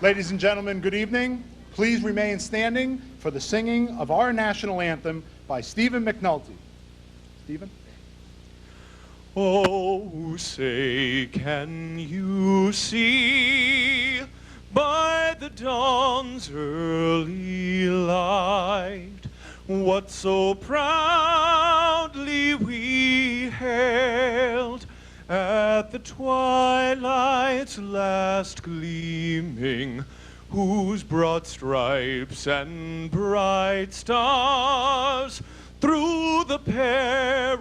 Ladies and gentlemen, good evening. Please remain standing for the singing of our national anthem by Stephen McNulty. Stephen? Oh, say, can you see by the dawn's early light what so proudly we hailed at the twilight's last gleaming, whose broad stripes and bright stars through the perilous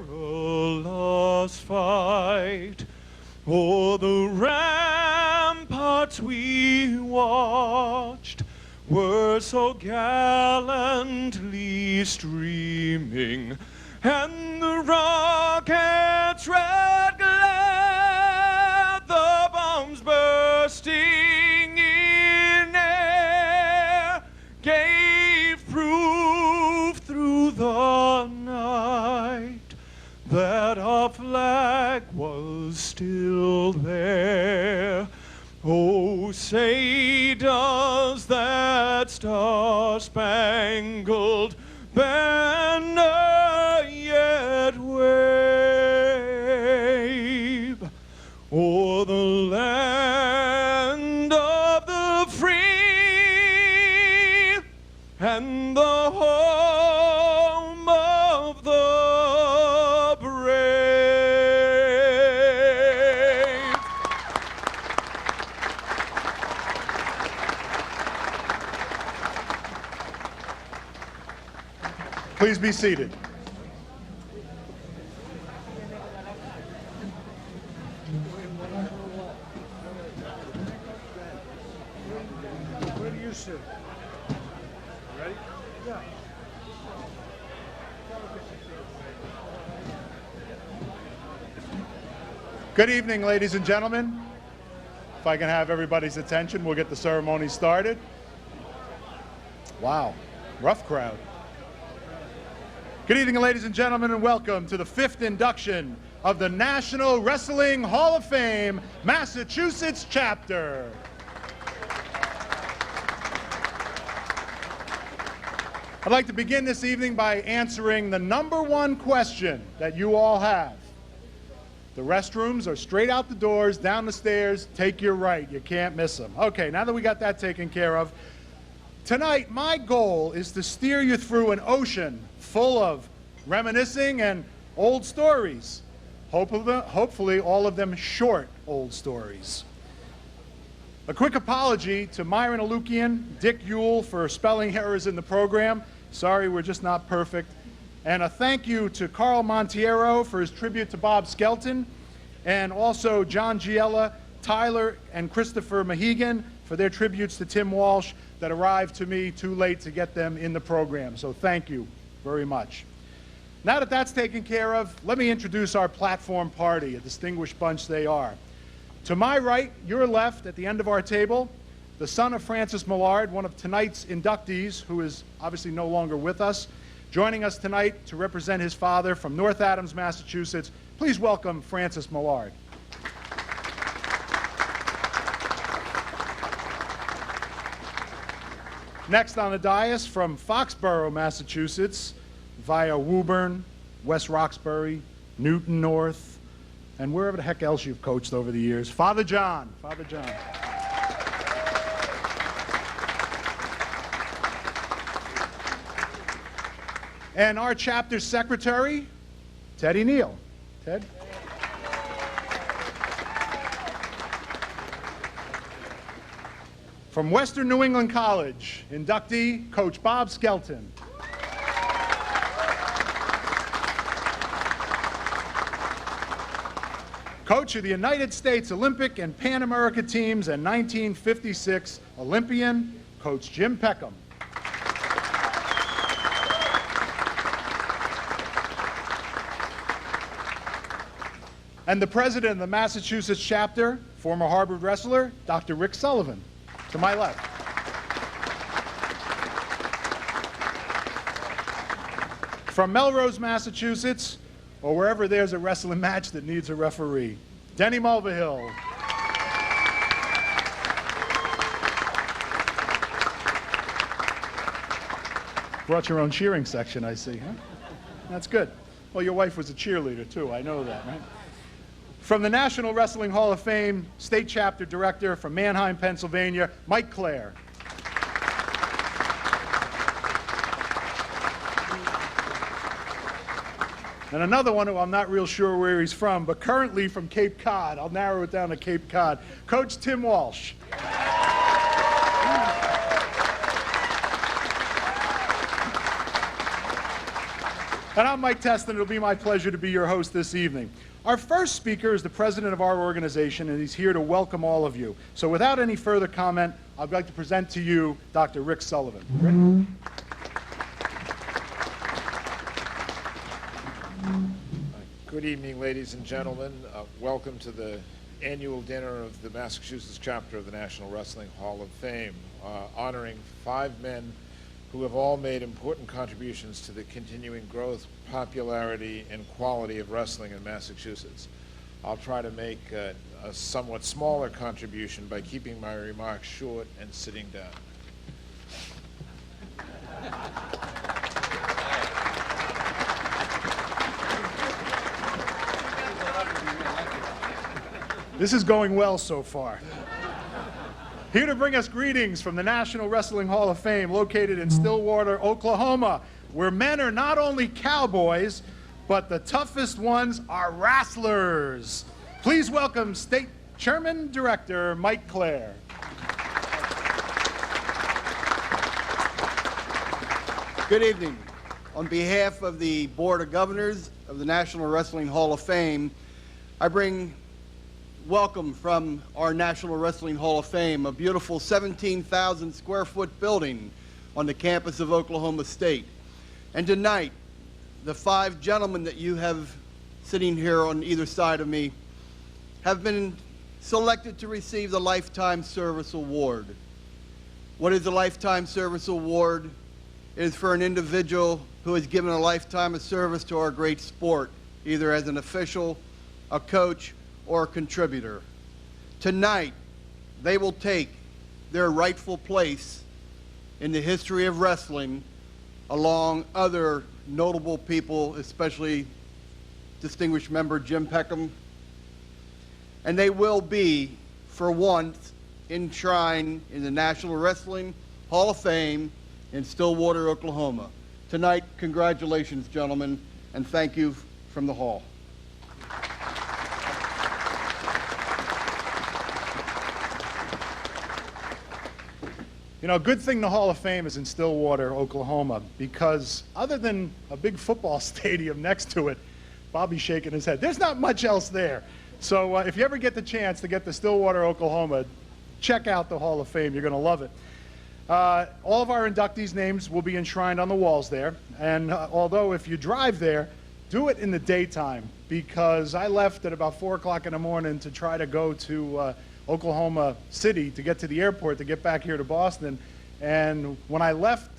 fight o'er the ramparts we watched were so gallantly streaming, and the rockets' red glare, the bombs bursting in air, gave proof through the night that our flag was still there. Oh, say, does that star-spangled banner yet wave o'er the land of the free and the home of the brave? Please be seated. Where do you sit? Ready? Yeah. Good evening, ladies and gentlemen. If I can have everybody's attention, we'll get the ceremony started. Wow, rough crowd. Good evening, ladies and gentlemen, and welcome to the 5th induction of the National Wrestling Hall of Fame, Massachusetts chapter. I'd like to begin this evening by answering the #1 question that you all have. The restrooms are straight out the doors, down the stairs, take your right. You can't miss them. Okay, now that we got that taken care of, tonight my goal is to steer you through an ocean full of reminiscing and old stories. Hopefully all of them short old stories. A quick apology to Myron Alukian, Dick Yule for spelling errors in the program. Sorry, we're just not perfect. And a thank you to Carl Montiero for his tribute to Bob Skelton, and also John Giella, Tyler, and Christopher Mahegan for their tributes to Tim Walsh that arrived to me too late to get them in the program. So thank you very much. Now that that's taken care of, let me introduce our platform party, a distinguished bunch they are. To my right, your left, at the end of our table, the son of Francis Millard, one of tonight's inductees, who is obviously no longer with us. Joining us tonight to represent his father from North Adams, Massachusetts, please welcome Francis Millard. Next on the dais from Foxborough, Massachusetts, via Woburn, West Roxbury, Newton North, and wherever the heck else you've coached over the years, Father John. Father John. And our chapter secretary, Teddy Neal. Ted? From Western New England College, inductee, Coach Bob Skelton. Coach of the United States Olympic and Pan America teams and 1956 Olympian, Coach Jim Peckham. And the president of the Massachusetts chapter, former Harvard wrestler, Dr. Rick Sullivan, to my left. From Melrose, Massachusetts, or wherever there's a wrestling match that needs a referee, Denny Mulvihill. Brought your own cheering section, I see, huh? That's good. Well, your wife was a cheerleader, too. I know that, right? From the National Wrestling Hall of Fame, State Chapter Director from Manheim, Pennsylvania, Mike Clare. And another one who I'm not real sure where he's from, but currently from Cape Cod. I'll narrow it down to Cape Cod. Coach Tim Walsh. And I'm Mike Teston. It'll be my pleasure to be your host this evening. Our first speaker is the president of our organization, and he's here to welcome all of you. So without any further comment, I'd like to present to you Dr. Rick Sullivan. Rick? Good evening, ladies and gentlemen. Welcome to the annual dinner of the Massachusetts chapter of the National Wrestling Hall of Fame, honoring 5 men who have all made important contributions to the continuing growth, popularity, and quality of wrestling in Massachusetts. I'll try to make a somewhat smaller contribution by keeping my remarks short and sitting down. This is going well so far. Here to bring us greetings from the National Wrestling Hall of Fame, located in Stillwater, Oklahoma, where men are not only cowboys, but the toughest ones are wrestlers. Please welcome State Chairman Director Mike Clare. Good evening. On behalf of the Board of Governors of the National Wrestling Hall of Fame, I bring welcome from our National Wrestling Hall of Fame, a beautiful 17,000 square foot building on the campus of Oklahoma State. And tonight, the 5 gentlemen that you have sitting here on either side of me have been selected to receive the Lifetime Service Award. What is the Lifetime Service Award? It is for an individual who has given a lifetime of service to our great sport, either as an official, a coach, or a contributor. Tonight, they will take their rightful place in the history of wrestling along other notable people, especially distinguished member Jim Peckham. And they will be, for once, enshrined in the National Wrestling Hall of Fame in Stillwater, Oklahoma. Tonight, congratulations, gentlemen, and thank you from the Hall. You know, a good thing the Hall of Fame is in Stillwater, Oklahoma, because other than a big football stadium next to it, Bobby's shaking his head, there's not much else there. So if you ever get the chance to get to Stillwater, Oklahoma, check out the Hall of Fame. You're going to love it. All of our inductees' names will be enshrined on the walls there. And although if you drive there, do it in the daytime, because I left at about 4 o'clock in the morning to try to go to Oklahoma City to get to the airport to get back here to Boston. And when I left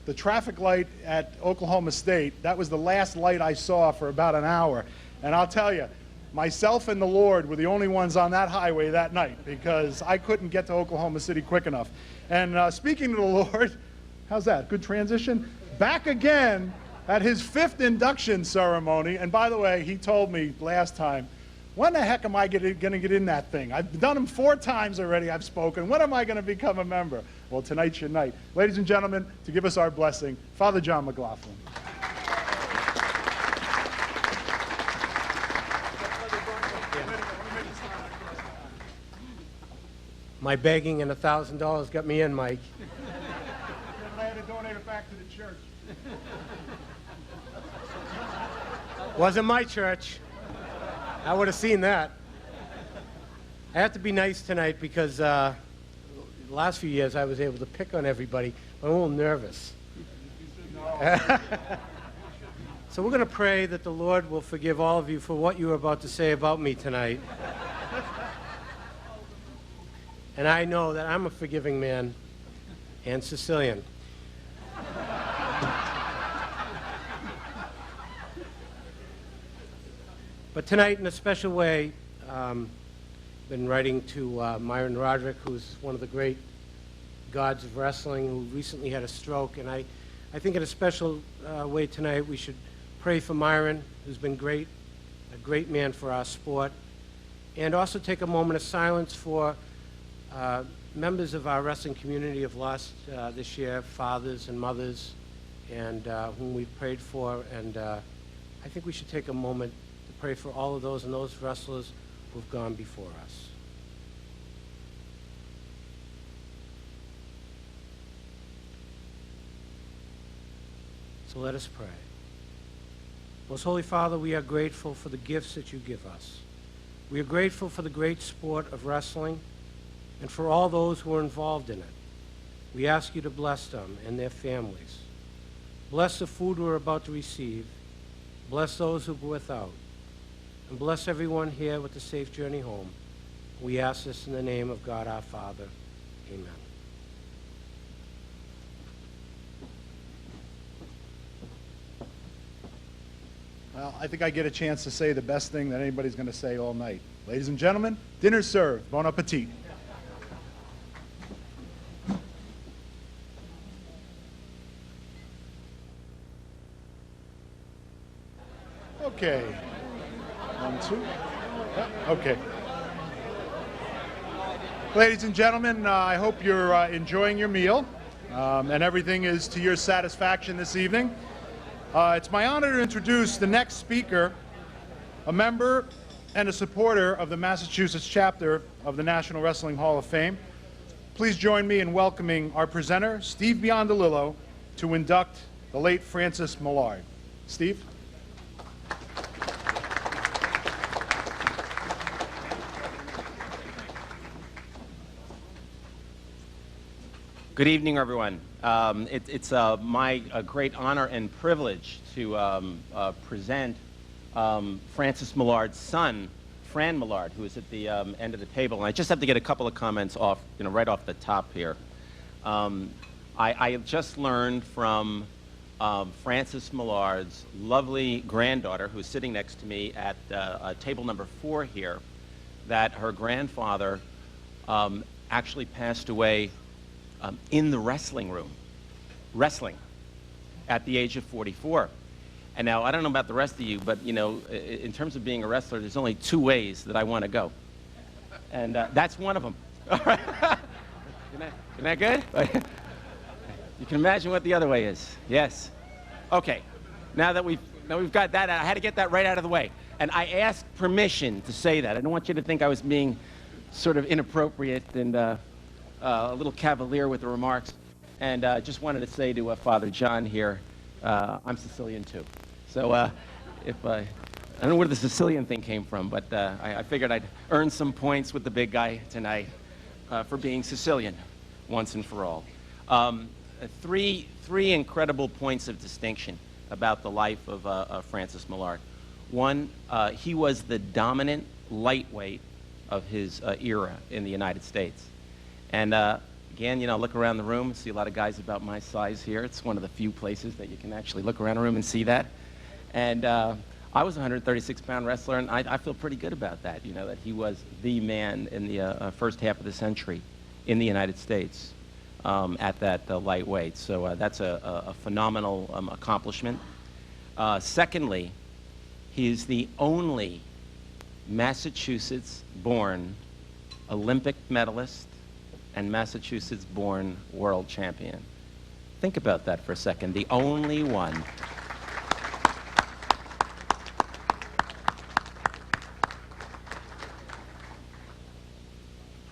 the traffic light at Oklahoma State, that was the last light I saw for about an hour. And I'll tell you, myself and the Lord were the only ones on that highway that night, because I couldn't get to Oklahoma City quick enough. And speaking of the Lord, how's that? Good transition? Back again at his 5th induction ceremony. And by the way, he told me last time, when the heck am I going to get in that thing? I've done them 4 times already. I've spoken. When am I going to become a member? Well, tonight's your night. Ladies and gentlemen, to give us our blessing, Father John McLaughlin. My begging and $1,000 got me in, Mike. I had to donate it back to the church. Wasn't my church. I would have seen that. I have to be nice tonight because the last few years I was able to pick on everybody. I'm a little nervous. So we're going to pray that the Lord will forgive all of you for what you are about to say about me tonight. And I know that I'm a forgiving man and Sicilian. But tonight, in a special way, been writing to Myron Roderick, who's one of the great gods of wrestling, who recently had a stroke, and I I think in a special way tonight we should pray for Myron, who's been great, a great man for our sport, and also take a moment of silence for members of our wrestling community have lost this year, fathers and mothers, and whom we've prayed for, and I think we should take a moment to pray for all of those and those wrestlers who've gone before us. So let us pray. Most Holy Father, we are grateful for the gifts that you give us. We are grateful for the great sport of wrestling and for all those who are involved in it. We ask you to bless them and their families. Bless the food we're about to receive. Bless those who go without. And bless everyone here with a safe journey home. We ask this in the name of God our Father. Amen. Well, I think I get a chance to say the best thing that anybody's going to say all night. Ladies and gentlemen, dinner's served. Bon appetit. Okay. 1, 2. Okay. Ladies and gentlemen, I hope you're enjoying your meal and everything is to your satisfaction this evening. It's my honor to introduce the next speaker, a member and a supporter of the Massachusetts chapter of the National Wrestling Hall of Fame. Please join me in welcoming our presenter, Steve Biondolillo, to induct the late Francis Millard. Steve? Good evening, everyone. It's my great honor and privilege to present Francis Millard's son, Fran Millard, who is at the end of the table. And I just have to get a couple of comments off, right off the top here. I just learned from Francis Millard's lovely granddaughter, who's sitting next to me at table number 4 here, that her grandfather actually passed away in the wrestling room, wrestling, at the age of 44. And now, I don't know about the rest of you, but, in terms of being a wrestler, there's only 2 ways that I want to go. And that's one of them. All right. Isn't that good? You can imagine what the other way is. Yes. Okay. Now that we've got that, I had to get that right out of the way. And I asked permission to say that. I don't want you to think I was being sort of inappropriate and a little cavalier with the remarks, and just wanted to say to Father John here, I'm Sicilian too. So I don't know where the Sicilian thing came from, but I figured I'd earn some points with the big guy tonight for being Sicilian once and for all. Three incredible points of distinction about the life of Francis Millard. One, he was the dominant lightweight of his era in the United States. And again, look around the room and see a lot of guys about my size here. It's one of the few places that you can actually look around the room and see that. And I was a 136-pound wrestler, and I feel pretty good about that, that he was the man in the first half of the century in the United States at that lightweight. So that's a phenomenal accomplishment. Secondly, he is the only Massachusetts-born Olympic medalist and Massachusetts-born world champion. Think about that for a second. The only one.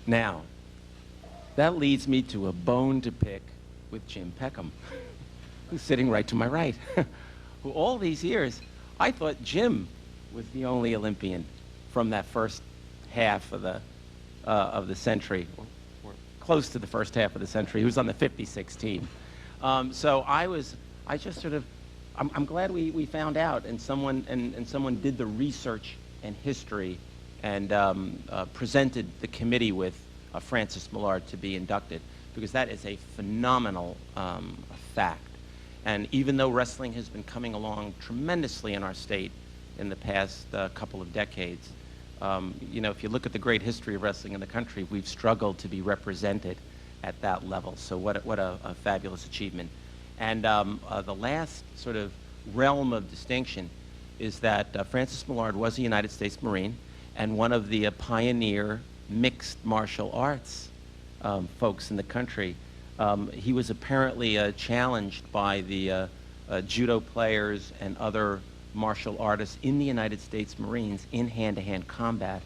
Now, that leads me to a bone to pick with Jim Peckham, who's sitting right to my right. Who all these years, I thought Jim was the only Olympian from that first half of the century. Close to the first half of the century. He was on the 56 team. So I just sort of, I'm glad we found out and someone did the research and history and presented the committee with Francis Millard to be inducted, because that is a phenomenal fact. And even though wrestling has been coming along tremendously in our state in the past couple of decades, if you look at the great history of wrestling in the country, we've struggled to be represented at that level. So what a fabulous achievement. And the last sort of realm of distinction is that Francis Millard was a United States Marine and one of the pioneer mixed martial arts folks in the country. He was apparently challenged by the judo players and other martial artists in the United States Marines in hand-to-hand combat,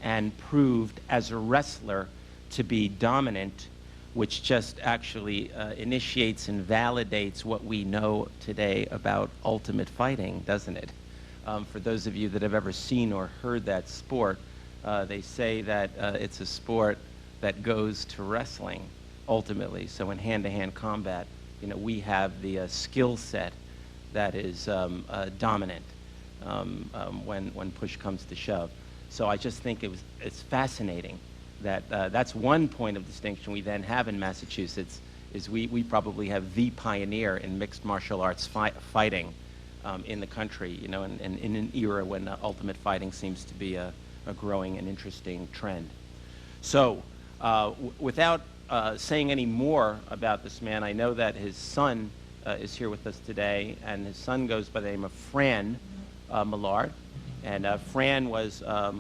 and proved as a wrestler to be dominant, which just actually initiates and validates what we know today about ultimate fighting, doesn't it? For those of you that have ever seen or heard that sport, they say that it's a sport that goes to wrestling, ultimately. So in hand-to-hand combat, you know, we have the skill set that is dominant when push comes to shove. So I just think it's fascinating that that's one point of distinction we then have in Massachusetts, is we probably have the pioneer in mixed martial arts fighting in the country, you know, and in an era when ultimate fighting seems to be a growing and interesting trend. So without saying any more about this man, I know that his son is here with us today, and his son goes by the name of Fran Millard. And Fran is a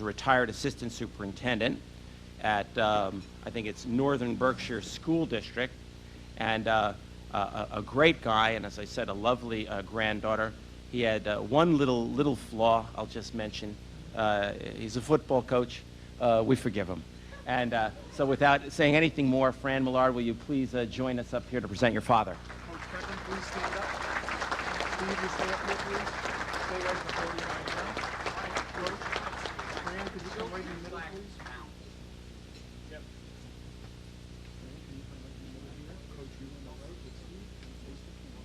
retired assistant superintendent at, I think it's Northern Berkshire School District, and a great guy, and as I said, a lovely granddaughter. He had one little flaw I'll just mention. He's a football coach. We forgive him. And so without saying anything more, Fran Millard, will you please join us up here to present your father? Coach Beckham, please stand up. Steve, you stay up here, please. Stay right before you line down. Coach, Fran, could you come right in the middle, please? Yep. Can you come right in the middle here? Coach, you on the right with Steve, and face the camera.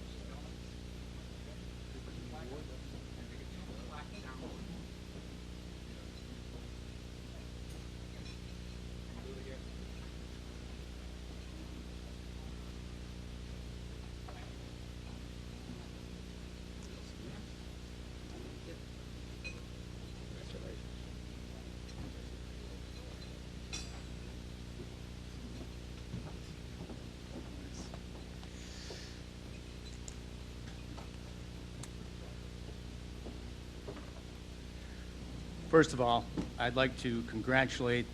First of all, I'd like to congratulate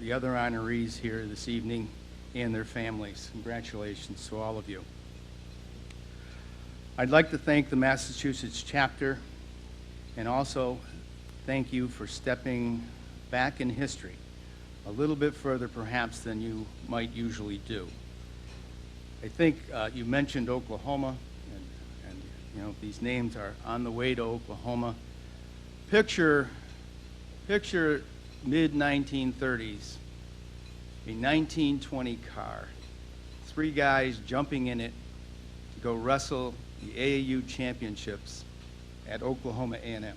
the other honorees here this evening and their families. Congratulations to all of you. I'd like to thank the Massachusetts chapter and also thank you for stepping back in history a little bit further perhaps than you might usually do. I think you mentioned Oklahoma, and you know, these names are on the way to Oklahoma. Picture mid-1930s, a 1920 car, 3 guys jumping in it to go wrestle the AAU championships at Oklahoma A&M. I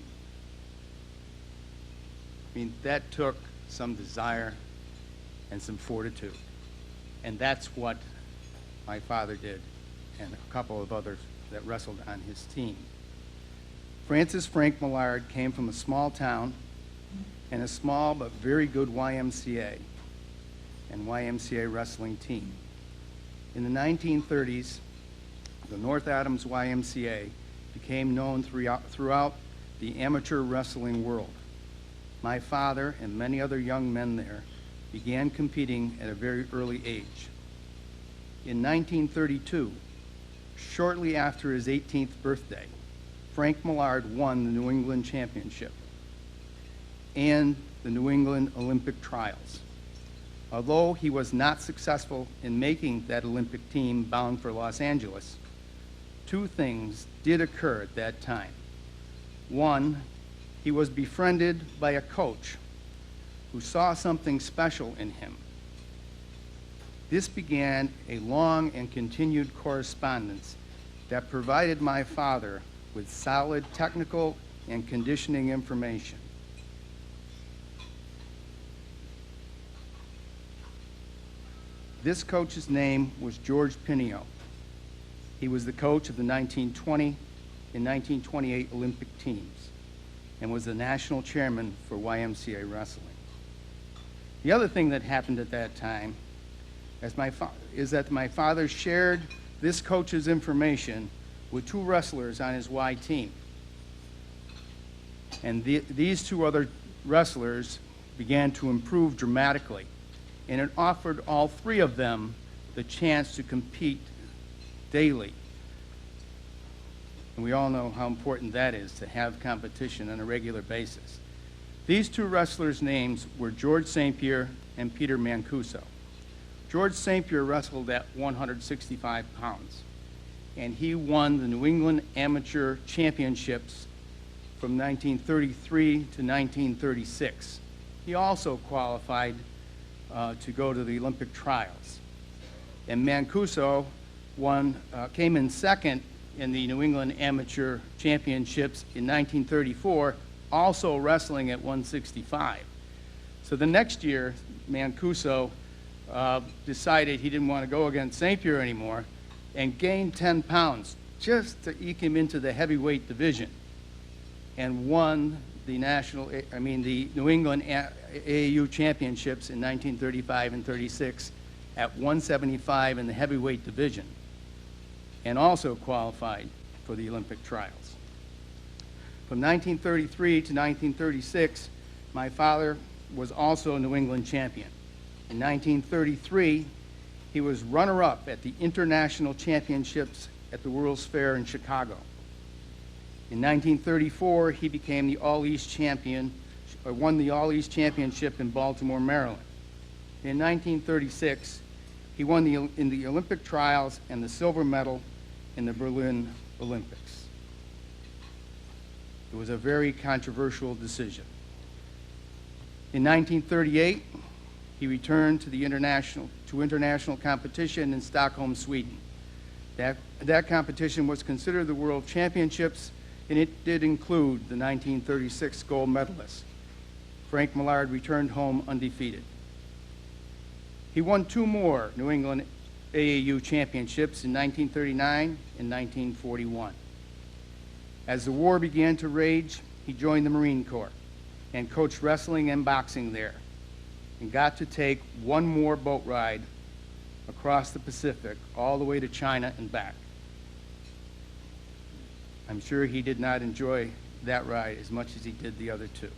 mean, that took some desire and some fortitude. And that's what my father did, and a couple of others that wrestled on his team. Francis Frank Millard came from a small town and a small but very good YMCA and YMCA wrestling team. In the 1930s, the North Adams YMCA became known throughout the amateur wrestling world. My father and many other young men there began competing at a very early age. In 1932, shortly after his 18th birthday, Frank Millard won the New England Championship and the New England Olympic trials. Although he was not successful in making that Olympic team bound for Los Angeles, 2 things did occur at that time. One, he was befriended by a coach who saw something special in him. This began a long and continued correspondence that provided my father with solid technical and conditioning information. This coach's name was George Pinio. He was the coach of the 1920 and 1928 Olympic teams and was the national chairman for YMCA wrestling. The other thing that happened at that time is that my father shared this coach's information with 2 wrestlers on his Y team. And these 2 other wrestlers began to improve dramatically, and it offered all 3 of them the chance to compete daily. And we all know how important that is, to have competition on a regular basis. These 2 wrestlers' names were George St. Pierre and Peter Mancuso. George St. Pierre wrestled at 165 pounds, and he won the New England Amateur Championships from 1933 to 1936. He also qualified to go to the Olympic trials. And Mancuso came in second in the New England Amateur Championships in 1934, also wrestling at 165. So the next year, Mancuso decided he didn't want to go against St. Pierre anymore and gained 10 pounds just to eke him into the heavyweight division, and won the New England AAU Championships in 1935 and 36 at 175 in the heavyweight division, and also qualified for the Olympic trials. From 1933 to 1936, my father was also a New England champion. In 1933, he was runner-up at the International Championships at the World's Fair in Chicago. In 1934, he became the All-East champion, or won the All-East Championship in Baltimore, Maryland. In 1936, he won in the Olympic trials and the silver medal in the Berlin Olympics. It was a very controversial decision. In 1938, he returned to international competition in Stockholm, Sweden. That competition was considered the World Championships, and it did include the 1936 gold medalist. Frank Millard returned home undefeated. He won 2 more New England AAU championships in 1939 and 1941. As the war began to rage, he joined the Marine Corps and coached wrestling and boxing there, and got to take 1 more boat ride across the Pacific all the way to China and back. I'm sure he did not enjoy that ride as much as he did the other 2.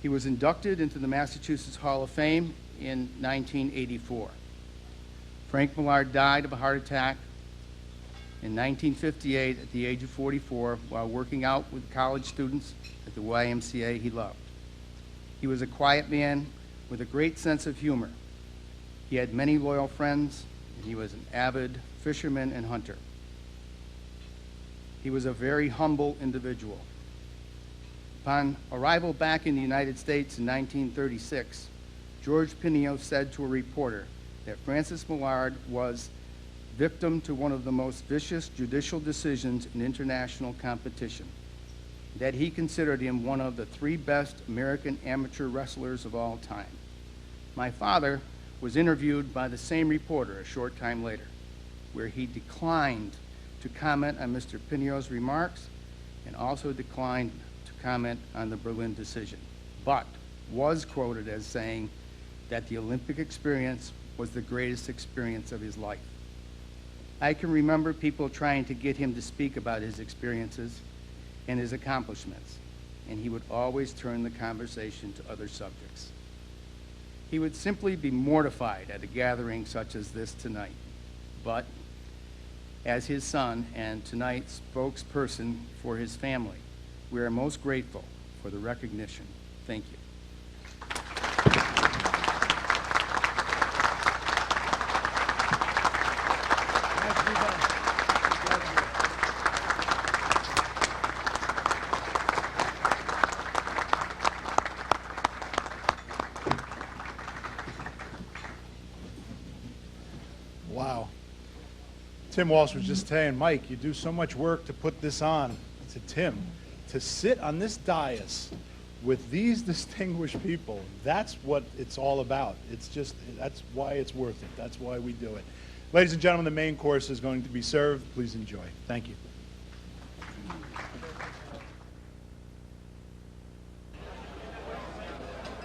He was inducted into the Massachusetts Hall of Fame in 1984. Frank Millard died of a heart attack in 1958 at the age of 44 while working out with college students at the YMCA he loved. He was a quiet man with a great sense of humor. He had many loyal friends, and he was an avid fisherman and hunter. He was a very humble individual. Upon arrival back in the United States in 1936, George Pinio said to a reporter that Francis Millard was victim to one of the most vicious judicial decisions in international competition, that he considered him one of the 3 best American amateur wrestlers of all time. My father was interviewed by the same reporter a short time later, where he declined to comment on Mr. Pinio's remarks and also declined to comment on the Berlin decision, but was quoted as saying that the Olympic experience was the greatest experience of his life. I can remember people trying to get him to speak about his experiences and his accomplishments, and he would always turn the conversation to other subjects. He would simply be mortified at a gathering such as this tonight, but as his son and tonight's spokesperson for his family, we are most grateful for the recognition. Thank you. Wow. Tim Walsh was just saying, Mike, you do so much work to put this on. I said, Tim, to sit on this dais with these distinguished people, that's what it's all about. It's just, that's why it's worth it. That's why we do it. Ladies and gentlemen, the main course is going to be served. Please enjoy. Thank you.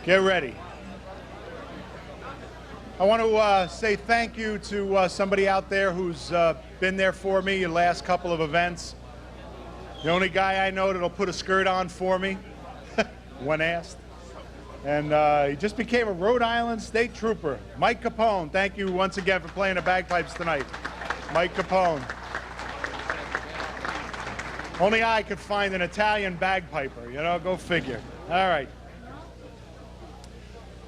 Get ready. I want to say thank you to somebody out there who's been there for me the last couple of events. The only guy I know that'll put a skirt on for me, when asked. And he just became a Rhode Island State Trooper. Mike Capone, thank you once again for playing the bagpipes tonight. Mike Capone. Only I could find an Italian bagpiper, you know, go figure. All right.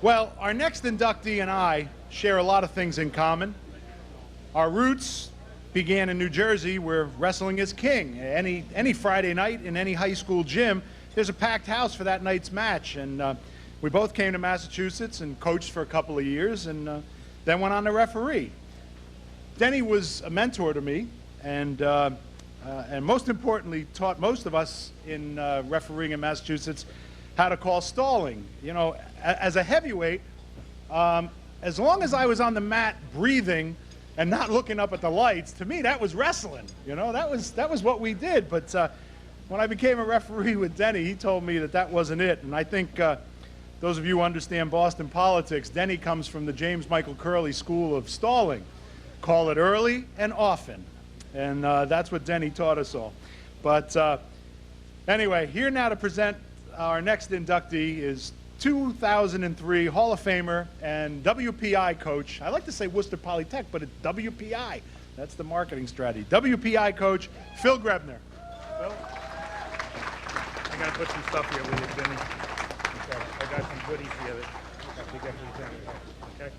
Well, our next inductee and I share a lot of things in common. Our roots began in New Jersey, where wrestling is king. Any Friday night in any high school gym, there's a packed house for that night's match. And we both came to Massachusetts and coached for a couple of years, and then went on to referee. Denny was a mentor to me, and most importantly, taught most of us in refereeing in Massachusetts how to call stalling. You know, as a heavyweight, as long as I was on the mat breathing and not looking up at the lights, to me that was wrestling. You know, that was what we did. But when I became a referee with Denny, he told me that that wasn't it. And I think those of you who understand Boston politics, Denny comes from the James Michael Curley School of Stalling. Call it early and often. And that's what Denny taught us all. But anyway, here now to present our next inductee is 2003 Hall of Famer and WPI coach. I like to say Worcester Polytech, but it's WPI. That's the marketing strategy. WPI coach, Phil Grebner. Phil? I got to put some stuff here with you, Jimmy. Okay. I got some goodies here that I have to get for you. Okay?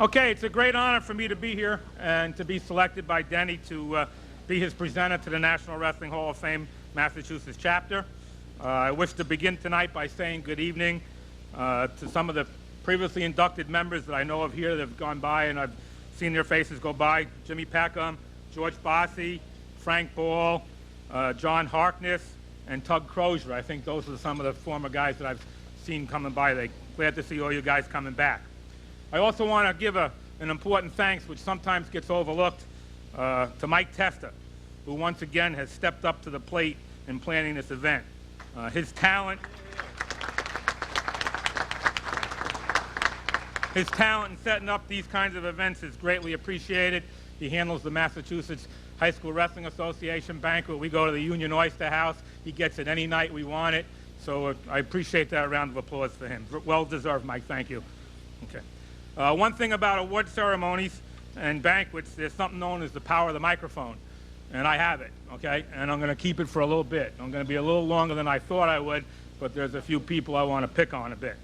Okay, it's a great honor for me to be here and to be selected by Denny to be his presenter to the National Wrestling Hall of Fame Massachusetts chapter. I wish to begin tonight by saying good evening to some of the previously inducted members that I know of here that have gone by, and I've seen their faces go by. Jimmy Peckham, George Bossi, Frank Ball, John Harkness, and Tug Crozier. I think those are some of the former guys that I've seen coming by. They're glad to see all you guys coming back. I also want to give an important thanks, which sometimes gets overlooked, to Mike Testa, who once again has stepped up to the plate in planning this event. His talent in setting up these kinds of events is greatly appreciated. He handles the Massachusetts High School Wrestling Association banquet. We go to the Union Oyster House. He gets it any night we want it. So I appreciate that round of applause for him. Well deserved, Mike. Thank you. Okay. One thing about award ceremonies and banquets, there's something known as the power of the microphone. And I have it, okay? And I'm going to keep it for a little bit. I'm going to be a little longer than I thought I would, but there's a few people I want to pick on a bit.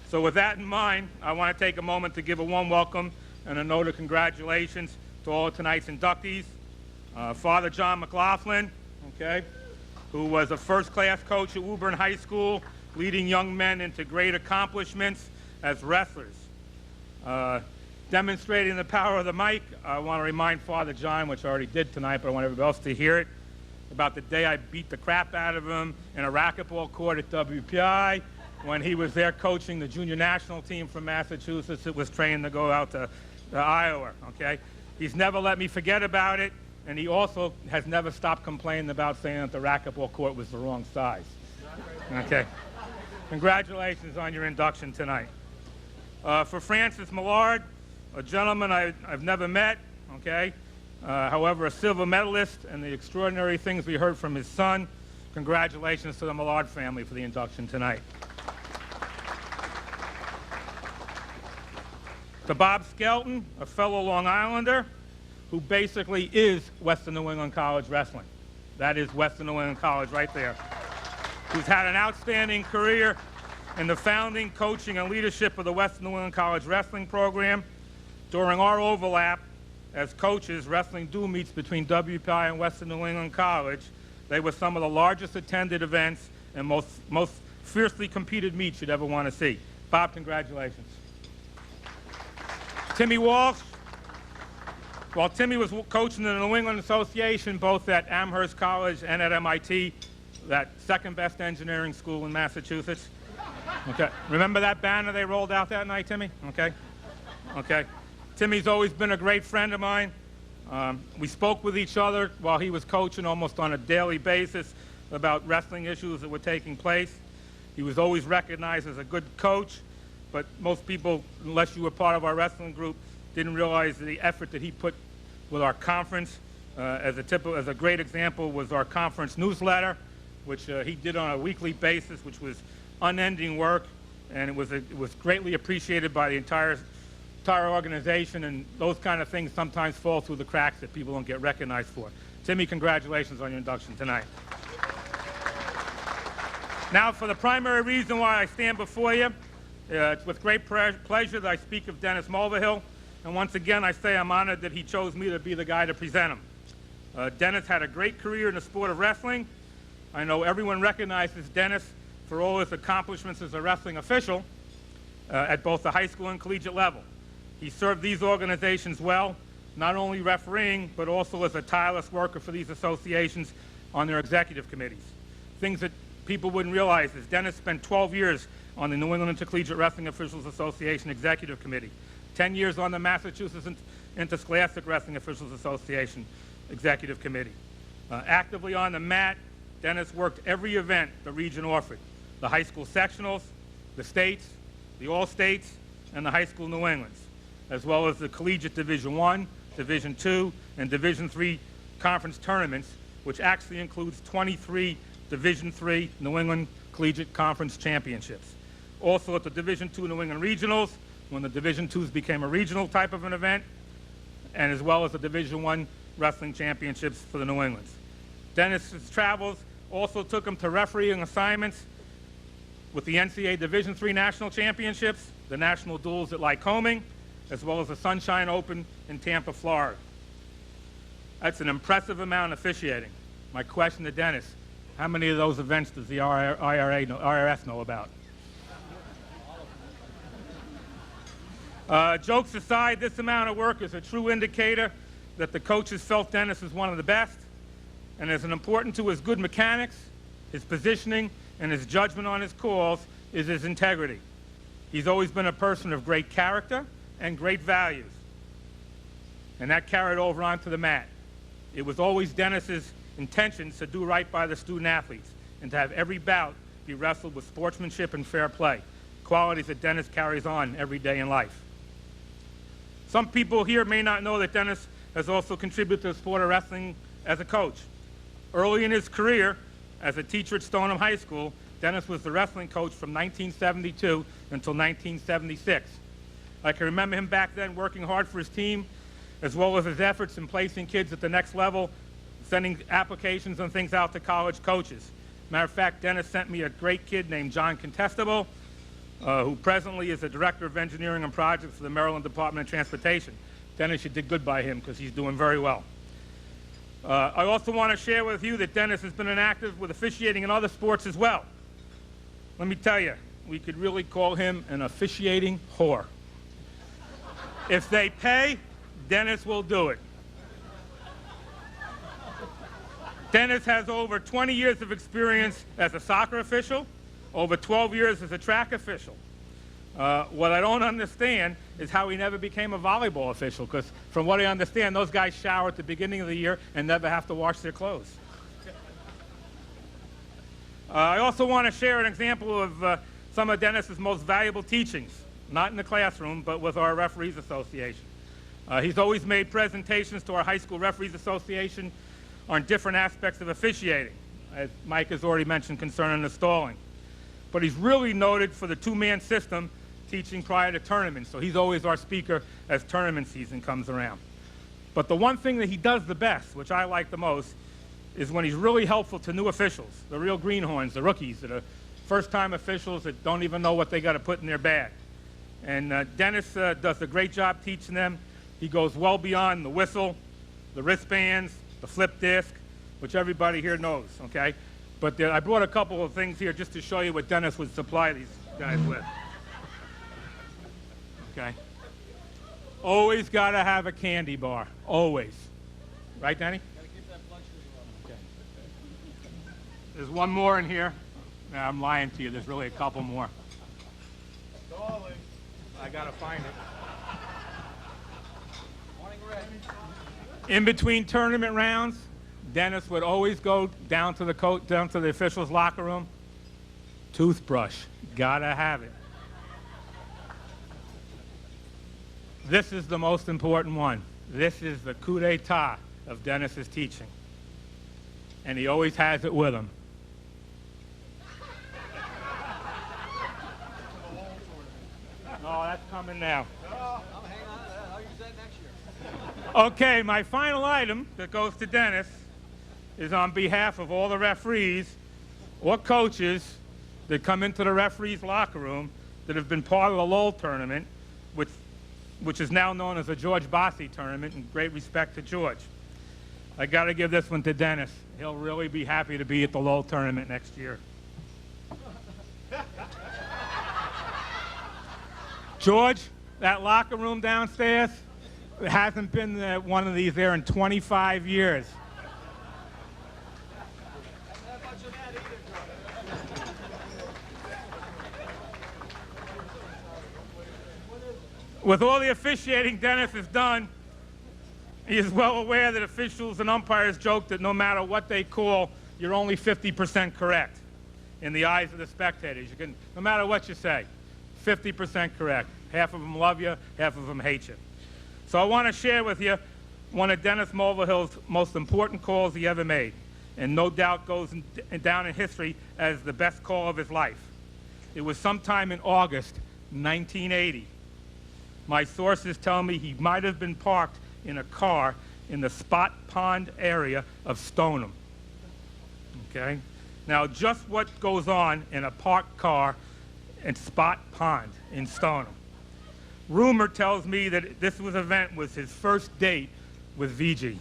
So with that in mind, I want to take a moment to give a warm welcome and a note of congratulations to all of tonight's inductees. Father John McLaughlin, okay, who was a first-class coach at Woburn High School, leading young men into great accomplishments as wrestlers. Demonstrating the power of the mic, I want to remind Father John, which I already did tonight, but I want everybody else to hear it, about the day I beat the crap out of him in a racquetball court at WPI when he was there coaching the junior national team from Massachusetts that was trained to go out to Iowa, okay? He's never let me forget about it, and he also has never stopped complaining about saying that the racquetball court was the wrong size. Okay. Congratulations on your induction tonight. For Francis Millard, a gentleman I've never met, okay? However, a silver medalist, and the extraordinary things we heard from his son. Congratulations to the Millard family for the induction tonight. To Bob Skelton, a fellow Long Islander, who basically is Western New England College Wrestling. That is Western New England College right there. Who's had an outstanding career in the founding, coaching, and leadership of the Western New England College Wrestling Program. During our overlap as coaches, wrestling dual meets between WPI and Western New England College, they were some of the largest attended events and most fiercely competed meets you'd ever want to see. Bob, congratulations. Timmy Walsh, while Timmy was coaching in the New England Association, both at Amherst College and at MIT, that second best engineering school in Massachusetts. Okay, remember that banner they rolled out that night, Timmy? Okay, okay. Timmy's always been a great friend of mine. We spoke with each other while he was coaching almost on a daily basis about wrestling issues that were taking place. He was always recognized as a good coach, but most people, unless you were part of our wrestling group, didn't realize the effort that he put with our conference. As a great example was our conference newsletter, which he did on a weekly basis, which was unending work, and it was greatly appreciated by the entire organization, and those kind of things sometimes fall through the cracks that people don't get recognized for. Timmy, congratulations on your induction tonight. Now, for the primary reason why I stand before you, it's with great pleasure that I speak of Dennis Mulvihill, and once again I say I'm honored that he chose me to be the guy to present him. Dennis had a great career in the sport of wrestling. I know everyone recognizes Dennis for all his accomplishments as a wrestling official at both the high school and collegiate level. He served these organizations well, not only refereeing, but also as a tireless worker for these associations on their executive committees. Things that people wouldn't realize is Dennis spent 12 years on the New England Intercollegiate Wrestling Officials Association Executive Committee, 10 years on the Massachusetts Interscholastic Wrestling Officials Association Executive Committee. Actively on the mat, Dennis worked every event the region offered, the high school sectionals, the states, the all-states, and the high school New Englands, as well as the collegiate Division I, Division II, and Division III conference tournaments, which actually includes 23 Division III New England Collegiate Conference Championships. Also at the Division II New England Regionals, when the Division IIs became a regional type of an event, and as well as the Division I Wrestling Championships for the New Englands. Dennis's travels also took him to refereeing assignments with the NCAA Division III National Championships, the National Duels at Lycoming, as well as the Sunshine Open in Tampa, Florida. That's an impressive amount of officiating. My question to Dennis, how many of those events does the IRS know about? Jokes aside, this amount of work is a true indicator that the coaches felt Dennis is one of the best, and as important to his good mechanics, his positioning, and his judgment on his calls is his integrity. He's always been a person of great character and great values, and that carried over onto the mat. It was always Dennis's intentions to do right by the student athletes and to have every bout be wrestled with sportsmanship and fair play, qualities that Dennis carries on every day in life. Some people here may not know that Dennis has also contributed to the sport of wrestling as a coach. Early in his career as a teacher at Stoneham High School, Dennis was the wrestling coach from 1972 until 1976. I can remember him back then working hard for his team, as well as his efforts in placing kids at the next level, sending applications and things out to college coaches. Matter of fact, Dennis sent me a great kid named John Contestable, who presently is the Director of Engineering and Projects for the Maryland Department of Transportation. Dennis, you did good by him because he's doing very well. I also want to share with you that Dennis has been active with officiating in other sports as well. Let me tell you, we could really call him an officiating whore. If they pay, Dennis will do it. Dennis has over 20 years of experience as a soccer official, over 12 years as a track official. What I don't understand is how he never became a volleyball official, because from what I understand, those guys shower at the beginning of the year and never have to wash their clothes. I also want to share an example of some of Dennis's most valuable teachings, not in the classroom, but with our Referees Association. He's always made presentations to our High School Referees Association on different aspects of officiating, as Mike has already mentioned concerning the stalling. But he's really noted for the two-man system teaching prior to tournaments, so he's always our speaker as tournament season comes around. But the one thing that he does the best, which I like the most, is when he's really helpful to new officials, the real greenhorns, the rookies that are first-time officials that don't even know what they got to put in their bag. And Dennis does a great job teaching them. He goes well beyond the whistle, the wristbands, the flip disc, which everybody here knows, okay? But I brought a couple of things here just to show you what Dennis would supply these guys with. Okay? Always got to have a candy bar, always. Right, Danny? Okay. There's one more in here. Nah, I'm lying to you. There's really a couple more. Darling. I got to find it. In between tournament rounds, Dennis would always go down to the officials' locker room. Toothbrush, gotta have it. This is the most important one. This is the coup d'etat of Dennis's teaching. And he always has it with him. Oh, that's coming now. Okay, my final item that goes to Dennis is on behalf of all the referees or coaches that come into the referees' locker room that have been part of the Lowell tournament, which is now known as the George Bossy tournament, in great respect to George. I got to give this one to Dennis. He'll really be happy to be at the Lowell tournament next year. George, that locker room downstairs, there hasn't been one of these there in 25 years. With all the officiating Dennis has done, he is well aware that officials and umpires joke that no matter what they call, you're only 50% correct in the eyes of the spectators. No matter what you say, 50% correct. Half of them love you, half of them hate you. So I want to share with you one of Dennis Mulvihill's most important calls he ever made, and no doubt goes down in history as the best call of his life. It was sometime in August 1980. My sources tell me he might have been parked in a car in the Spot Pond area of Stoneham. Okay? Now, just what goes on in a parked car in Spot Pond in Stoneham? Rumor tells me that this event was his first date with VG.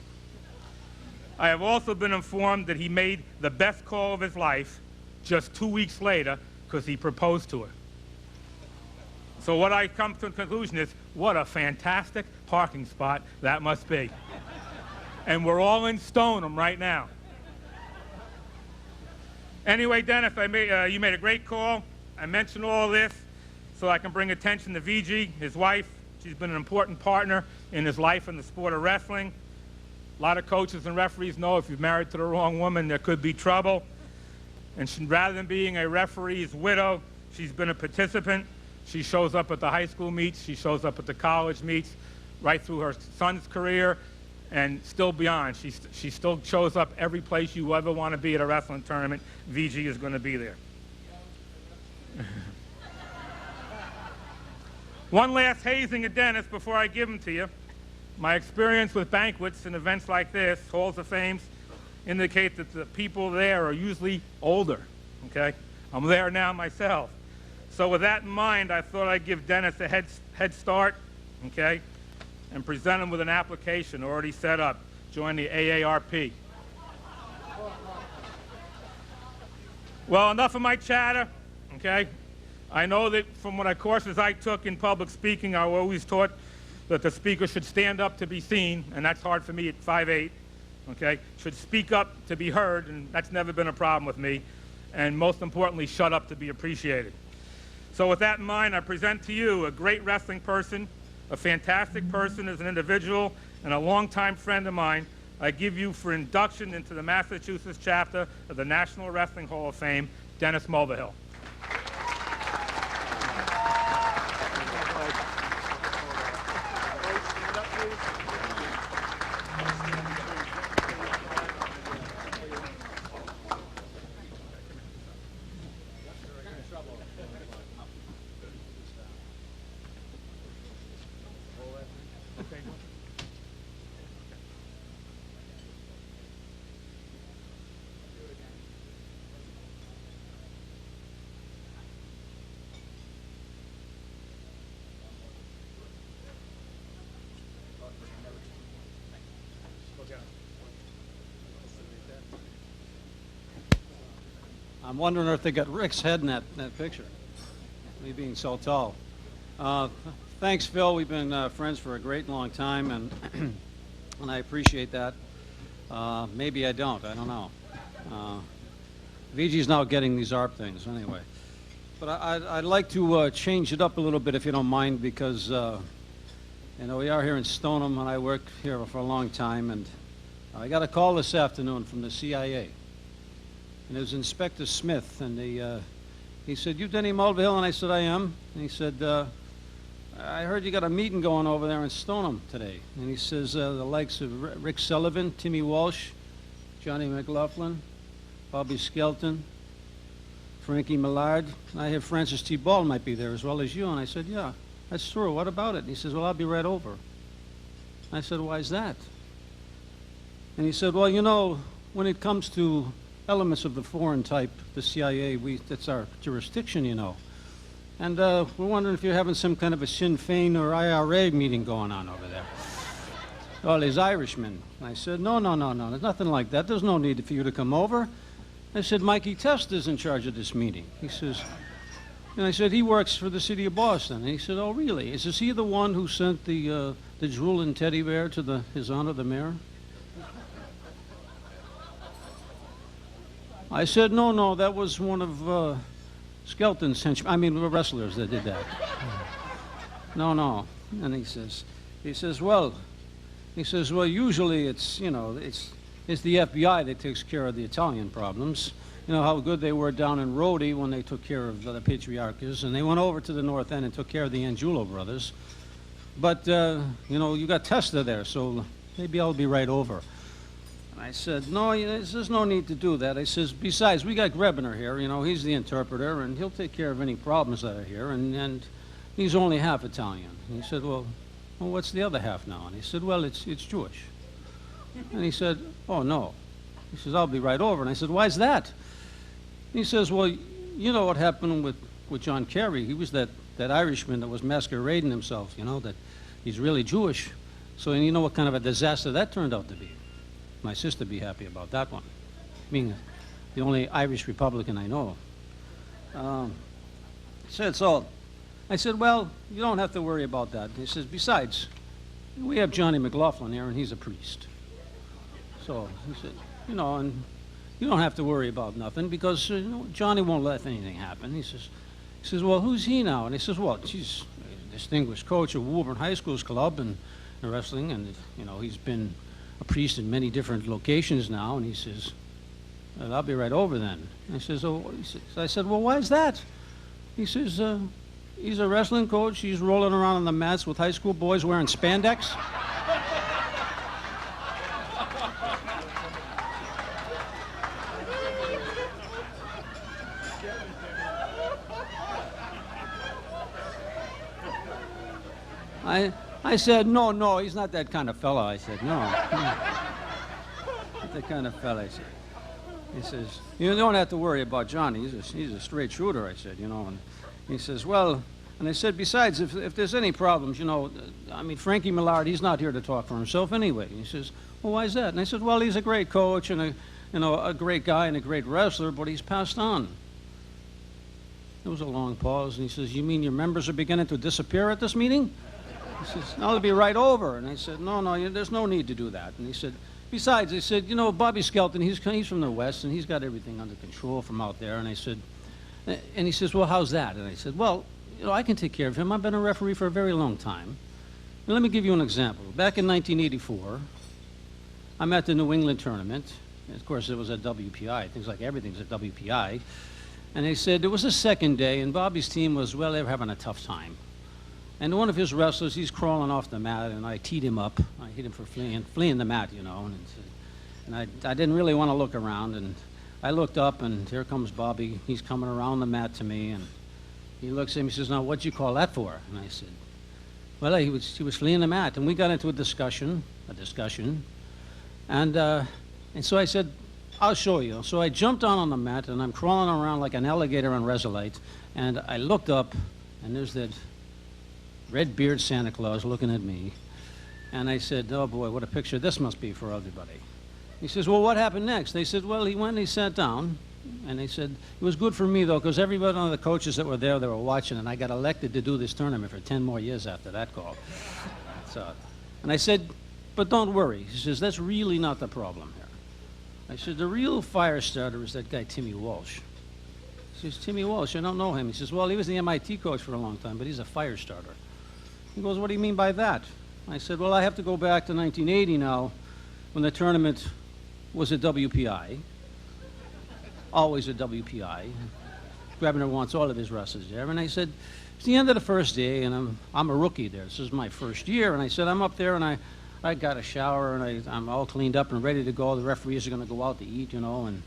I have also been informed that he made the best call of his life just 2 weeks later because he proposed to her. So what I come to the conclusion is, what a fantastic parking spot that must be. And we're all in Stoneham right now. Anyway, Dennis, you made a great call. I mentioned all this so I can bring attention to VG, his wife. She's been an important partner in his life in the sport of wrestling. A lot of coaches and referees know if you're married to the wrong woman, there could be trouble. And rather than being a referee's widow, she's been a participant. She shows up at the high school meets. She shows up at the college meets, right through her son's career, and still beyond. She still shows up every place you ever want to be at a wrestling tournament. VG is going to be there. One last hazing of Dennis before I give him to you. My experience with banquets and events like this, Halls of Fames, indicate that the people there are usually older, okay? I'm there now myself. So with that in mind, I thought I'd give Dennis a head start, okay, and present him with an application already set up. Join the AARP. Well, enough of my chatter, okay? I know that from courses I took in public speaking, I was always taught that the speaker should stand up to be seen, and that's hard for me at 5'8", okay? Should speak up to be heard, and that's never been a problem with me. And most importantly, shut up to be appreciated. So with that in mind, I present to you a great wrestling person, a fantastic person as an individual, and a longtime friend of mine. I give you for induction into the Massachusetts chapter of the National Wrestling Hall of Fame, Dennis Mulvihill. I'm wondering if they got Rick's head in that picture, me being so tall. Thanks, Phil. We've been friends for a great long time, and and I appreciate that. Maybe I don't. I don't know. VG's now getting these ARP things anyway. But I'd like to change it up a little bit, if you don't mind, because you know, we are here in Stoneham, and I worked here for a long time, and I got a call this afternoon from the CIA. And it was Inspector Smith, and he said, "You Denny Mulvihill?" And I said, "I am." And he said, I heard you got a meeting going over there in Stoneham today. And he says the likes of Rick Sullivan, Timmy Walsh, Johnny McLaughlin, Bobby Skelton, Frankie Millard. I hear Francis T. Ball might be there as well as you. And I said, yeah, that's true. What about it? And he says, well, I'll be right over. I said, why is that? And he said, well, you know, when it comes to elements of the foreign type, the CIA, that's our jurisdiction, you know. And we're wondering if you're having some kind of a Sinn Féin or IRA meeting going on over there. All these Irishmen. I said, no, there's nothing like that. There's no need for you to come over. I said, Mikey Tester's in charge of this meeting. He says, and I said, he works for the city of Boston. And he said, oh, really? Is he the one who sent the drooling teddy bear to His Honor the Mayor? I said, no, that was one of Skelton's henchmen. I mean, the wrestlers that did that. No. And he says, well, usually it's, you know, it's the FBI that takes care of the Italian problems. You know how good they were down in Rhodey when they took care of the Patriarchs, and they went over to the North End and took care of the Angiulo brothers. But, you know, you got Testa there, so maybe I'll be right over. And I said, no, there's no need to do that. I says, besides, we got Grebner here, you know, he's the interpreter, and he'll take care of any problems that are here, and he's only half Italian. And he said, well, what's the other half now? And he said, well, it's Jewish. And he said, oh, no. He says, I'll be right over. And I said, why's that? He says, well, you know what happened with John Kerry. He was that Irishman that was masquerading himself, you know, that he's really Jewish. So you know what kind of a disaster that turned out to be. My sister be happy about that one. Being the only Irish Republican I know. Said, so I said, well, you don't have to worry about that. He says, besides, we have Johnny McLaughlin here, and he's a priest. So he said, you know, and you don't have to worry about nothing because you know, Johnny won't let anything happen. He says, well, who's he now? And he says, well, he's a distinguished coach of Woburn High School's club and wrestling, and you know, he's been a priest in many different locations now. And he says, well, I'll be right over then. And I says, oh, I said, well, why is that? He says, he's a wrestling coach. He's rolling around on the mats with high school boys wearing spandex. I said, no, he's not that kind of fella. I said, no. Not that kind of fella, I said. He says, you don't have to worry about Johnny. He's a straight shooter, I said, you know. And he says, well, and I said, besides, if there's any problems, you know, I mean, Frankie Millard, he's not here to talk for himself anyway. He says, well, why is that? And I said, well, he's a great coach and a great guy and a great wrestler, but he's passed on. There was a long pause, and he says, you mean your members are beginning to disappear at this meeting? He says, I'll be right over. And I said, no, there's no need to do that. And he said, besides, I said, you know, Bobby Skelton, he's from the West, and he's got everything under control from out there. And I said, and he says, well, how's that? And I said, well, you know, I can take care of him. I've been a referee for a very long time. And let me give you an example. Back in 1984, I'm at the New England tournament. Of course, it was at WPI. Things like everything's at WPI. And they said it was the second day, and Bobby's team was, well, they were having a tough time. And one of his wrestlers, he's crawling off the mat, and I teed him up. I hit him for fleeing the mat, you know. And I didn't really want to look around, and I looked up, and here comes Bobby. He's coming around the mat to me, and he looks at me and says, now, what'd you call that for? And I said, well, he was fleeing the mat. And we got into a discussion. And so I said, I'll show you. So I jumped on the mat, and I'm crawling around like an alligator on Resolite, and I looked up, and there's that red-beard Santa Claus looking at me. And I said, oh, boy, what a picture this must be for everybody. He says, well, what happened next? They said, well, he went and he sat down. And they said, it was good for me, though, because everybody, one of the coaches that were there, they were watching, and I got elected to do this tournament for 10 more years after that call. So, and I said, but don't worry. He says, that's really not the problem here. I said, the real fire starter is that guy, Timmy Walsh. He says, Timmy Walsh, I don't know him. He says, well, he was the MIT coach for a long time, but he's a fire starter. He goes, what do you mean by that? I said, well, I have to go back to 1980 now, when the tournament was at WPI. Always at WPI. Grabner wants all of his wrestlers there. And I said, it's the end of the first day, and I'm a rookie there. This is my first year. And I said, I'm up there, and I got a shower, and I'm all cleaned up and ready to go. The referees are going to go out to eat, you know, and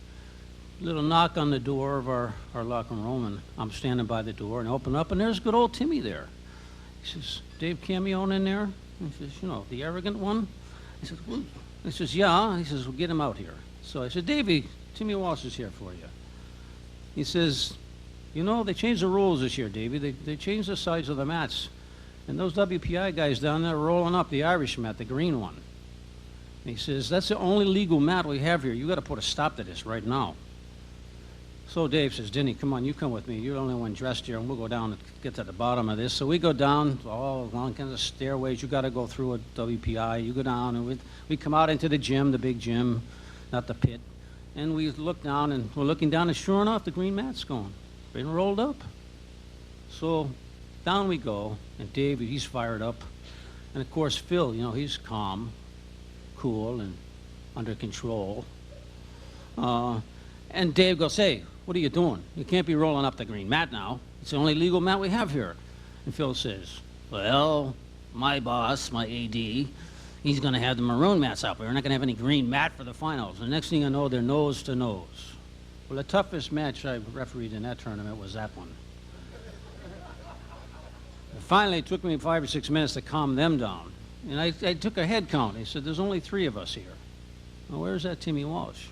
little knock on the door of our locker room, and I'm standing by the door and open up, and there's good old Timmy there. He says, Dave Camione in there? He says, you know, the arrogant one? I said, well, he says, yeah. He says, well, get him out here. So I said, Davey, Timmy Walsh is here for you. He says, you know, they changed the rules this year, Davey. They changed the size of the mats. And those WPI guys down there are rolling up the Irish mat, the green one. And he says, that's the only legal mat we have here. You got to put a stop to this right now. So Dave says, Denny, come on, you come with me. You're the only one dressed here, and we'll go down and get to the bottom of this. So we go down all along kinds of stairways. You got to go through a WPI. You go down, and we come out into the gym, the big gym, not the pit. And we look down, and we're looking down, and sure enough, the green mat's gone. Been rolled up. So down we go, and Dave, he's fired up. And of course, Phil, you know, he's calm, cool, and under control. And Dave goes, hey, what are you doing? You can't be rolling up the green mat now. It's the only legal mat we have here. And Phil says, well, my boss, my AD, he's going to have the maroon mats out. We're not going to have any green mat for the finals. The next thing I know, they're nose to nose. Well, the toughest match I refereed in that tournament was that one. And finally, it took me 5 or 6 minutes to calm them down. And I took a head count. He said, there's only 3 of us here. Well, where's that Timmy Walsh?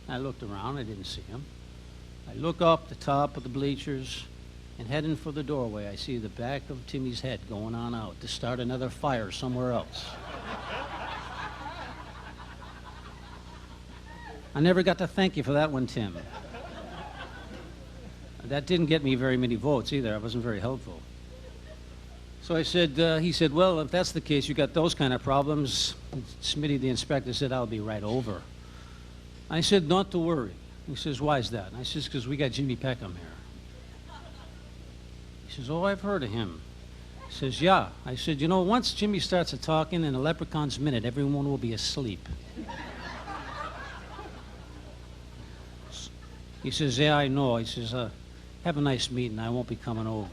I looked around. I didn't see him. I look up the top of the bleachers, and heading for the doorway, I see the back of Timmy's head going on out to start another fire somewhere else. I never got to thank you for that one, Tim. That didn't get me very many votes either. I wasn't very helpful. So I said, he said, well, if that's the case, you got those kind of problems. Smitty, the inspector, said, I'll be right over. I said, not to worry. He says, why is that? And I says, because we got Jimmy Peckham here. He says, oh, I've heard of him. He says, yeah. I said, you know, once Jimmy starts talking in a leprechaun's minute, everyone will be asleep. He says, yeah, I know. He says, have a nice meeting. I won't be coming over.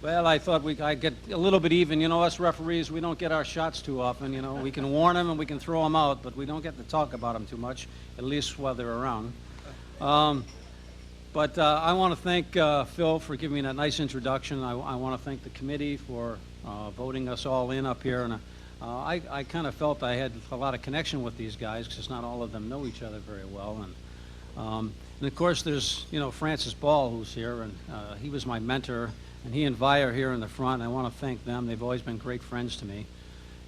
Well, I thought I'd get a little bit even. You know, us referees, we don't get our shots too often. You know, we can warn them and we can throw them out, but we don't get to talk about them too much, at least while they're around. But I want to thank Phil for giving me that nice introduction. I want to thank the committee for voting us all in up here. And I kind of felt I had a lot of connection with these guys because not all of them know each other very well. And of course, there's, you know, Francis Ball, who's here, and he was my mentor. And he and Vi are here in the front. I want to thank them. They've always been great friends to me.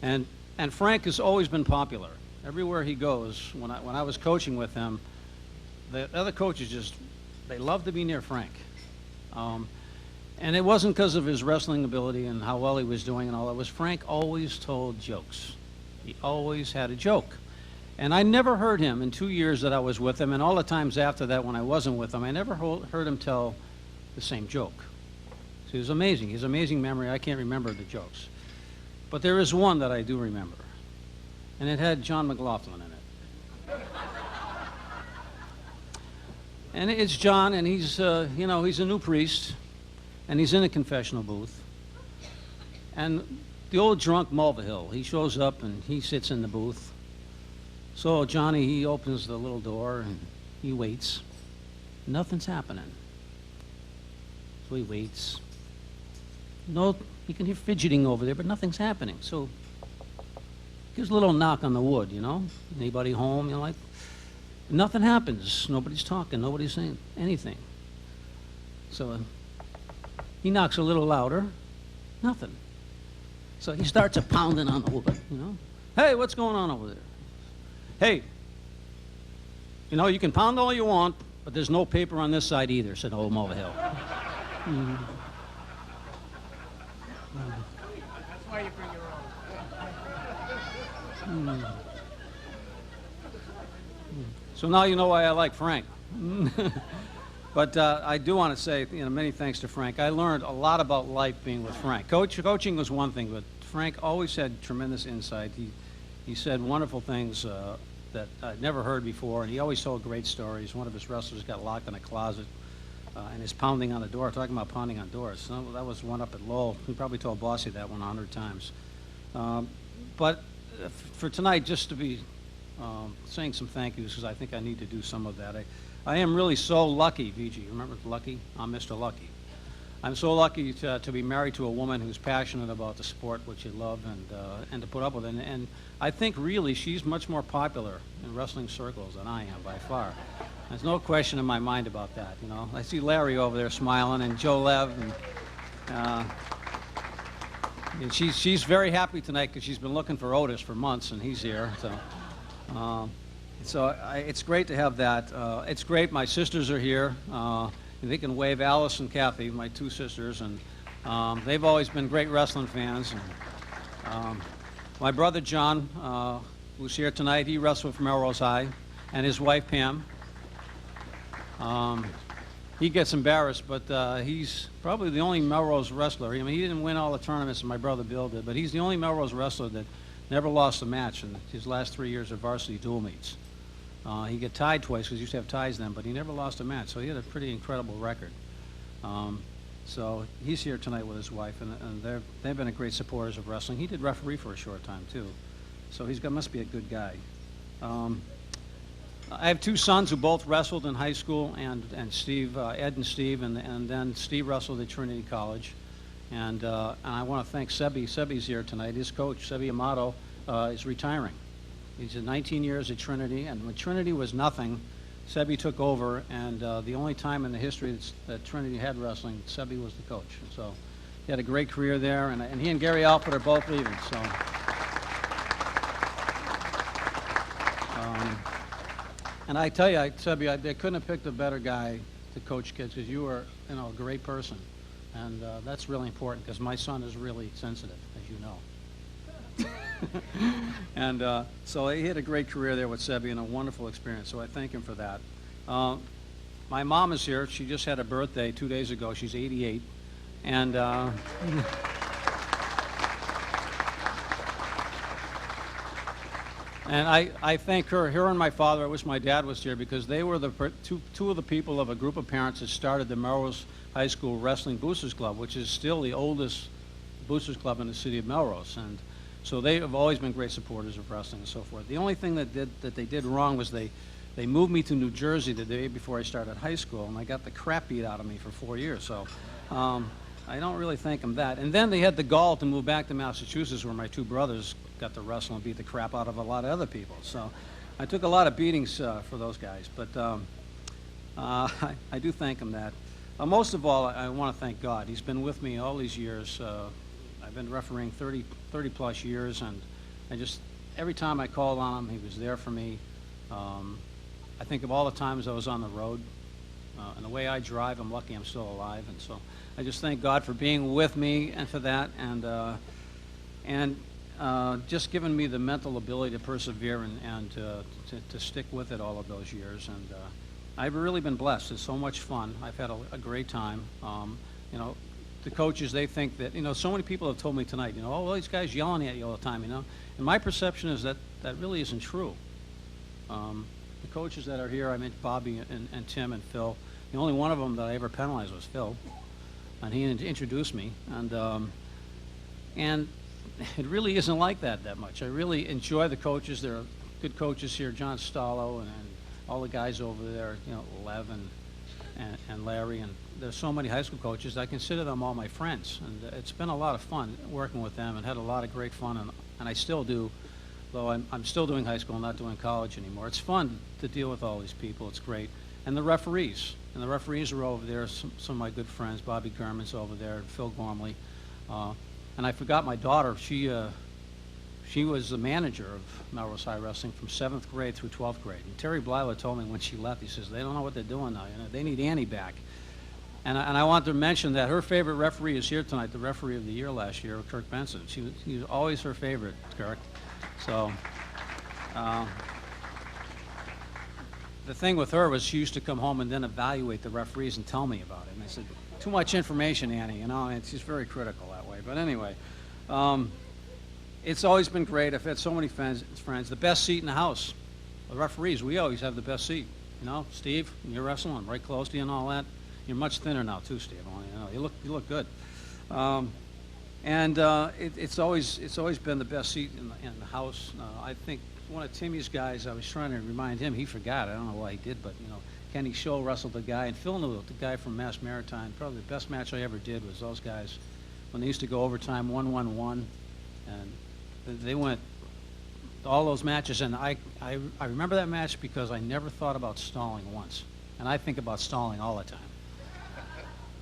And Frank has always been popular. Everywhere he goes, when I was coaching with him, the other coaches just, they loved to be near Frank. And it wasn't because of his wrestling ability and how well he was doing and all. It was Frank always told jokes. He always had a joke. And I never heard him in 2 years that I was with him, and all the times after that when I wasn't with him, I never heard him tell the same joke. So he was amazing. He has amazing memory. I can't remember the jokes. But there is one that I do remember. And it had John McLaughlin in it. And it's John, and he's, you know, he's a new priest, and he's in a confessional booth. And the old drunk Mulvihill, he shows up, and he sits in the booth. So Johnny, he opens the little door, and he waits. Nothing's happening. So he waits. No, you can hear fidgeting over there, but nothing's happening. So gives a little knock on the wood, you know. Anybody home? You know, like, nothing happens. Nobody's talking. Nobody's saying anything. So he knocks a little louder. Nothing. So he starts pounding on the wood, you know. Hey, what's going on over there? Hey, you know, you can pound all you want, but there's no paper on this side either, said old Mulvihill. That's why you bring your own. So now you know why I like Frank. But I do want to say, many thanks to Frank. I learned a lot about life being with Frank. Coaching was one thing, but Frank always had tremendous insight. He said wonderful things that I'd never heard before, and he always told great stories. One of his wrestlers got locked in a closet and is pounding on the door, talking about pounding on doors. So that was one up at Lowell. He probably told Bossy that one 100 times. But for tonight, just to be saying some thank yous, because I think I need to do some of that. I am really so lucky, VG. Remember Lucky? I'm Mr. Lucky. I'm so lucky to be married to a woman who's passionate about the sport, which you love, and to put up with it. And I think really she's much more popular in wrestling circles than I am by far. There's no question in my mind about that. I see Larry over there smiling, and Joe Lev, and she's very happy tonight because she's been looking for Otis for months, and he's here. So it's great to have that. It's great. My sisters are here. They can wave. Alice and Kathy, my two sisters, and they've always been great wrestling fans. And, my brother John, who's here tonight, he wrestled from Melrose High, and his wife Pam. He gets embarrassed, but he's probably the only Melrose wrestler. I mean, he didn't win all the tournaments that my brother Bill did, but he's the only Melrose wrestler that never lost a match in his last 3 years of varsity dual meets. He got tied twice because he used to have ties then, but he never lost a match, so he had a pretty incredible record. So he's here tonight with his wife, and they've been great supporters of wrestling. He did referee for a short time, too, so must be a good guy. I have two sons who both wrestled in high school, and Steve, Ed and Steve, and then Steve wrestled at Trinity College. And I want to thank Sebi. Sebi's here tonight. His coach, Sebi Amato, is retiring. He's at 19 years at Trinity, and when Trinity was nothing, Sebi took over, and the only time in the history that Trinity had wrestling, Sebi was the coach. So he had a great career there, and he and Gary Alford are both leaving. So, and I tell you, Sebi, I couldn't have picked a better guy to coach kids because you are, a great person, and that's really important because my son is really sensitive, as you know. And so he had a great career there with Sebi and a wonderful experience, so I thank him for that. My mom is here. She just had a birthday 2 days ago. She's 88. And and I thank her and my father. I wish my dad was here because they were the two of the people of a group of parents that started the Melrose High School Wrestling Boosters Club, which is still the oldest boosters club in the city of Melrose. And so they have always been great supporters of wrestling and so forth. The only thing that they did wrong was they moved me to New Jersey the day before I started high school, and I got the crap beat out of me for 4 years. So I don't really thank them that. And then they had the gall to move back to Massachusetts, where my two brothers got to wrestle and beat the crap out of a lot of other people. So I took a lot of beatings for those guys. But I do thank them that. Most of all, I want to thank God. He's been with me all these years. I've been refereeing 30 plus years, and every time I called on him, he was there for me. I think of all the times I was on the road, and the way I drive, I'm lucky I'm still alive, and so I just thank God for being with me and for that, and just giving me the mental ability to persevere and to stick with it all of those years. And I've really been blessed. It's so much fun. I've had a great time. The coaches, they think that, so many people have told me tonight, oh, well, these guys yelling at you all the time, And my perception is that really isn't true. The coaches that are here, I meant Bobby and Tim and Phil. The only one of them that I ever penalized was Phil, and he introduced me. And it really isn't like that much. I really enjoy the coaches. There are good coaches here, John Stallo and all the guys over there, Lev and Larry, and there's so many high school coaches. I consider them all my friends, and it's been a lot of fun working with them and had a lot of great fun, and I still do, though I'm still doing high school and not doing college anymore. It's fun to deal with all these people. It's great. And the referees are over there, some of my good friends. Bobby Gurman's over there, and Phil Gormley. And I forgot my daughter. She was the manager of Melrose High Wrestling from 7th grade through 12th grade. And Terry Blyler told me when she left, he says, they don't know what they're doing now. They need Annie back. And I want to mention that her favorite referee is here tonight, the referee of the year last year, Kirk Benson. He was always her favorite, the thing with her was she used to come home and then evaluate the referees and tell me about it. And I said, too much information, Annie, you know, and she's very critical that way. But anyway, it's always been great. I've had so many friends. The best seat in the house. The referees, we always have the best seat. You know, Steve, you're wrestling, I'm right close to you and all that. You're much thinner now too, Steve. You know, you look good. It's always been the best seat in the house. I think one of Timmy's guys, I was trying to remind him, he forgot. I don't know why he did, but you know, Kenny Scholl wrestled the guy, and Phil knew the guy from Mass Maritime. Probably the best match I ever did was those guys when they used to go overtime 1-1-1, and they went all those matches. And I remember that match because I never thought about stalling once, and I think about stalling all the time.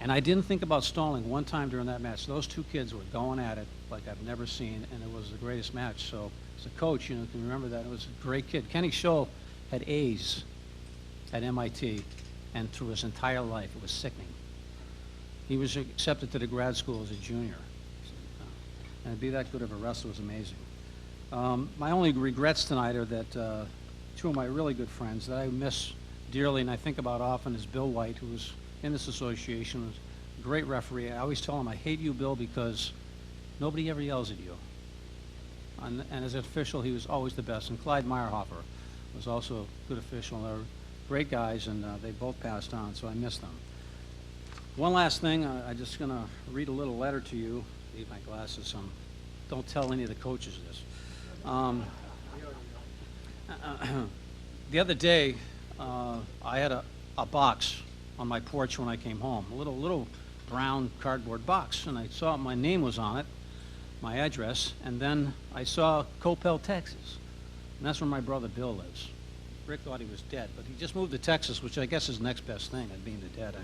And I didn't think about stalling one time during that match. Those two kids were going at it like I've never seen, and it was the greatest match. So as a coach, you know, can remember that. It was a great kid. Kenny Scholl had A's at MIT, and through his entire life, it was sickening. He was accepted to the grad school as a junior. And to be that good of a wrestler was amazing. My only regrets tonight are that two of my really good friends that I miss dearly and I think about often is Bill White, who was in this association, was a great referee. I always tell him, I hate you, Bill, because nobody ever yells at you. And as an official, he was always the best. And Clyde Meyerhofer was also a good official. They were great guys, and they both passed on, so I miss them. One last thing, I'm just going to read a little letter to you. Need my glasses. Don't tell any of the coaches this. The other day, I had a box on my porch when I came home, a little brown cardboard box, and I saw my name was on it, my address, and then I saw Coppell, Texas, and that's where my brother Bill lives. Rick thought he was dead, but he just moved to Texas, which I guess is the next best thing, at being dead, I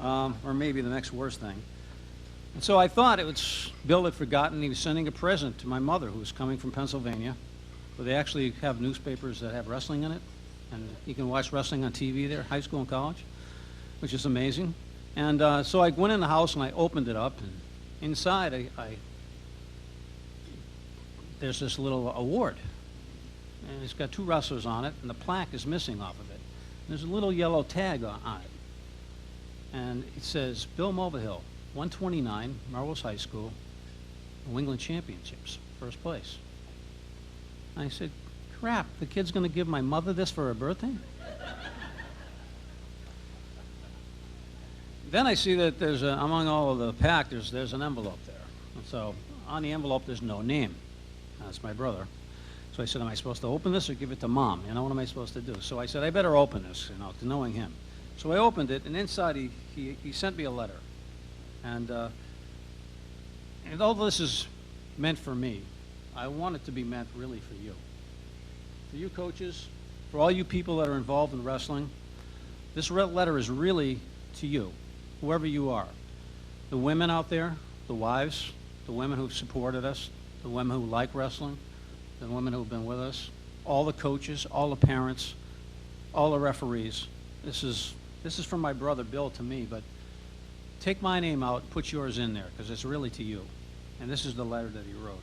know, or maybe the next worst thing. And so I thought it was Bill had forgotten he was sending a present to my mother, who was coming from Pennsylvania, where they actually have newspapers that have wrestling in it, and you can watch wrestling on TV there, high school and college, which is amazing. And so I went in the house and I opened it up, and inside there's this little award, and it's got two wrestlers on it, and the plaque is missing off of it. There's a little yellow tag on it, and it says Bill Mulvihill, 129, Melrose High School, New England Championships, first place. And I said, crap, the kid's going to give my mother this for her birthday? Then I see that there's among all of the pack, there's an envelope there. And so on the envelope, there's no name. That's my brother. So I said, am I supposed to open this or give it to Mom? You know, what am I supposed to do? So I said, I better open this, you know, knowing him. So I opened it, and inside he sent me a letter. And although this is meant for me, I want it to be meant really for you. For you coaches, for all you people that are involved in wrestling, this letter is really to you, whoever you are. The women out there, the wives, the women who've supported us, the women who like wrestling, the women who've been with us, all the coaches, all the parents, all the referees. This is from my brother Bill to me, but take my name out, put yours in there, because it's really to you. And this is the letter that he wrote.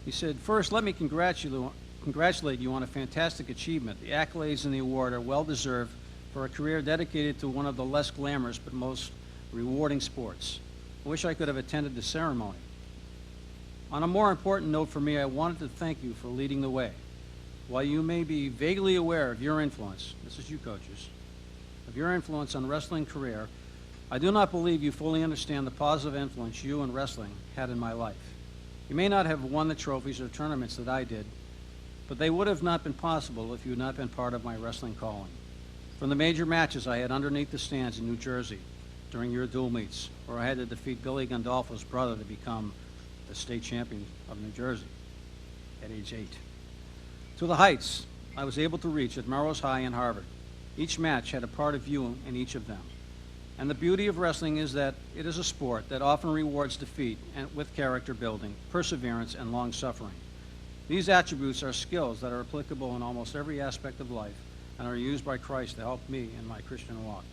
He said, first, let me congratulate you on a fantastic achievement. The accolades and the award are well-deserved for a career dedicated to one of the less glamorous but most rewarding sports. I wish I could have attended the ceremony. On a more important note for me, I wanted to thank you for leading the way. While you may be vaguely aware of your influence, this is you coaches, of your influence on wrestling career, I do not believe you fully understand the positive influence you and wrestling had in my life. You may not have won the trophies or tournaments that I did, but they would have not been possible if you had not been part of my wrestling calling. From the major matches I had underneath the stands in New Jersey during your dual meets, where I had to defeat Billy Gandolfo's brother to become the state champion of New Jersey at age 8. To the heights I was able to reach at Melrose High and Harvard. Each match had a part of you in each of them. And the beauty of wrestling is that it is a sport that often rewards defeat and with character building, perseverance, and long suffering. These attributes are skills that are applicable in almost every aspect of life and are used by Christ to help me in my Christian walk.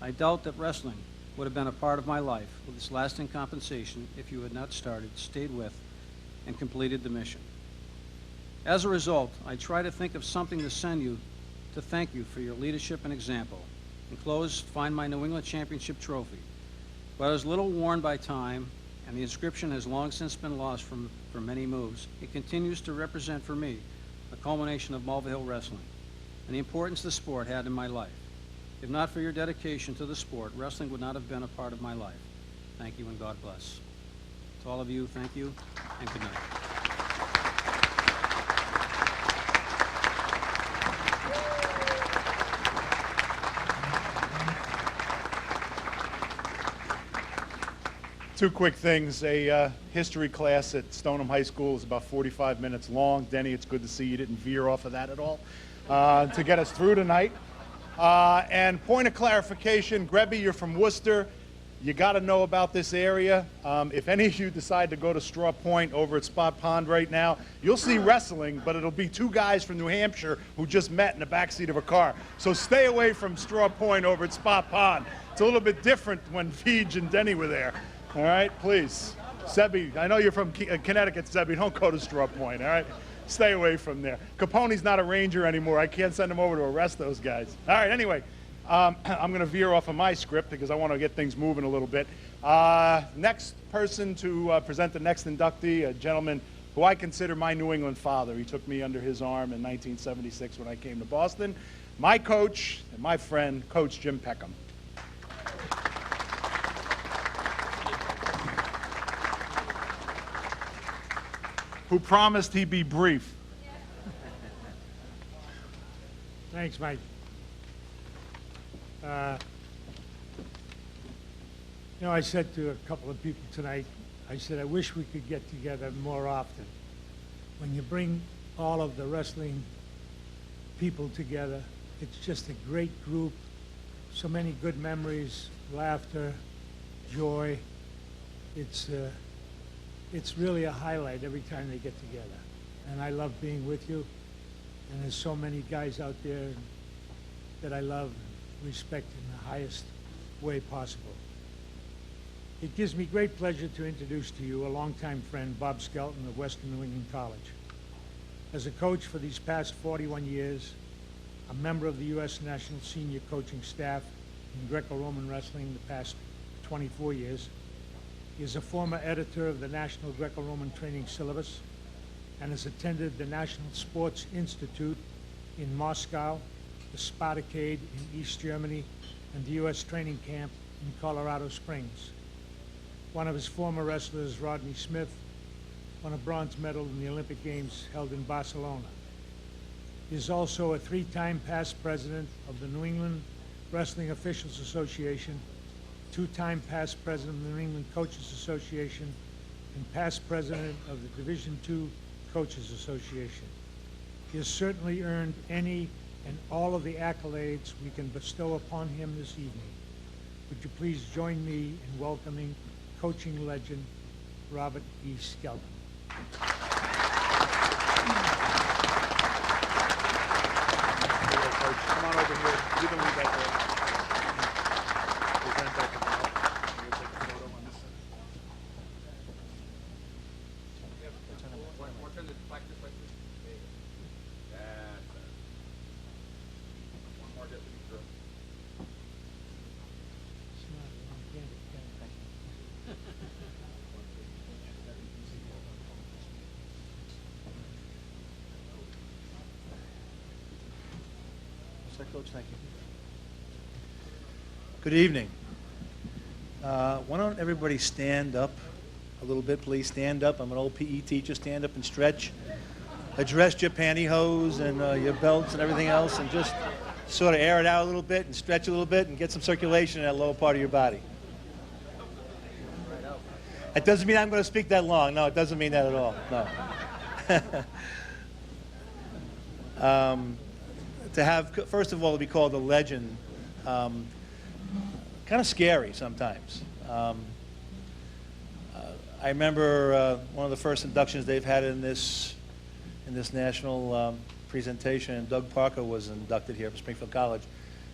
I doubt that wrestling would have been a part of my life with its lasting compensation if you had not started, stayed with, and completed the mission. As a result, I try to think of something to send you to thank you for your leadership and example. Enclosed, find my New England Championship trophy. While it was a little worn by time, and the inscription has long since been lost for many moves, it continues to represent for me the culmination of Mulva Hill wrestling and the importance the sport had in my life. If not for your dedication to the sport, wrestling would not have been a part of my life. Thank you and God bless. To all of you, thank you and good night. Two quick things. A history class at Stoneham High School is about 45 minutes long. Denny, it's good to see you didn't veer off of that at all to get us through tonight. And point of clarification, Grebby, you're from Worcester. You got to know about this area. If any of you decide to go to Straw Point over at Spot Pond right now, you'll see wrestling, but it'll be two guys from New Hampshire who just met in the backseat of a car. So stay away from Straw Point over at Spot Pond. It's a little bit different when Feige and Denny were there. All right, please. Sebi, I know you're from Connecticut, Sebi. Don't go to Straw Point, all right? Stay away from there. Capone's not a ranger anymore. I can't send him over to arrest those guys. All right, anyway, I'm going to veer off of my script because I want to get things moving a little bit. Next person to present the next inductee, a gentleman who I consider my New England father. He took me under his arm in 1976 when I came to Boston. My coach and my friend, Coach Jim Peckham. Who promised he'd be brief. Thanks, Mike. I said to a couple of people tonight, I said, I wish we could get together more often. When you bring all of the wrestling people together, it's just a great group, so many good memories, laughter, joy. It's really a highlight every time they get together. And I love being with you. And there's so many guys out there that I love and respect in the highest way possible. It gives me great pleasure to introduce to you a longtime friend, Bob Skelton of Western New England College. As a coach for these past 41 years, a member of the U.S. National Senior Coaching Staff in Greco-Roman Wrestling the past 24 years, he is a former editor of the National Greco-Roman Training Syllabus and has attended the National Sports Institute in Moscow, the Spartacade in East Germany, and the U.S. Training Camp in Colorado Springs. One of his former wrestlers, Rodney Smith, won a bronze medal in the Olympic Games held in Barcelona. He is also a three-time past president of the New England Wrestling Officials Association, two-time past president of the New England Coaches Association, and past president of the Division II Coaches Association. He has certainly earned any and all of the accolades we can bestow upon him this evening. Would you please join me in welcoming coaching legend Robert E. Skelton. Come on over here. You can leave that there. Present that to Bob. We'll take a photo on this side. One more just to be through. Coach, thank you. Good evening. Why don't everybody stand up a little bit, please? Stand up. I'm an old PE teacher. Stand up and stretch. Address your pantyhose and your belts and everything else, and just sort of air it out a little bit and stretch a little bit and get some circulation in that lower part of your body. It doesn't mean I'm going to speak that long. No, it doesn't mean that at all. No. To have, first of all, to be called a legend, kind of scary sometimes. I remember one of the first inductions they've had in this national presentation, and Doug Parker was inducted here from Springfield College,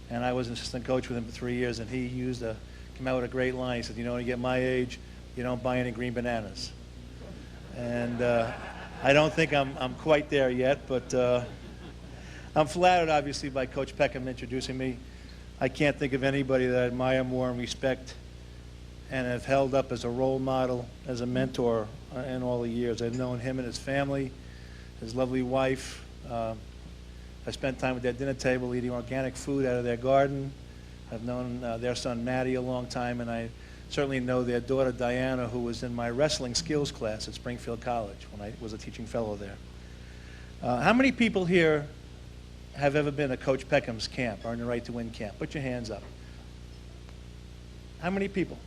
and I was an assistant coach with him for 3 years, and he came out with a great line. He said, "You know, when you get my age, you don't buy any green bananas." And I don't think I'm quite there yet, but I'm flattered, obviously, by Coach Peckham introducing me. I can't think of anybody that I admire more and respect and have held up as a role model, as a mentor in all the years. I've known him and his family, his lovely wife. I spent time at their dinner table eating organic food out of their garden. I've known their son Matty a long time, and I certainly know their daughter Diana, who was in my wrestling skills class at Springfield College when I was a teaching fellow there. How many people here have ever been to Coach Peckham's camp, Earn the Right to Win camp? Put your hands up. How many people?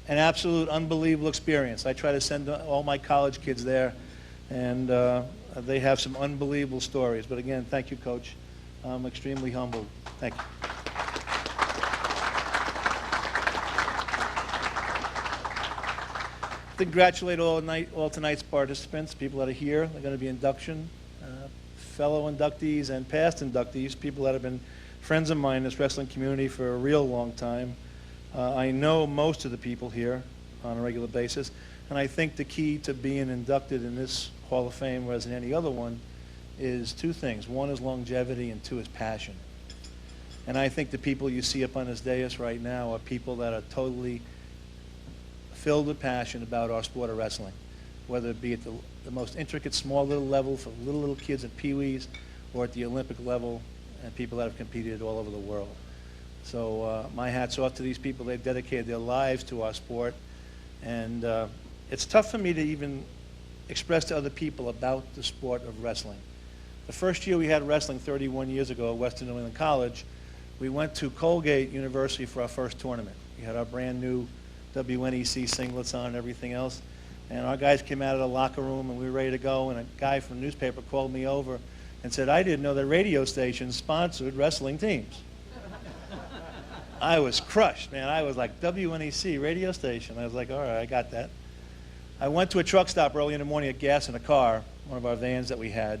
An absolute unbelievable experience. I try to send all my college kids there, and they have some unbelievable stories. But again, thank you, Coach. I'm extremely humbled. Thank you. Congratulate all tonight's participants, people that are here. They're going to be induction, fellow inductees and past inductees, people that have been friends of mine in this wrestling community for a real long time. I know most of the people here on a regular basis, and I think the key to being inducted in this Hall of Fame, whereas in any other one, is two things. One is longevity, and two is passion. And I think the people you see up on this dais right now are people that are totally filled with passion about our sport of wrestling, whether it be at the most intricate, small little level for little kids and peewees, or at the Olympic level, and people that have competed all over the world. So my hat's off to these people. They've dedicated their lives to our sport, and it's tough for me to even express to other people about the sport of wrestling. The first year we had wrestling 31 years ago at Western New England College, we went to Colgate University for our first tournament. We had our brand new WNEC singlets on and everything else, and our guys came out of the locker room and we were ready to go, and a guy from the newspaper called me over and said, "I didn't know that radio stations sponsored wrestling teams." I was crushed, man. I was like, WNEC radio station. I was like, all right, I got that. I went to a truck stop early in the morning to get gas in a car, one of our vans that we had.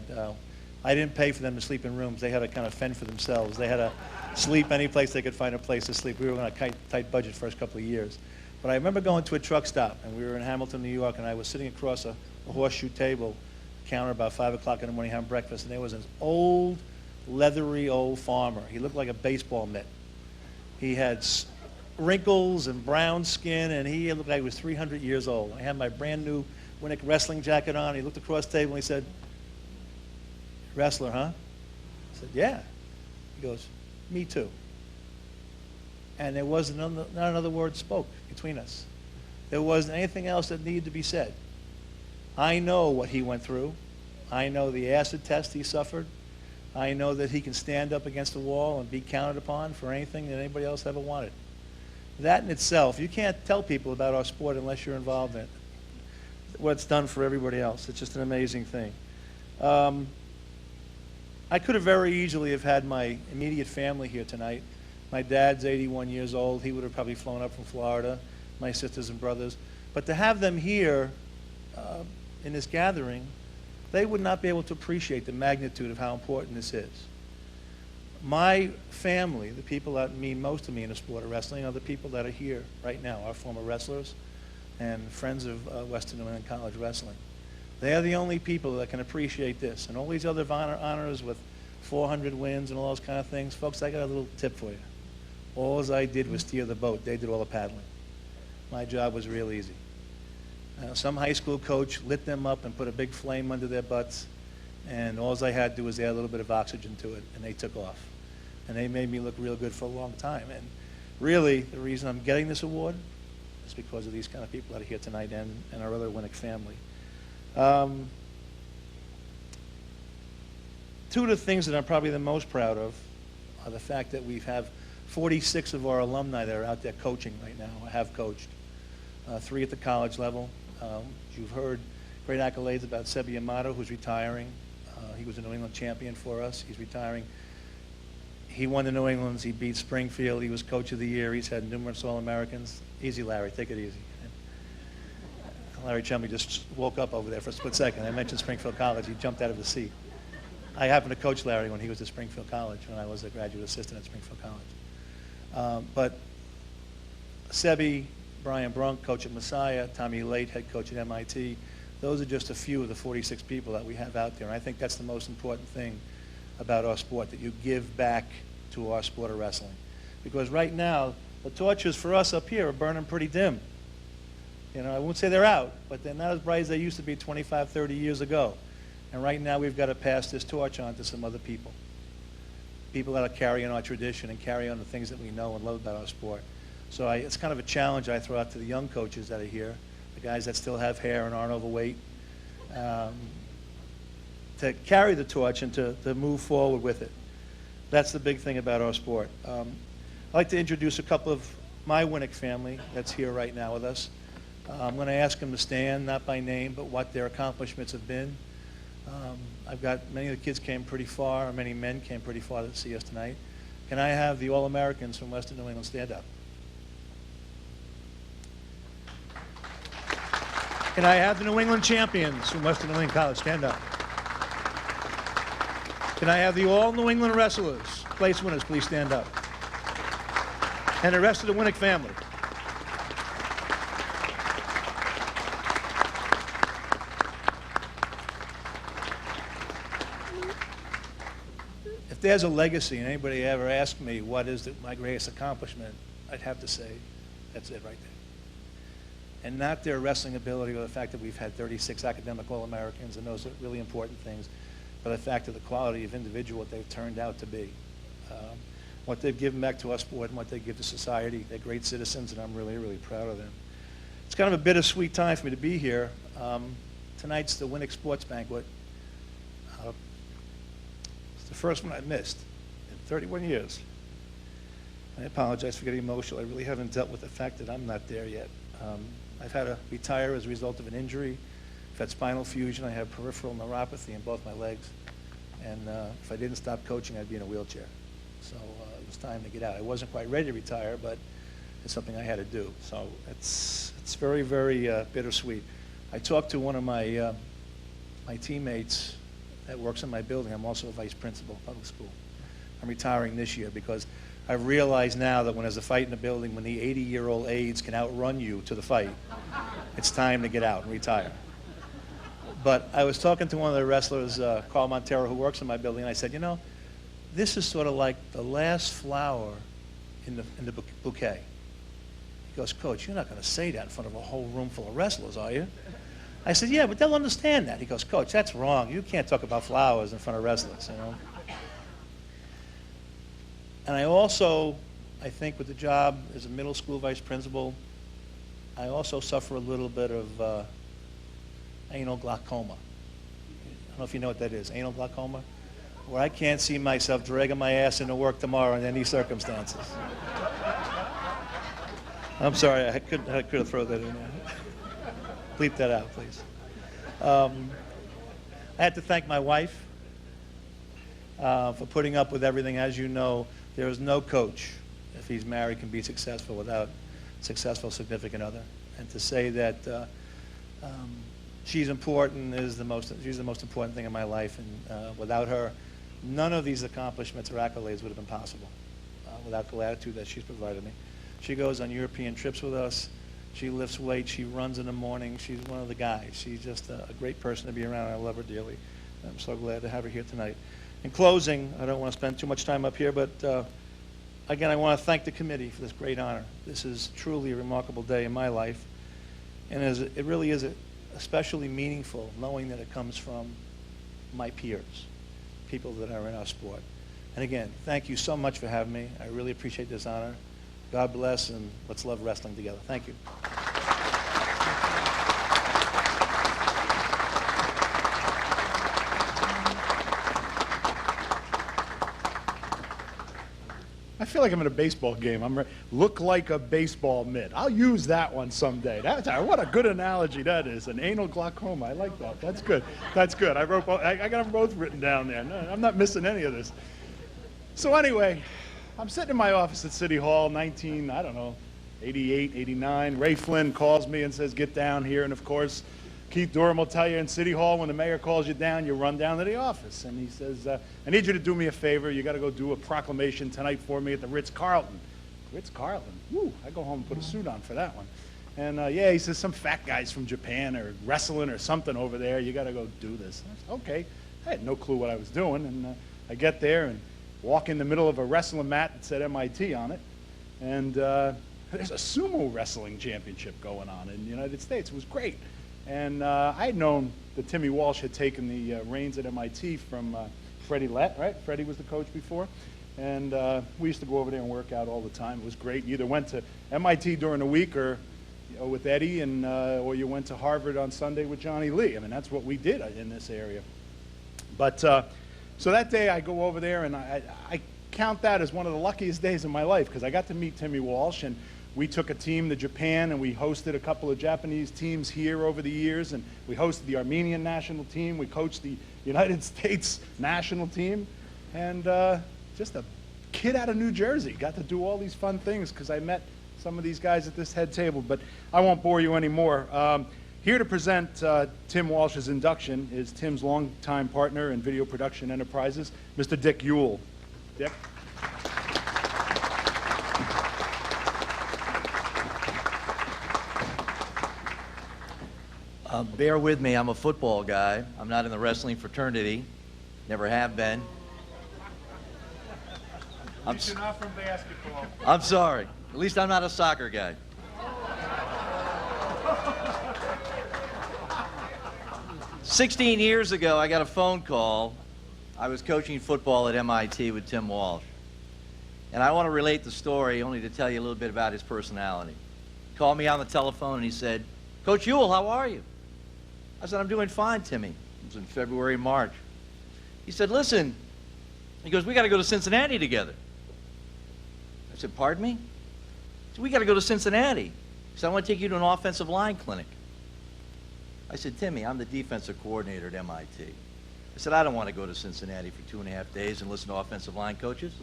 I didn't pay for them to sleep in rooms. They had to kind of fend for themselves. They had to sleep any place they could find a place to sleep. We were on a tight budget first couple of years. But I remember going to a truck stop, and we were in Hamilton, New York, and I was sitting across a horseshoe table counter about 5 o'clock in the morning having breakfast, and there was this old, leathery old farmer. He looked like a baseball mitt. He had wrinkles and brown skin, and he looked like he was 300 years old. I had my brand new Winnick wrestling jacket on. He looked across the table and he said, "Wrestler, huh?" I said, "Yeah." He goes, "Me too." And there wasn't not another word spoke between us. There wasn't anything else that needed to be said. I know what he went through. I know the acid test he suffered. I know that he can stand up against the wall and be counted upon for anything that anybody else ever wanted. That in itself, you can't tell people about our sport unless you're involved in it. What it's done for everybody else. It's just an amazing thing. I could have very easily have had my immediate family here tonight. My dad's 81 years old. He would have probably flown up from Florida, my sisters and brothers. But to have them here in this gathering, they would not be able to appreciate the magnitude of how important this is. My family, the people that mean most to me in the sport of wrestling, are the people that are here right now, our former wrestlers and friends of Western New England College Wrestling. They are the only people that can appreciate this. And all these other honors with 400 wins and all those kind of things, folks, I got a little tip for you. All I did was steer the boat. They did all the paddling. My job was real easy. Some high school coach lit them up and put a big flame under their butts, and all I had to do was add a little bit of oxygen to it, and they took off. And they made me look real good for a long time. And really, the reason I'm getting this award is because of these kind of people that are here tonight and our other Winnick family. Two of the things that I'm probably the most proud of are the fact that we have 46 of our alumni that are out there coaching right now, or have coached. 3 at the college level. You've heard great accolades about Sebi Amato, who's retiring. He was a New England champion for us. He's retiring. He won the New Englands. He beat Springfield. He was coach of the year. He's had numerous All-Americans. Easy, Larry. Take it easy. Larry Chumley just woke up over there for a split second. I mentioned Springfield College. He jumped out of his seat. I happened to coach Larry when he was at Springfield College, when I was a graduate assistant at Springfield College. But Sebi, Brian Brunk, coach at Messiah, Tommy Late, head coach at MIT. Those are just a few of the 46 people that we have out there. And I think that's the most important thing about our sport, that you give back to our sport of wrestling. Because right now, the torches for us up here are burning pretty dim. You know, I won't say they're out, but they're not as bright as they used to be 25, 30 years ago. And right now we've got to pass this torch on to some other people. People that are carrying our tradition and carry on the things that we know and love about our sport. So it's kind of a challenge I throw out to the young coaches that are here, the guys that still have hair and aren't overweight, to carry the torch and to move forward with it. That's the big thing about our sport. I'd like to introduce a couple of my Winnick family that's here right now with us. I'm going to ask them to stand, not by name, but what their accomplishments have been. I've got many of the kids came pretty far, or many men came pretty far to see us tonight. Can I have the All-Americans from Western New England stand up? Can I have the New England champions from Western New England College stand up? Can I have the all-New England wrestlers, place winners, please stand up? And the rest of the Winnick family. If there's a legacy and anybody ever asked me what is my greatest accomplishment, I'd have to say that's it right there. And not their wrestling ability or the fact that we've had 36 academic All-Americans, and those are really important things, but the fact of the quality of individual what they've turned out to be. What they've given back to our sport and what they give to society. They're great citizens, and I'm really, really proud of them. It's kind of a bittersweet time for me to be here. Tonight's the Winnick Sports Banquet. It's the first one I've missed in 31 years. I apologize for getting emotional. I really haven't dealt with the fact that I'm not there yet. I've had to retire as a result of an injury. I've had spinal fusion. I have peripheral neuropathy in both my legs. And if I didn't stop coaching, I'd be in a wheelchair. So it was time to get out. I wasn't quite ready to retire, but it's something I had to do. So it's very, very bittersweet. I talked to one of my teammates that works in my building. I'm also a vice principal of public school. I'm retiring this year because I've realized now that when there's a fight in the building, when the 80-year-old aides can outrun you to the fight, it's time to get out and retire. But I was talking to one of the wrestlers, Carl Montero, who works in my building, and I said, you know, this is sort of like the last flower in the bouquet. He goes, Coach, you're not going to say that in front of a whole room full of wrestlers, are you? I said, yeah, but they'll understand that. He goes, Coach, that's wrong. You can't talk about flowers in front of wrestlers, you know. And I think with the job as a middle school vice principal, I also suffer a little bit of anal glaucoma. I don't know if you know what that is, anal glaucoma, where I can't see myself dragging my ass into work tomorrow in any circumstances. I'm sorry, I could have thrown that in there. Bleep that out, please. I had to thank my wife for putting up with everything. As you know, there is no coach, if he's married, can be successful without a successful significant other. And to say that she's important she's the most important thing in my life. And without her, none of these accomplishments or accolades would have been possible without the latitude that she's provided me. She goes on European trips with us. She lifts weights. She runs in the morning. She's one of the guys. She's just a great person to be around. I love her dearly. I'm so glad to have her here tonight. In closing, I don't want to spend too much time up here, but again, I want to thank the committee for this great honor. This is truly a remarkable day in my life, and it really is especially meaningful knowing that it comes from my peers, people that are in our sport. And again, thank you so much for having me. I really appreciate this honor. God bless, and let's love wrestling together. Thank you. I feel like I'm in a baseball game. Look like a baseball mitt. I'll use that one someday. What a good analogy that is. An anal glaucoma. I like that. That's good. That's good. I got them both written down there. No, I'm not missing any of this. So anyway, I'm sitting in my office at City Hall, 88, 89. Ray Flynn calls me and says, get down here. And of course, Keith Durham will tell you in City Hall, when the mayor calls you down, you run down to the office. And he says, I need you to do me a favor. You got to go do a proclamation tonight for me at the Ritz-Carlton. Ritz-Carlton? Woo, I go home and put a suit on for that one. And yeah, he says, some fat guys from Japan or wrestling or something over there. You got to go do this. I said, okay. I had no clue what I was doing. And I get there and walk in the middle of a wrestling mat that said MIT on it, and there's a sumo wrestling championship going on in the United States. It was great. And I had known that Timmy Walsh had taken the reins at MIT from Freddie Lett, right? Freddie was the coach before. And we used to go over there and work out all the time. It was great. You either went to MIT during the week or with Eddie, and or you went to Harvard on Sunday with Johnny Lee. I mean, that's what we did in this area. But so that day I go over there, and I count that as one of the luckiest days of my life, because I got to meet Timmy Walsh, and we took a team to Japan, and we hosted a couple of Japanese teams here over the years, and we hosted the Armenian national team. We coached the United States national team, and just a kid out of New Jersey. Got to do all these fun things because I met some of these guys at this head table, but I won't bore you anymore. Here to present Tim Walsh's induction is Tim's longtime partner in video production enterprises, Mr. Dick Ewell. Dick. Bear with me, I'm a football guy. I'm not in the wrestling fraternity, never have been. You're not from basketball. I'm sorry. At least I'm not a soccer guy. "16 years ago, I got a phone call. I was coaching football at MIT with Tim Walsh. And I want to relate the story only to tell you a little bit about his personality. He called me on the telephone and he said, "Coach Ewell, how are you?" I said, "I'm doing fine, Timmy." It was in February, March. He said, "Listen," he goes, "we got to go to Cincinnati together." I said, "Pardon me?" He said, "We got to go to Cincinnati." He said, "I want to take you to an offensive line clinic." I said, "Timmy, I'm the defensive coordinator at MIT. I said, "I don't want to go to Cincinnati for 2.5 days and listen to offensive line coaches."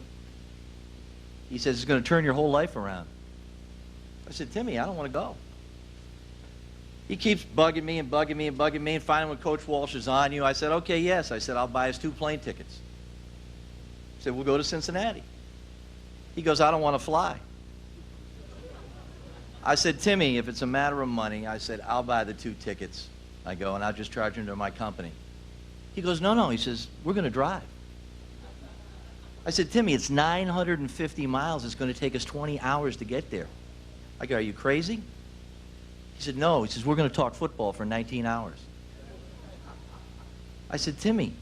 He says, "It's going to turn your whole life around." I said, "Timmy, I don't want to go." He keeps bugging me and bugging me and bugging me, and finally when Coach Walsh is on you, I said, "Okay, yes." I said, "I'll buy us 2 plane tickets." He said, "We'll go to Cincinnati." He goes, "I don't want to fly." I said, "Timmy, if it's a matter of money," I said, "I'll buy the 2 tickets." I go, "and I'll just charge them to my company." He goes, "No, no." He says, "We're going to drive." I said, "Timmy, it's 950 miles. It's going to take us 20 hours to get there." I go, "Are you crazy?" He said, "No." He says, "We're going to talk football for 19 hours. I said, "Timmy,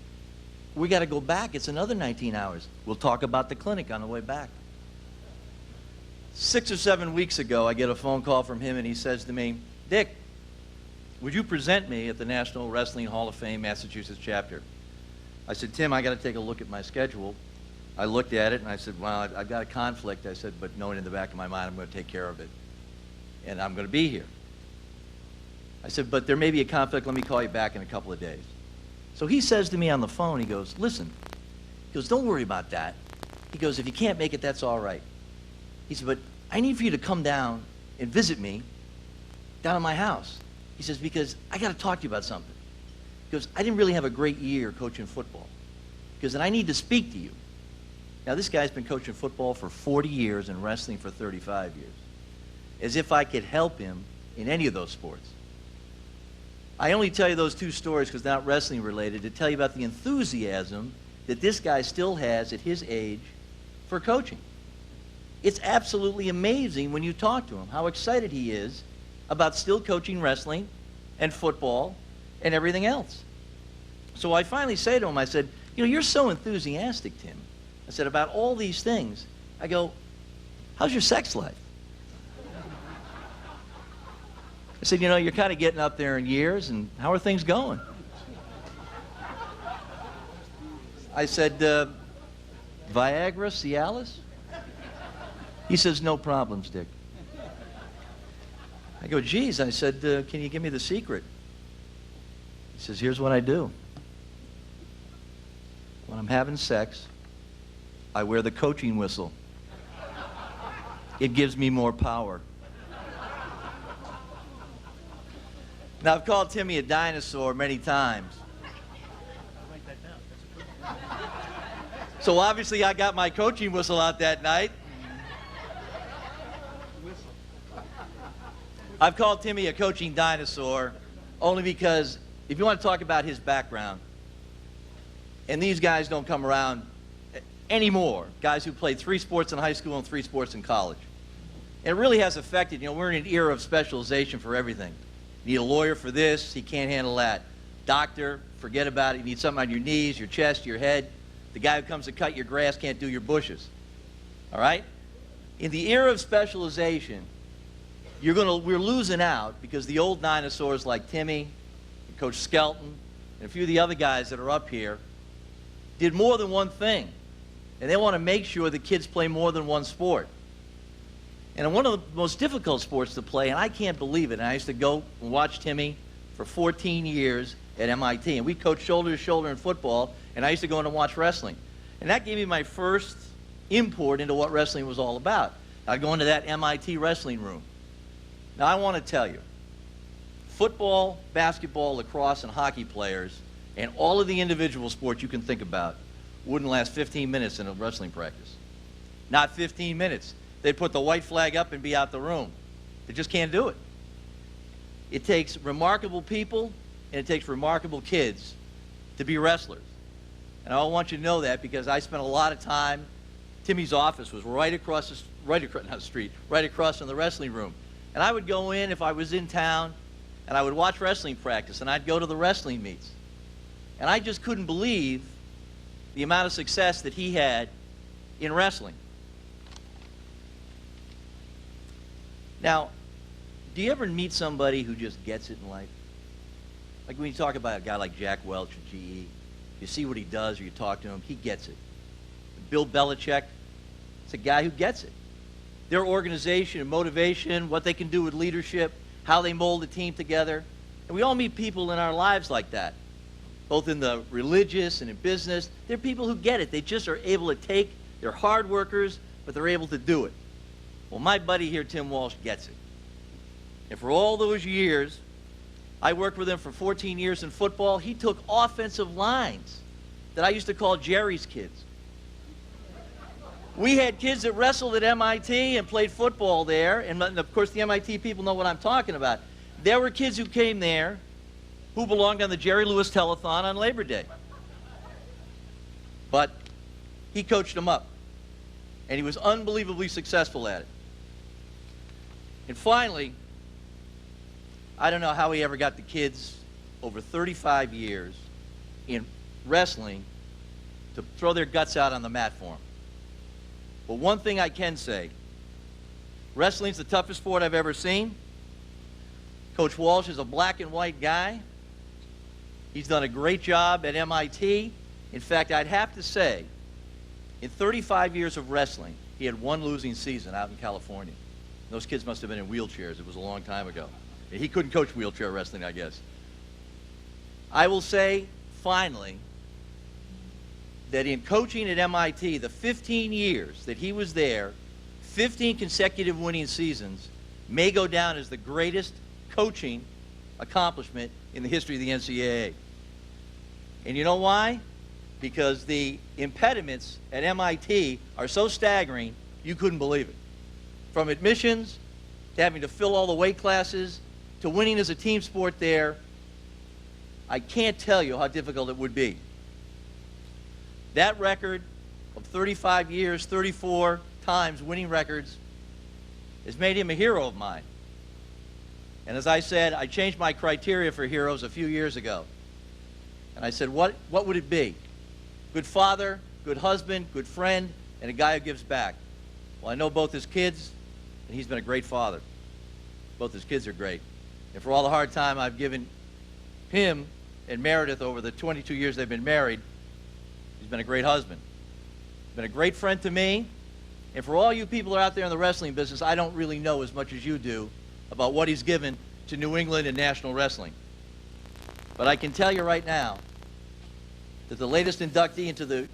we got to go back. It's another 19 hours. We'll talk about the clinic on the way back." 6 or 7 weeks ago, I get a phone call from him, and he says to me, "Dick, would you present me at the National Wrestling Hall of Fame, Massachusetts chapter?" I said, "Tim, I got to take a look at my schedule." I looked at it, and I said, "Well, I've got a conflict." I said, "But knowing in the back of my mind, I'm going to take care of it, and I'm going to be here." I said, "But there may be a conflict. Let me call you back in a couple of days." So he says to me on the phone, he goes, "Listen," he goes, "don't worry about that." He goes, "If you can't make it, that's all right." He said, "But I need for you to come down and visit me down at my house." He says, "Because I got to talk to you about something." He goes, "I didn't really have a great year coaching football." He goes, "And I need to speak to you." Now, this guy's been coaching football for 40 years and wrestling for 35 years. As if I could help him in any of those sports. I only tell you those 2 stories because they're not wrestling related, to tell you about the enthusiasm that this guy still has at his age for coaching. It's absolutely amazing when you talk to him how excited he is about still coaching wrestling and football and everything else. So I finally say to him, I said, "You know, you're so enthusiastic, Tim." I said, "About all these things." I go, "How's your sex life?" I said, "You know, you're kind of getting up there in years, and how are things going?" I said, "Viagra, Cialis?" He says, "No problems, Dick." I go, "Geez," I said, "Can you give me the secret?" He says, "Here's what I do. When I'm having sex, I wear the coaching whistle. It gives me more power." Now, I've called Timmy a dinosaur many times. So obviously I got my coaching whistle out that night. I've called Timmy a coaching dinosaur only because if you want to talk about his background, And these guys don't come around anymore, guys who played 3 sports in high school and 3 sports in college. And it really has affected, we're in an era of specialization for everything. You need a lawyer for this, he can't handle that. Doctor, forget about it, you need something on your knees, your chest, your head. The guy who comes to cut your grass can't do your bushes. All right? In the era of specialization, we're losing out because the old dinosaurs like Timmy, and Coach Skelton, and a few of the other guys that are up here did more than one thing. And they want to make sure the kids play more than one sport. And one of the most difficult sports to play, and I can't believe it, and I used to go and watch Timmy for 14 years at MIT, and we coached shoulder to shoulder in football, and I used to go in and watch wrestling. And that gave me my first import into what wrestling was all about. I'd go into that MIT wrestling room. Now, I want to tell you, football, basketball, lacrosse, and hockey players, and all of the individual sports you can think about, wouldn't last 15 minutes in a wrestling practice. Not 15 minutes. They'd put the white flag up and be out the room. They just can't do it. It takes remarkable people, and it takes remarkable kids to be wrestlers. And I want you to know that because I spent a lot of time, Timmy's office was right across from the wrestling room. And I would go in if I was in town, and I would watch wrestling practice, and I'd go to the wrestling meets. And I just couldn't believe the amount of success that he had in wrestling. Now, do you ever meet somebody who just gets it in life? Like when you talk about a guy like Jack Welch at GE, you see what he does or you talk to him, he gets it. Bill Belichick, it's a guy who gets it. Their organization and motivation, what they can do with leadership, how they mold a team together. And we all meet people in our lives like that, both in the religious and in business. They're people who get it. They just are able to take, they're hard workers, but they're able to do it. Well, my buddy here, Tim Walsh, gets it. And for all those years, I worked with him for 14 years in football. He took offensive lines that I used to call Jerry's kids. We had kids that wrestled at MIT and played football there, and of course the MIT people know what I'm talking about. There were kids who came there who belonged on the Jerry Lewis Telethon on Labor Day. But he coached them up, and he was unbelievably successful at it. And finally, I don't know how he ever got the kids over 35 years in wrestling to throw their guts out on the mat for him. But one thing I can say, wrestling's the toughest sport I've ever seen. Coach Walsh is a black and white guy. He's done a great job at MIT. In fact, I'd have to say, in 35 years of wrestling, he had one losing season out in California. Those kids must have been in wheelchairs. It was a long time ago. He couldn't coach wheelchair wrestling, I guess. I will say, finally, that in coaching at MIT, the 15 years that he was there, 15 consecutive winning seasons, may go down as the greatest coaching accomplishment in the history of the NCAA. And you know why? Because the impediments at MIT are so staggering, you couldn't believe it. From admissions, to having to fill all the weight classes, to winning as a team sport there, I can't tell you how difficult it would be. That record of 35 years, 34 times winning records, has made him a hero of mine. And as I said, I changed my criteria for heroes a few years ago. And I said, what would it be? Good father, good husband, good friend, and a guy who gives back. Well, I know both his kids, and he's been a great father. Both his kids are great. And for all the hard time I've given him and Meredith over the 22 years they've been married, he's been a great husband. He's been a great friend to me. And for all you people who are out there in the wrestling business, I don't really know as much as you do about what he's given to New England and national wrestling. But I can tell you right now that the latest inductee into the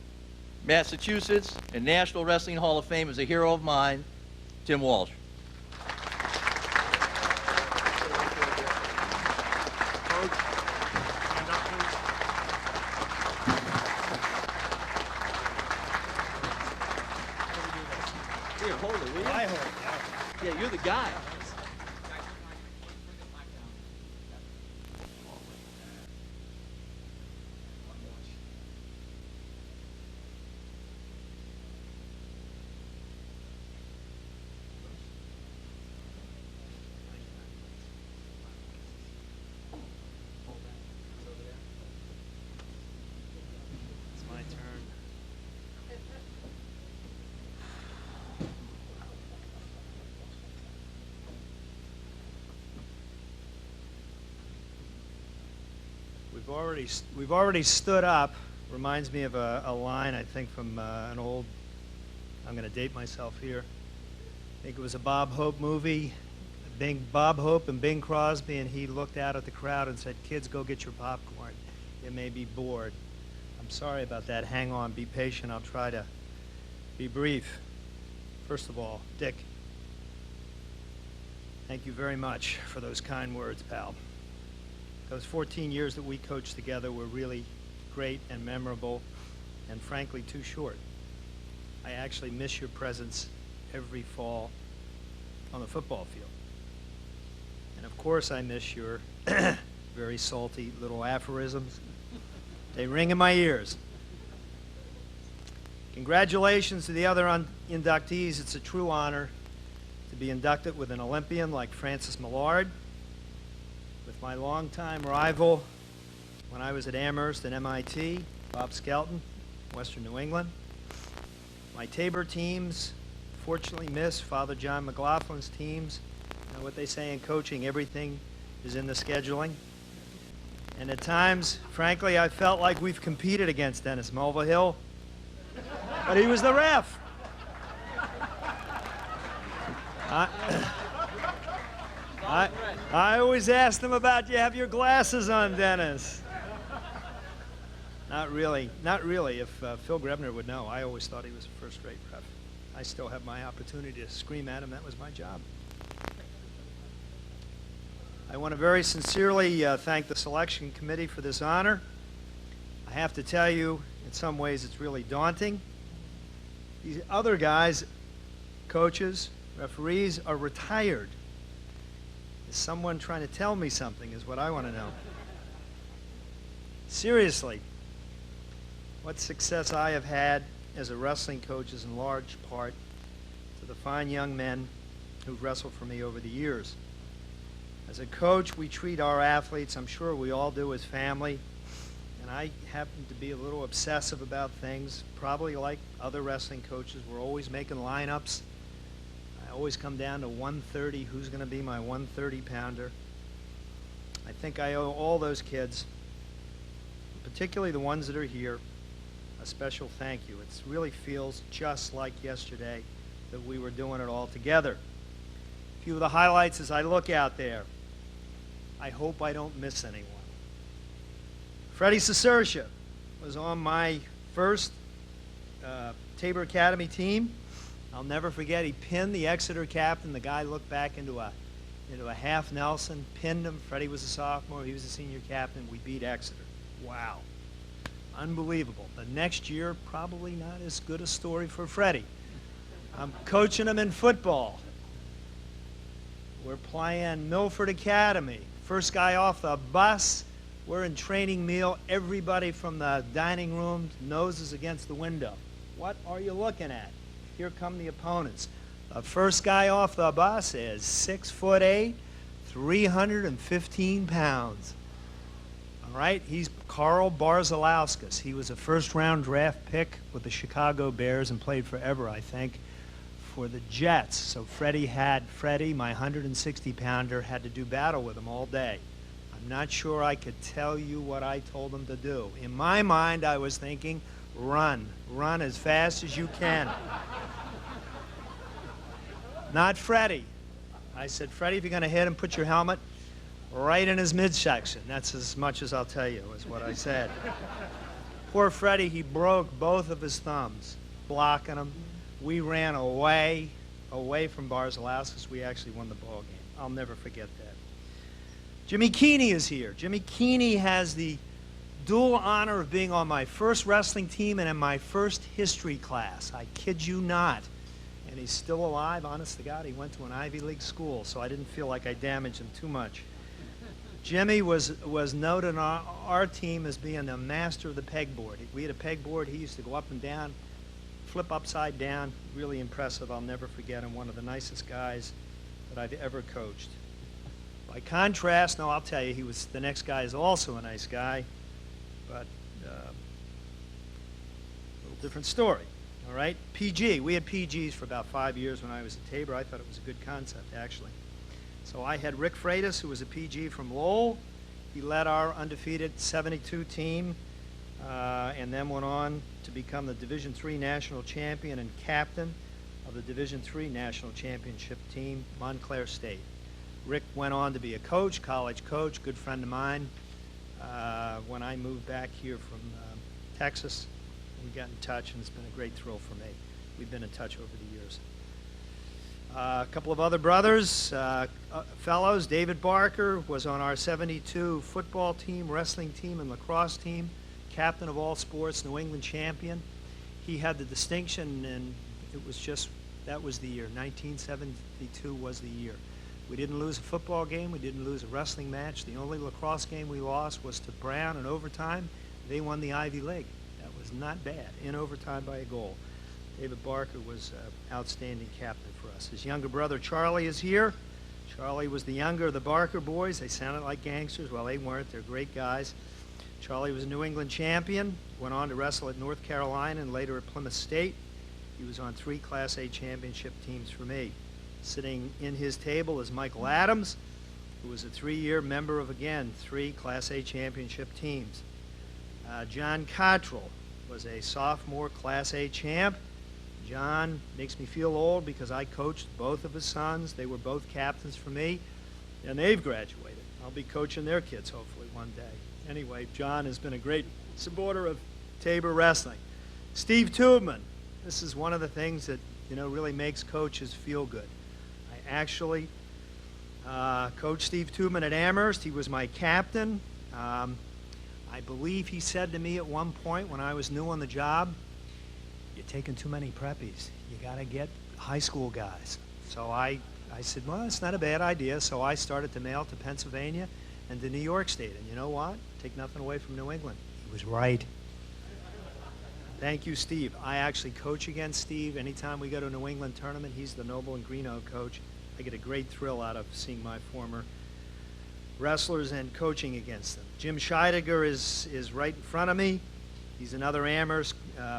Massachusetts and National Wrestling Hall of Fame is a hero of mine, Tim Walsh. Here, hold it, will you? I hold it. Yeah, you're the guy. We've already stood up. Reminds me of a line, I think, from an old, I'm going to date myself here. I think it was a Bob Hope movie. Bob Hope and Bing Crosby, and he looked out at the crowd and said, "Kids, go get your popcorn. You may be bored." I'm sorry about that. Hang on. Be patient. I'll try to be brief. First of all, Dick, thank you very much for those kind words, pal. Those 14 years that we coached together were really great and memorable, and frankly, too short. I actually miss your presence every fall on the football field. And of course, I miss your very salty little aphorisms. They ring in my ears. Congratulations to the other inductees. It's a true honor to be inducted with an Olympian like Francis Millard, with my longtime rival when I was at Amherst and MIT, Bob Skelton, Western New England. My Tabor teams fortunately missed Father John McLaughlin's teams. You know what they say in coaching, everything is in the scheduling. And at times, frankly, I felt like we've competed against Dennis Mulvihill, but he was the ref. I always asked him about, you have your glasses on, Dennis. Not really. If Phil Grebner would know, I always thought he was a first-rate ref. I still have my opportunity to scream at him. That was my job. I want to very sincerely thank the selection committee for this honor. I have to tell you, in some ways, it's really daunting. These other guys, coaches, referees, are retired. Is someone trying to tell me something is what I want to know. Seriously, what success I have had as a wrestling coach is in large part to the fine young men who've wrestled for me over the years. As a coach, we treat our athletes, I'm sure we all do, as family. And I happen to be a little obsessive about things, probably like other wrestling coaches. We're always making lineups. I always come down to 130, who's going to be my 130-pounder. I think I owe all those kids, particularly the ones that are here, a special thank you. It really feels just like yesterday that we were doing it all together. A few of the highlights as I look out there. I hope I don't miss anyone. Freddie Cicercia was on my first Tabor Academy team. I'll never forget, he pinned the Exeter captain. The guy looked back into a half Nelson, pinned him. Freddie was a sophomore. He was a senior captain. We beat Exeter. Wow. Unbelievable. The next year, probably not as good a story for Freddie. I'm coaching him in football. We're playing Milford Academy. First guy off the bus. We're in training meal. Everybody from the dining room, noses against the window. What are you looking at? Here come the opponents. The first guy off the bus is 6'8", 315 pounds. All right, he's Carl Barzalauskas. He was a first-round draft pick with the Chicago Bears and played forever, I think, for the Jets. So Freddie, my 160-pounder, had to do battle with him all day. I'm not sure I could tell you what I told him to do. In my mind, I was thinking, run as fast as you can. Not Freddie. I said, Freddie, if you're going to hit him, put your helmet right in his midsection. That's as much as I'll tell you, is what I said. Poor Freddie, he broke both of his thumbs, blocking him. We ran away from Barzalauskas. We actually won the ball game. I'll never forget that. Jimmy Keeney is here. Jimmy Keeney has the dual honor of being on my first wrestling team and in my first history class. I kid you not. And he's still alive, honest to God. He went to an Ivy League school, so I didn't feel like I damaged him too much. Jimmy was noted on our team as being the master of the pegboard. We had a pegboard. He used to go up and down, flip upside down. Really impressive. I'll never forget him. One of the nicest guys that I've ever coached. By contrast, no, I'll tell you, the next guy is also a nice guy, but a little different story. All right, PG. We had PGs for about 5 years when I was at Tabor. I thought it was a good concept, actually. So I had Rick Freitas, who was a PG from Lowell, He led our undefeated 72 team and then went on to become the Division III national champion and captain of the Division III national championship team, Montclair State. Rick went on to be a coach, college coach, good friend of mine. When I moved back here from Texas, we got in touch, and it's been a great thrill for me. We've been in touch over the years. A couple of other brothers, fellows. David Barker was on our 72 football team, wrestling team, and lacrosse team, captain of all sports, New England champion. He had the distinction, and it was just, that was the year. 1972 was the year. We didn't lose a football game. We didn't lose a wrestling match. The only lacrosse game we lost was to Brown in overtime. They won the Ivy League. That was not bad, in overtime by a goal. David Barker was an outstanding captain for us. His younger brother Charlie is here. Charlie was the younger of the Barker boys. They sounded like gangsters. Well, they weren't. They're great guys. Charlie was a New England champion, went on to wrestle at North Carolina and later at Plymouth State. He was on 3 Class A championship teams for me. Sitting in his table is Michael Adams, who was a 3-year member of, again, 3 Class A championship teams. John Cottrell was a sophomore Class A champ. John makes me feel old because I coached both of his sons. They were both captains for me, and they've graduated. I'll be coaching their kids hopefully one day. Anyway, John has been a great supporter of Tabor wrestling. Steve Tubman. This is one of the things that, you know, really makes coaches feel good. I actually coached Steve Tubman at Amherst. He was my captain. I believe he said to me at one point when I was new on the job, "You're taking too many preppies. You got to get high school guys." So I said, well, it's not a bad idea. So I started to mail to Pennsylvania and to New York State. And you know what? Take nothing away from New England. He was right. Thank you, Steve. I actually coach against Steve. Anytime we go to a New England tournament, he's the Noble and Greeno coach. I get a great thrill out of seeing my former wrestlers and coaching against them. Jim Scheidegger is right in front of me. He's another Amherst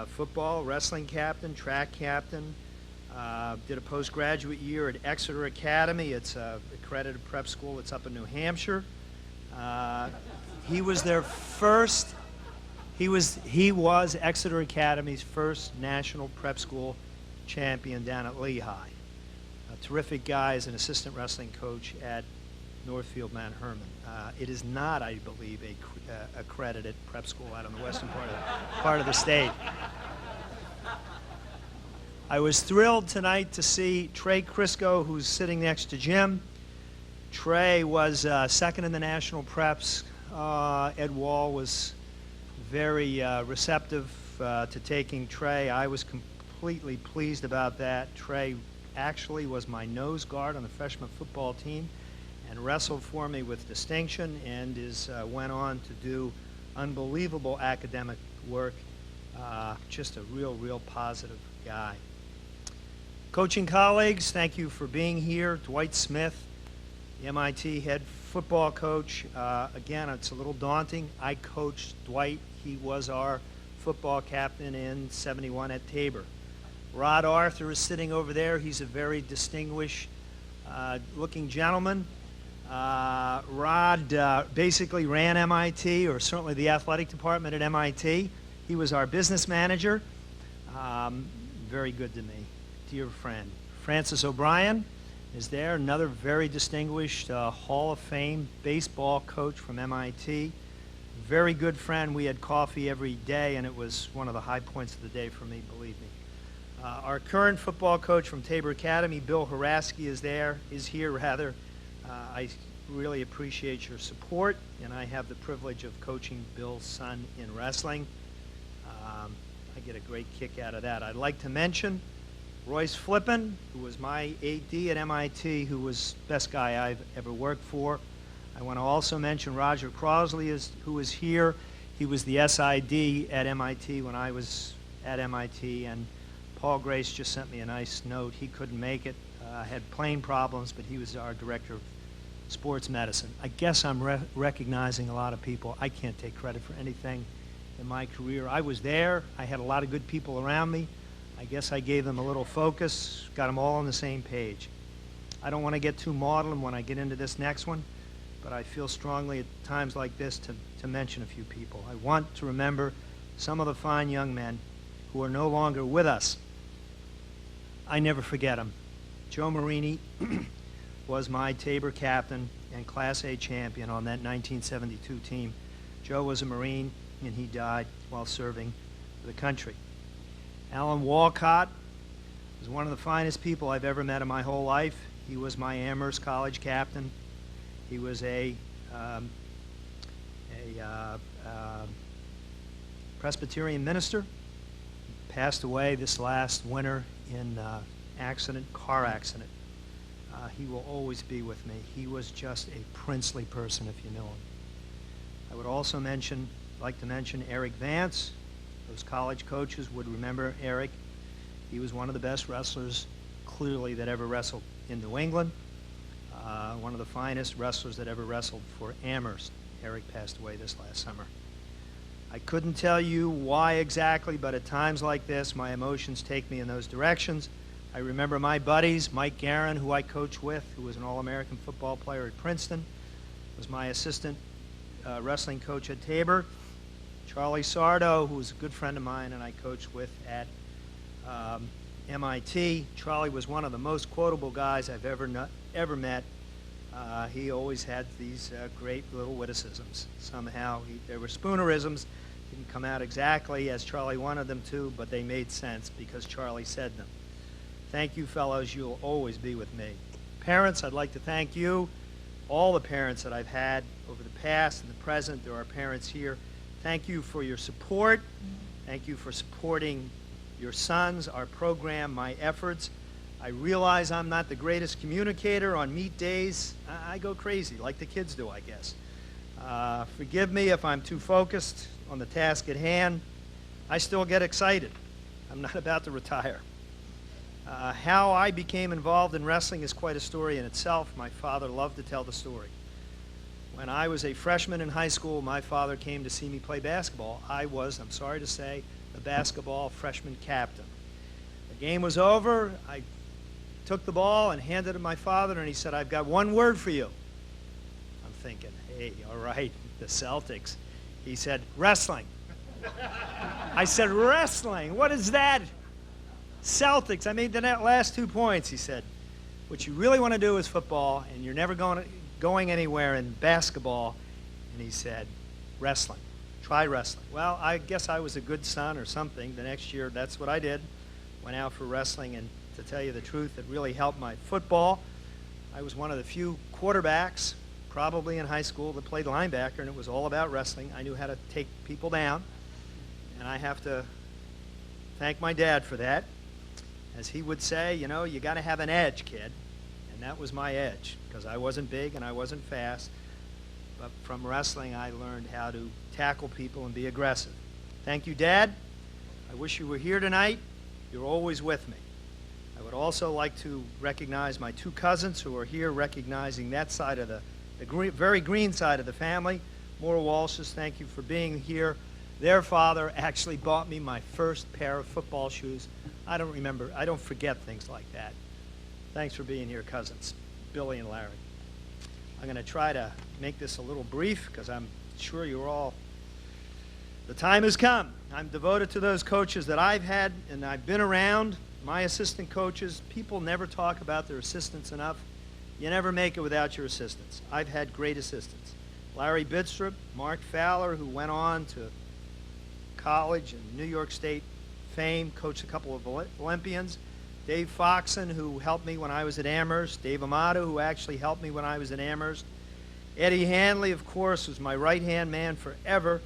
football, wrestling captain, track captain. Did a postgraduate year at Exeter Academy. It's an accredited prep school. It's up in New Hampshire. He was their first. He was Exeter Academy's first national prep school champion down at Lehigh. A terrific guy as an assistant wrestling coach at Northfield Mount Herman. It is not, I believe, a accredited prep school out in the western part of the state. I was thrilled tonight to see Trey Crisco, who's sitting next to Jim. Trey was second in the national preps. Ed Wall was very receptive to taking Trey. I was completely pleased about that. Trey actually was my nose guard on the freshman football team and wrestled for me with distinction and went on to do unbelievable academic work. Just a real positive guy. Coaching colleagues, thank you for being here. Dwight Smith, the MIT head football coach. Again, it's a little daunting. I coached Dwight. He was our football captain in '71 at Tabor. Rod Arthur is sitting over there. He's a very distinguished looking gentleman. Rod basically ran MIT, or certainly the athletic department at MIT. He was our business manager. Very good to me. Dear friend. Francis O'Brien is there, another very distinguished Hall of Fame baseball coach from MIT. Very good friend. We had coffee every day, and it was one of the high points of the day for me, believe me. Our current football coach from Tabor Academy, Bill Haraski, is here. I really appreciate your support, and I have the privilege of coaching Bill's son in wrestling. I get a great kick out of that. I'd like to mention Royce Flippin, who was my AD at MIT, who was the best guy I've ever worked for. I want to also mention Roger Crosley, who is here. He was the SID at MIT when I was at MIT, and Paul Grace just sent me a nice note. He couldn't make it, had plane problems, but he was our director of sports medicine. I guess I'm recognizing a lot of people. I can't take credit for anything in my career. I was there. I had a lot of good people around me. I guess I gave them a little focus, got them all on the same page. I don't want to get too maudlin when I get into this next one, but I feel strongly at times like this to mention a few people. I want to remember some of the fine young men who are no longer with us. I never forget them. Joe Marini was my Tabor captain and Class A champion on that 1972 team. Joe was a Marine, and he died while serving the country. Alan Walcott was one of the finest people I've ever met in my whole life. He was my Amherst College captain. He was a Presbyterian minister. He passed away this last winter in car accident. He will always be with me. He was just a princely person, if you know him. I would also like to mention Eric Vance. Those college coaches would remember Eric. He was one of the best wrestlers, clearly, that ever wrestled in New England. One of the finest wrestlers that ever wrestled for Amherst. Eric passed away this last summer. I couldn't tell you why exactly, but at times like this, my emotions take me in those directions. I remember my buddies, Mike Guerin, who I coached with, who was an All-American football player at Princeton, was my assistant wrestling coach at Tabor. Charlie Sardo, who was a good friend of mine and I coached with at MIT. Charlie was one of the most quotable guys I've ever met. He always had these great little witticisms. Somehow, there were spoonerisms, didn't come out exactly as Charlie wanted them to, but they made sense because Charlie said them. Thank you, fellows. You'll always be with me. Parents, I'd like to thank you, all the parents that I've had over the past and the present. There are parents here. Thank you for your support. Thank you for supporting your sons, our program, my efforts. I realize I'm not the greatest communicator on meet days. I go crazy, like the kids do, I guess. Forgive me if I'm too focused on the task at hand. I still get excited. I'm not about to retire. How I became involved in wrestling is quite a story in itself. My father loved to tell the story. When I was a freshman in high school, my father came to see me play basketball. I was, I'm sorry to say, the basketball freshman captain. The game was over. I took the ball and handed it to my father, and he said, "I've got one word for you." I'm thinking, hey, all right, the Celtics. He said, "Wrestling." I said, "Wrestling? What is that?" "Celtics." I made the last 2 points. He said, "What you really want to do is football, and you're never going anywhere in basketball." And he said, "Wrestling. Try wrestling." Well, I guess I was a good son or something. The next year, that's what I did. Went out for wrestling, and to tell you the truth, it really helped my football. I was one of the few quarterbacks, probably in high school, that played linebacker, and it was all about wrestling. I knew how to take people down, and I have to thank my dad for that. As he would say, you know, you got to have an edge, kid. And that was my edge, because I wasn't big and I wasn't fast. But from wrestling, I learned how to tackle people and be aggressive. Thank you, Dad. I wish you were here tonight. You're always with me. I would also like to recognize my 2 cousins who are here, recognizing that side of the very green side of the family. Moore Walshes, thank you for being here. Their father actually bought me my first pair of football shoes. I don't forget things like that. Thanks for being here, cousins, Billy and Larry. I'm going to try to make this a little brief because I'm sure you're all, the time has come. I'm devoted to those coaches that I've had and I've been around, my assistant coaches. People never talk about their assistants enough. You never make it without your assistants. I've had great assistants. Larry Bidstrup, Mark Fowler, who went on to college and New York State fame, coached a couple of Olympians. Dave Foxon, who helped me when I was at Amherst. Dave Amato, who actually helped me when I was at Amherst. Eddie Hanley, of course, was my right-hand man forever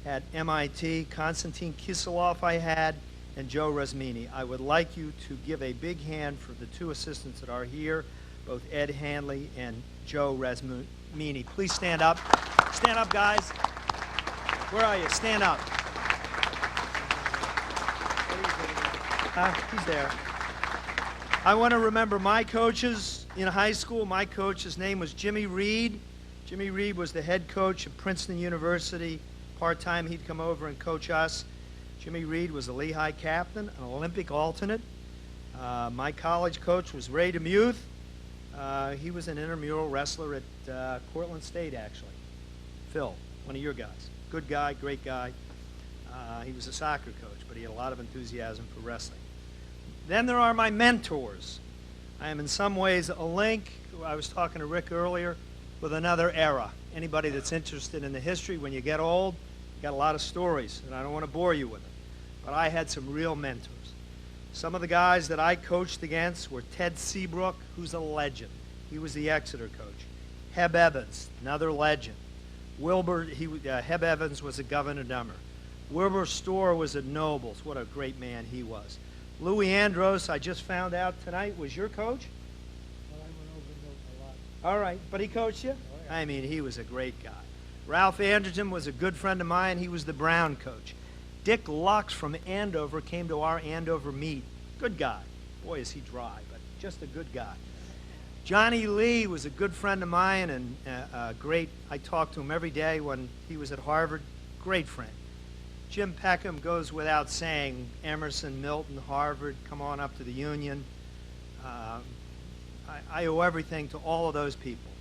at MIT. Konstantin Kisilov I had, and Joe Resmini. I would like you to give a big hand for the 2 assistants that are here, both Ed Hanley and Joe Resmini. Please stand up. Stand up, guys. Where are you? Stand up. He's there. I want to remember my coaches in high school. My coach, his name was Jimmy Reed. Jimmy Reed was the head coach at Princeton University. Part-time, he'd come over and coach us. Jimmy Reed was a Lehigh captain, an Olympic alternate. My college coach was Ray DeMuth. He was an intramural wrestler at Cortland State, actually. Phil, one of your guys. Good guy, great guy. He was a soccer coach, but he had a lot of enthusiasm for wrestling. Then there are my mentors. I am in some ways a link, I was talking to Rick earlier, with another era. Anybody that's interested in the history, when you get old, you got a lot of stories, and I don't want to bore you with them. But I had some real mentors. Some of the guys that I coached against were Ted Seabrook, who's a legend. He was the Exeter coach. Heb Evans, another legend. Wilbur, Heb Evans was a Governor Dummer. Wilbur Storr was at Nobles. What a great man he was. Louis Andros, I just found out tonight, was your coach? Well, I went over Milton a lot. All right, but he coached you? I mean, he was a great guy. Ralph Anderton was a good friend of mine. He was the Brown coach. Dick Lux from Andover came to our Andover meet. Good guy. Boy, is he dry, but just a good guy. Johnny Lee was a good friend of mine and great. I talked to him every day when he was at Harvard. Great friend. Jim Peckham goes without saying. Emerson, Milton, Harvard, come on up to the Union. I owe everything to all of those people.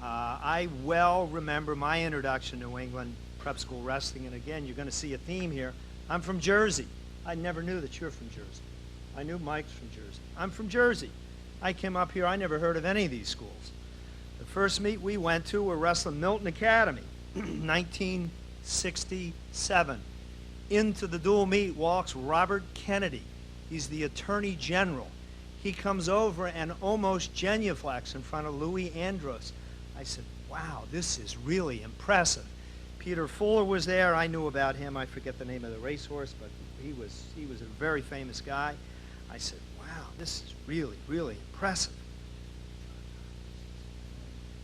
I well remember my introduction to New England prep school wrestling, and again, you're going to see a theme here. I'm from Jersey. I never knew that you're from Jersey. I knew Mike's from Jersey. I'm from Jersey. I came up here, I never heard of any of these schools. The first meet we went to were wrestling Milton Academy, 1967. Into the dual meet walks Robert Kennedy. He's the Attorney General. He comes over and almost genuflects in front of Louis Andros. I said, wow, this is really impressive. Peter Fuller was there. I knew about him. I forget the name of the racehorse, but he was a very famous guy. I said, wow, this is really, really impressive.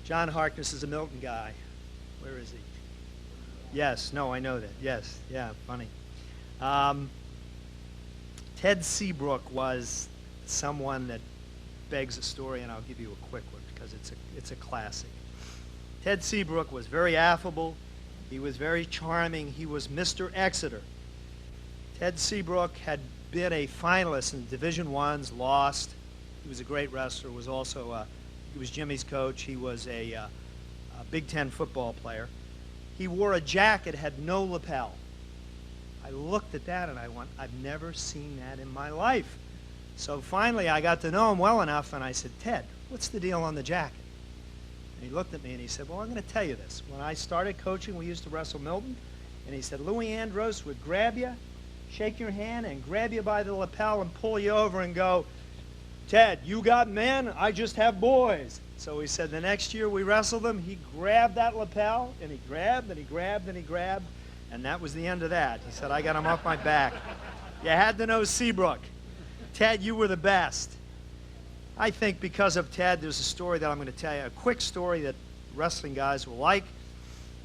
John Harkness is a Milton guy. Where is he? Yes, no, I know that. Yes, yeah, funny. Ted Seabrook was someone that begs a story, and I'll give you a quick one because it's a classic. Ted Seabrook was very affable. He was very charming. He was Mr. Exeter. Ted Seabrook had been a finalist in Division I's, lost. He was a great wrestler. Was also he was Jimmy's coach. He was a Big Ten football player. He wore a jacket had no lapel. I looked at that and I went, I've never seen that in my life. So finally, I got to know him well enough, and I said, Ted, what's the deal on the jacket? And he looked at me and he said, well, I'm going to tell you this. When I started coaching, we used to wrestle Milton, and he said, Louis Andros would grab you, shake your hand, and grab you by the lapel and pull you over and go, Ted, you got men, I just have boys. So he said the next year we wrestled him, he grabbed that lapel, and he grabbed, and he grabbed, and he grabbed, and that was the end of that. He said, I got him off my back. You had to know Seabrook. Ted, you were the best. I think because of Ted, there's a story that I'm going to tell you, a quick story that wrestling guys will like.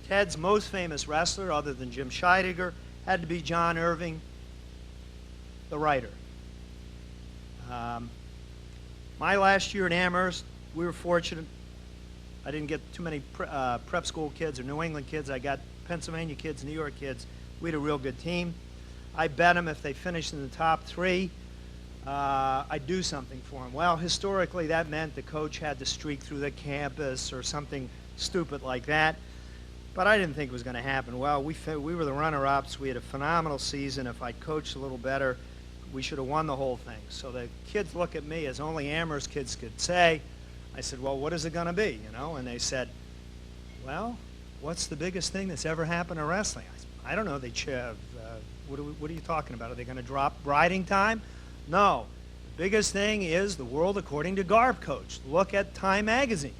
Ted's most famous wrestler, other than Jim Scheidegger, had to be John Irving, the writer. My last year at Amherst, we were fortunate. I didn't get too many prep school kids or New England kids. I got Pennsylvania kids, New York kids. We had a real good team. I bet them if they finished in the top three, I'd do something for them. Well, historically, that meant the coach had to streak through the campus or something stupid like that. But I didn't think it was going to happen. Well, we were the runner-ups. We had a phenomenal season. If I'd coached a little better, we should have won the whole thing. So the kids look at me, as only Amherst kids could say. I said, well, what is it going to be, you know? And they said, well, what's the biggest thing that's ever happened in wrestling? I said, I don't know. What are you talking about? Are they going to drop riding time? No. The biggest thing is the world according to Garb Coach. Look at Time Magazine.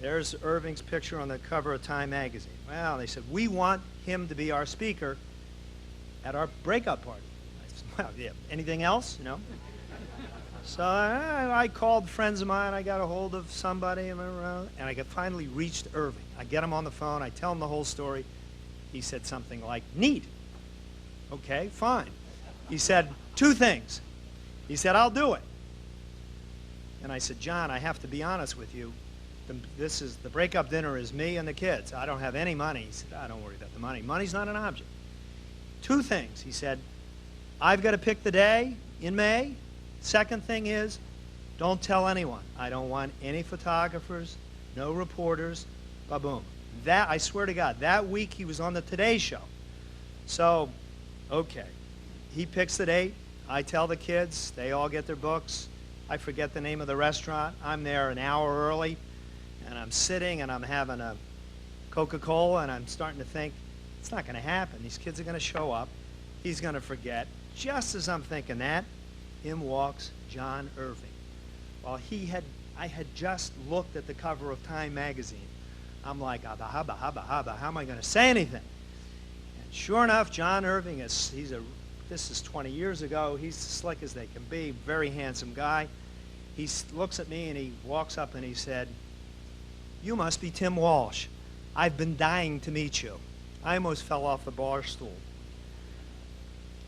There's Irving's picture on the cover of Time Magazine. Well, they said, we want him to be our speaker at our breakup party. I said, well, yeah, anything else? You know? So I called friends of mine. I got a hold of somebody, and I finally reached Irving. I get him on the phone. I tell him the whole story. He said something like, neat. Okay, fine. He said, two things. He said, I'll do it. And I said, John, I have to be honest with you. The breakup dinner is me and the kids. I don't have any money. He said, don't worry about the money. Money's not an object. Two things. He said, I've got to pick the day in May. Second thing is, Don't tell anyone. I don't want any photographers, no reporters, ba-boom. That, I swear to God, that week he was on the Today Show. So, okay. He picks the date. I tell the kids. They all get their books. I forget the name of the restaurant. I'm there an hour early, and I'm sitting, and I'm having a Coca-Cola, and I'm starting to think, it's not going to happen. These kids are going to show up. He's going to forget. Just as I'm thinking that, in walks John Irving. Well, I had just looked at the cover of Time magazine. I'm like, abba, habba, habba, habba, how am I going to say anything? And sure enough, John Irving this is 20 years ago. He's as slick as they can be, very handsome guy. He looks at me and he walks up and he said, "You must be Tim Walsh. I've been dying to meet you." I almost fell off the bar stool.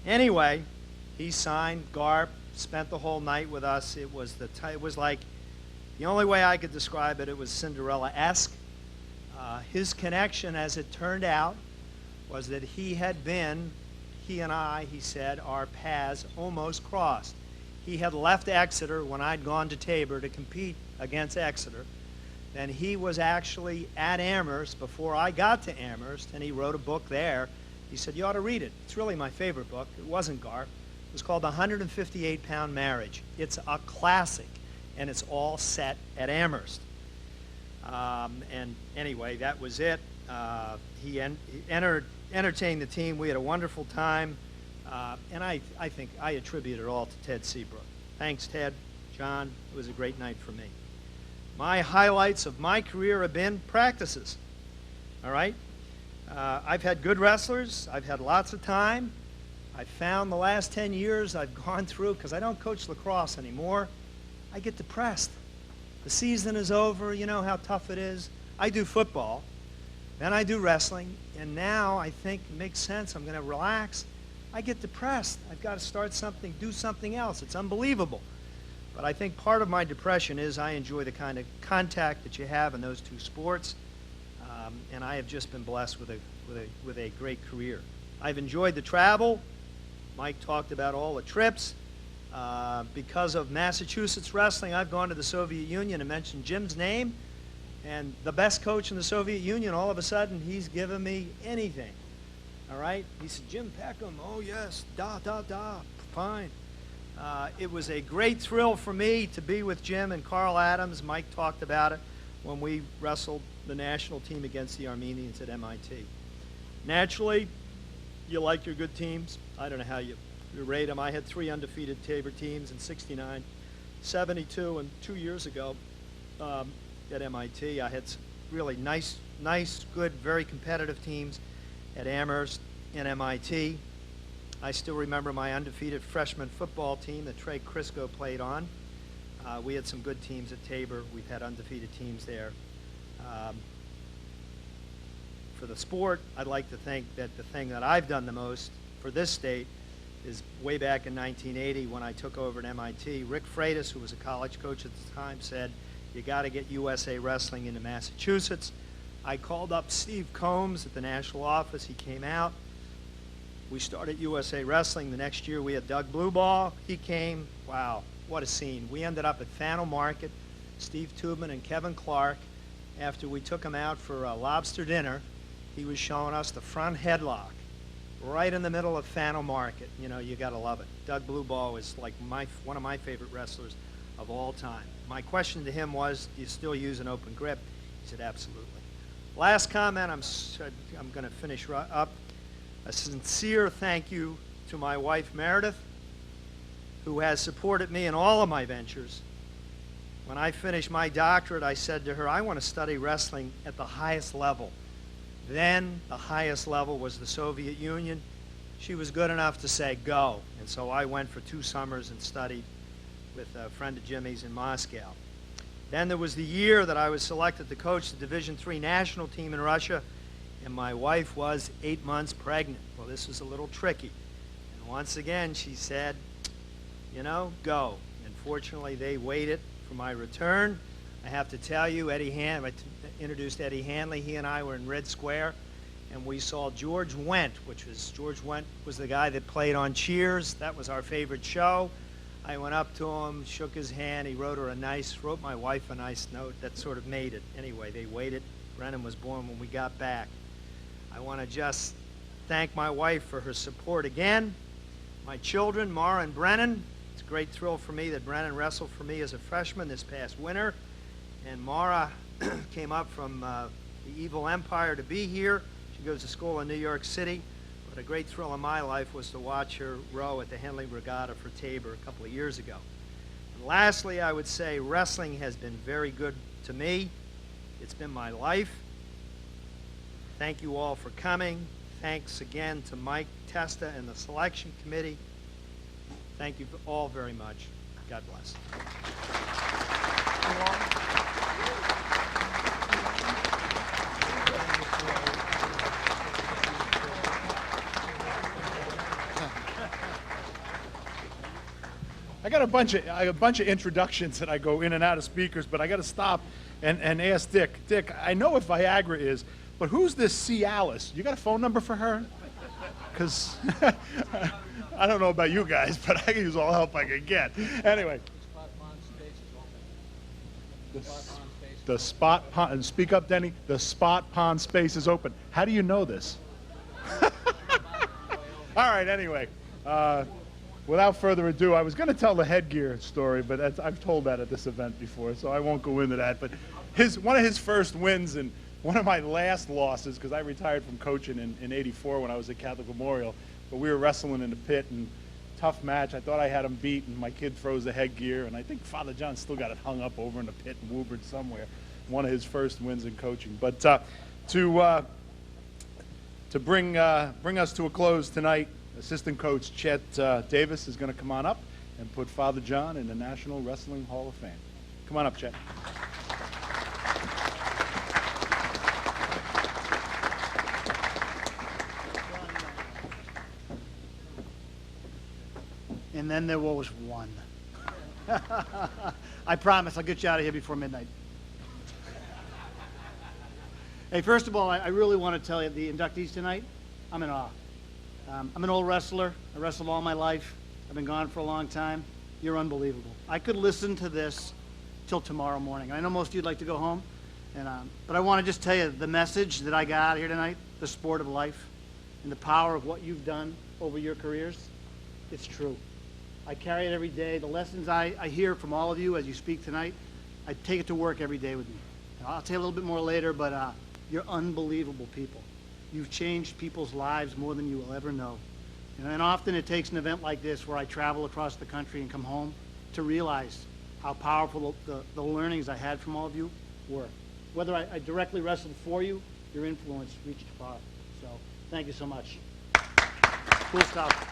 Anyway, he signed, Garp, spent the whole night with us. It was like, the only way I could describe it, it was Cinderella-esque. His connection, as it turned out, was that he and I, he said, our paths almost crossed. He had left Exeter when I'd gone to Tabor to compete against Exeter. Then he was actually at Amherst before I got to Amherst, and he wrote a book there. He said, "You ought to read it. It's really my favorite book." It wasn't Garp. It was called The 158-Pound Marriage. It's a classic, and it's all set at Amherst. And anyway, that was it. He entertained the team. We had a wonderful time. And I think I attribute it all to Ted Seabrook. Thanks, Ted. John, it was a great night for me. My highlights of my career have been practices. All right? I've had good wrestlers. I've had lots of time. I found the last 10 years I've gone through, because I don't coach lacrosse anymore, I get depressed. The season is over. You know how tough it is. I do football. Then I do wrestling. And now I think it makes sense. I'm going to relax. I get depressed. I've got to start something, do something else. It's unbelievable. But I think part of my depression is I enjoy the kind of contact that you have in those two sports. And I have just been blessed with a great career. I've enjoyed the travel. Mike talked about all the trips. Because of Massachusetts wrestling, I've gone to the Soviet Union and mentioned Jim's name. And the best coach in the Soviet Union, all of a sudden, he's given me anything. All right? He said, "Jim Peckham, oh yes, fine." It was a great thrill for me to be with Jim and Carl Adams. Mike talked about it when we wrestled the national team against the Armenians at MIT. Naturally, you like your good teams. I don't know how you rate them. I had 3 undefeated Tabor teams in '69, '72, and 2 years ago at MIT. I had some really nice, good, very competitive teams at Amherst and MIT. I still remember my undefeated freshman football team that Trey Crisco played on. We had some good teams at Tabor. We've had undefeated teams there. For the sport, I'd like to think that the thing that I've done the most for this state is way back in 1980 when I took over at MIT. Rick Freitas, who was a college coach at the time, said, "You got to get USA Wrestling into Massachusetts." I called up Steve Combs at the national office. He came out. We started USA Wrestling. The next year we had Doug Blueball. He came. Wow, what a scene. We ended up at Fannel Market, Steve Tubman and Kevin Clark. After we took him out for a lobster dinner, he was showing us the front headlock right in the middle of Fannel Market. You know, you got to love it. Doug Blueball is like one of my favorite wrestlers of all time. My question to him was, "Do you still use an open grip?" He said, "Absolutely." Last comment, I'm going to finish up. A sincere thank you to my wife, Meredith, who has supported me in all of my ventures. When I finished my doctorate, I said to her, "I want to study wrestling at the highest level." Then the highest level was the Soviet Union. She was good enough to say, "Go." And so I went for 2 summers and studied with a friend of Jimmy's in Moscow. Then there was the year that I was selected to coach the Division III national team in Russia, and my wife was 8 months pregnant. Well, this was a little tricky. And once again, she said, "You know, go." And fortunately, they waited for my return. I have to tell you, I introduced Eddie Hanley. He and I were in Red Square, and we saw George Wendt, George Wendt was the guy that played on Cheers. That was our favorite show. I went up to him, shook his hand. He wrote my wife a nice note that sort of made it. Anyway, they waited. Brennan was born when we got back. I want to just thank my wife for her support again. My children, Mara and Brennan. It's a great thrill for me that Brennan wrestled for me as a freshman this past winter. And Mara came up from the evil empire to be here. She goes to school in New York City. But a great thrill in my life was to watch her row at the Henley Regatta for Tabor a couple of years ago. And lastly, I would say wrestling has been very good to me. It's been my life. Thank you all for coming. Thanks again to Mike Testa and the selection committee. Thank you all very much. God bless. I got a bunch of introductions that I go in and out of speakers, but I got to stop and ask Dick. Dick, I know what Viagra is, but who's this C. Alice? You got a phone number for her? Because I don't know about you guys, but I can use all help I can get. Anyway. The spot pond, and speak up, Denny. The spot pond space is open. How do you know this? All right, anyway. Without further ado, I was going to tell the headgear story, but I've told that at this event before, so I won't go into that. But one of his first wins and one of my last losses, because I retired from coaching in '84 when I was at Catholic Memorial, but we were wrestling in the pit, and tough match. I thought I had him beat, and my kid throws the headgear, and I think Father John still got it hung up over in the pit in Woburn somewhere. One of his first wins in coaching. But to bring us to a close tonight, assistant coach Chet Davis is going to come on up and put Father John in the National Wrestling Hall of Fame. Come on up, Chet. And then there was one. I promise I'll get you out of here before midnight. Hey, first of all, I really want to tell you, the inductees tonight, I'm in awe. I'm an old wrestler. I wrestled all my life. I've been gone for a long time. You're unbelievable. I could listen to this till tomorrow morning. I know most of you'd like to go home, but I want to just tell you the message that I got here tonight, the sport of life, and the power of what you've done over your careers. It's true. I carry it every day. The lessons I hear from all of you as you speak tonight, I take it to work every day with me. And I'll tell you a little bit more later, but you're unbelievable people. You've changed people's lives more than you will ever know. And often it takes an event like this where I travel across the country and come home to realize how powerful the learnings I had from all of you were. Whether I directly wrestled for you, your influence reached far. So thank you so much. Cool stuff.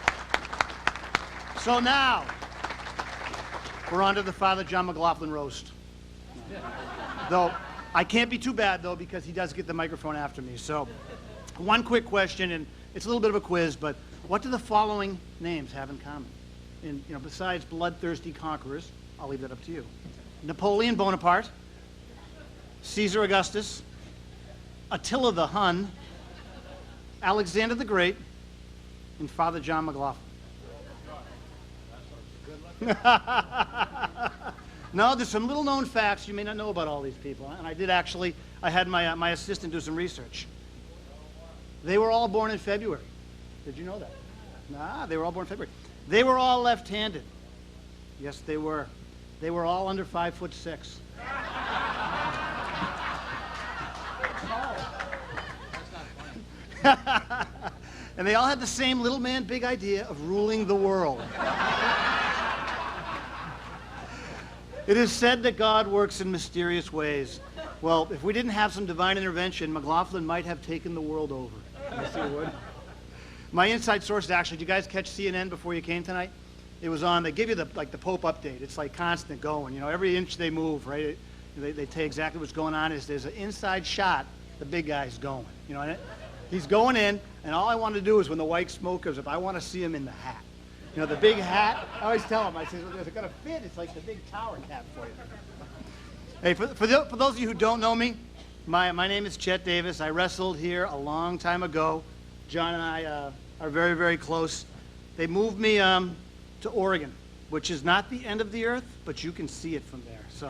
So now, we're on to the Father John McLaughlin roast. Though, I can't be too bad, though, because he does get the microphone after me. So, one quick question, and it's a little bit of a quiz, but what do the following names have in common? And, besides bloodthirsty conquerors, I'll leave that up to you. Napoleon Bonaparte, Caesar Augustus, Attila the Hun, Alexander the Great, and Father John McLaughlin. No, there's some little known facts you may not know about all these people. And I did actually, I had my assistant do some research. They were all born in February. Did you know that? Nah, they were all born in February. They were all left-handed. Yes, they were. They were all under 5'6". And they all had the same little man, big idea of ruling the world. It is said that God works in mysterious ways. Well, if we didn't have some divine intervention, McLaughlin might have taken the world over. Yes, he would. My inside sources, actually, did you guys catch CNN before you came tonight? It was on, they give you the Pope update. It's like constant going, every inch they move, right? They tell you exactly what's going on. There's an inside shot, the big guy's going, he's going in, and all I want to do is when the white smoke goes up, I want to see him in the hat. The big hat, I always tell him, I say, is it going to fit? It's like the big tower cap for you. Hey, for those of you who don't know me, my name is Chet Davis. I wrestled here a long time ago. John and I are very, very close. They moved me to Oregon which is not the end of the earth, but you can see it from there. So,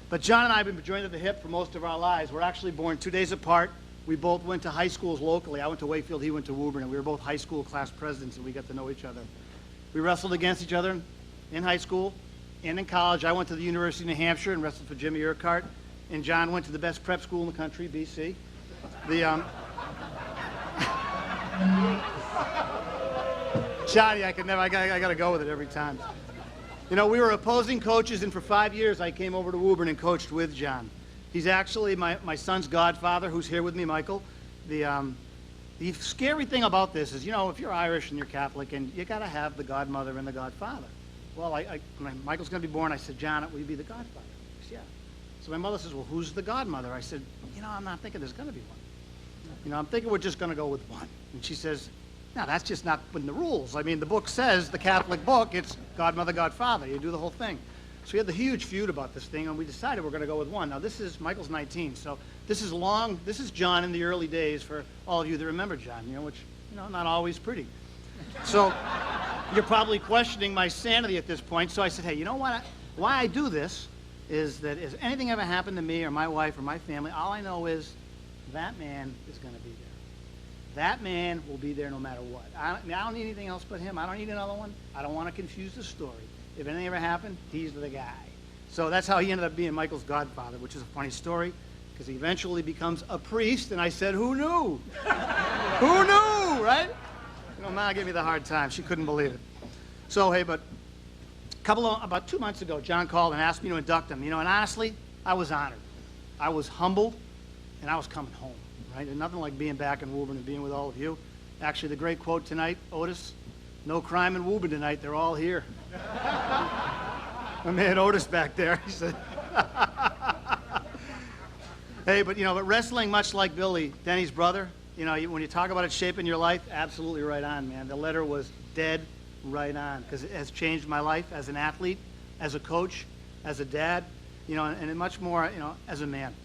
but John and I have been joined at the hip for most of our lives. We're actually born 2 days apart. We both went to high schools locally. I went to Wakefield, he went to Woburn, and we were both high school class presidents, and we got to know each other. We wrestled against each other in high school and in college. I went to the University of New Hampshire and wrestled for Jimmy Urquhart, and John went to the best prep school in the country, BC. Johnny, I gotta go with it every time. You know, we were opposing coaches, and for 5 years I came over to Woburn and coached with John. He's actually my son's godfather, who's here with me, Michael. The scary thing about this is, you know, if you're Irish and you're Catholic, and you gotta have the godmother and the godfather. Well, when Michael's gonna be born, I said, John, will you be the godfather? He said, yeah. So my mother says, well, who's the godmother? I said, you know, I'm not thinking there's gonna be one. You know, I'm thinking we're just gonna go with one. And she says, no, that's just not in the rules. I mean, the book says, the Catholic book, it's godmother, godfather. You do the whole thing. So we had the huge feud about this thing, and we decided we're going to go with one. Now, Michael's 19, so this is John in the early days for all of you that remember John, you know, which, you know, not always pretty. So you're probably questioning my sanity at this point, so I said, hey, you know what? Why I do this is that if anything ever happened to me or my wife or my family, all I know is that man is going to be there. That man will be there no matter what. I don't need anything else but him. I don't need another one. I don't want to confuse the story. If anything ever happened, he's the guy. So that's how he ended up being Michael's godfather, which is a funny story, because he eventually becomes a priest, and I said, who knew? Who knew, right? You know, Ma gave me the hard time. She couldn't believe it. So, hey, but about 2 months ago, John called and asked me to induct him. You know, and honestly, I was honored. I was humbled, and I was coming home. Right? And nothing like being back in Woburn and being with all of you. Actually, the great quote tonight, Otis, no crime in Woburn tonight, they're all here. My man Otis back there, he said. Hey, but you know, but wrestling, much like Billy, Denny's brother, you know, when you talk about it shaping your life, absolutely right on, man. The letter was dead right on, because it has changed my life as an athlete, as a coach, as a dad, you know, and much more, you know, as a man.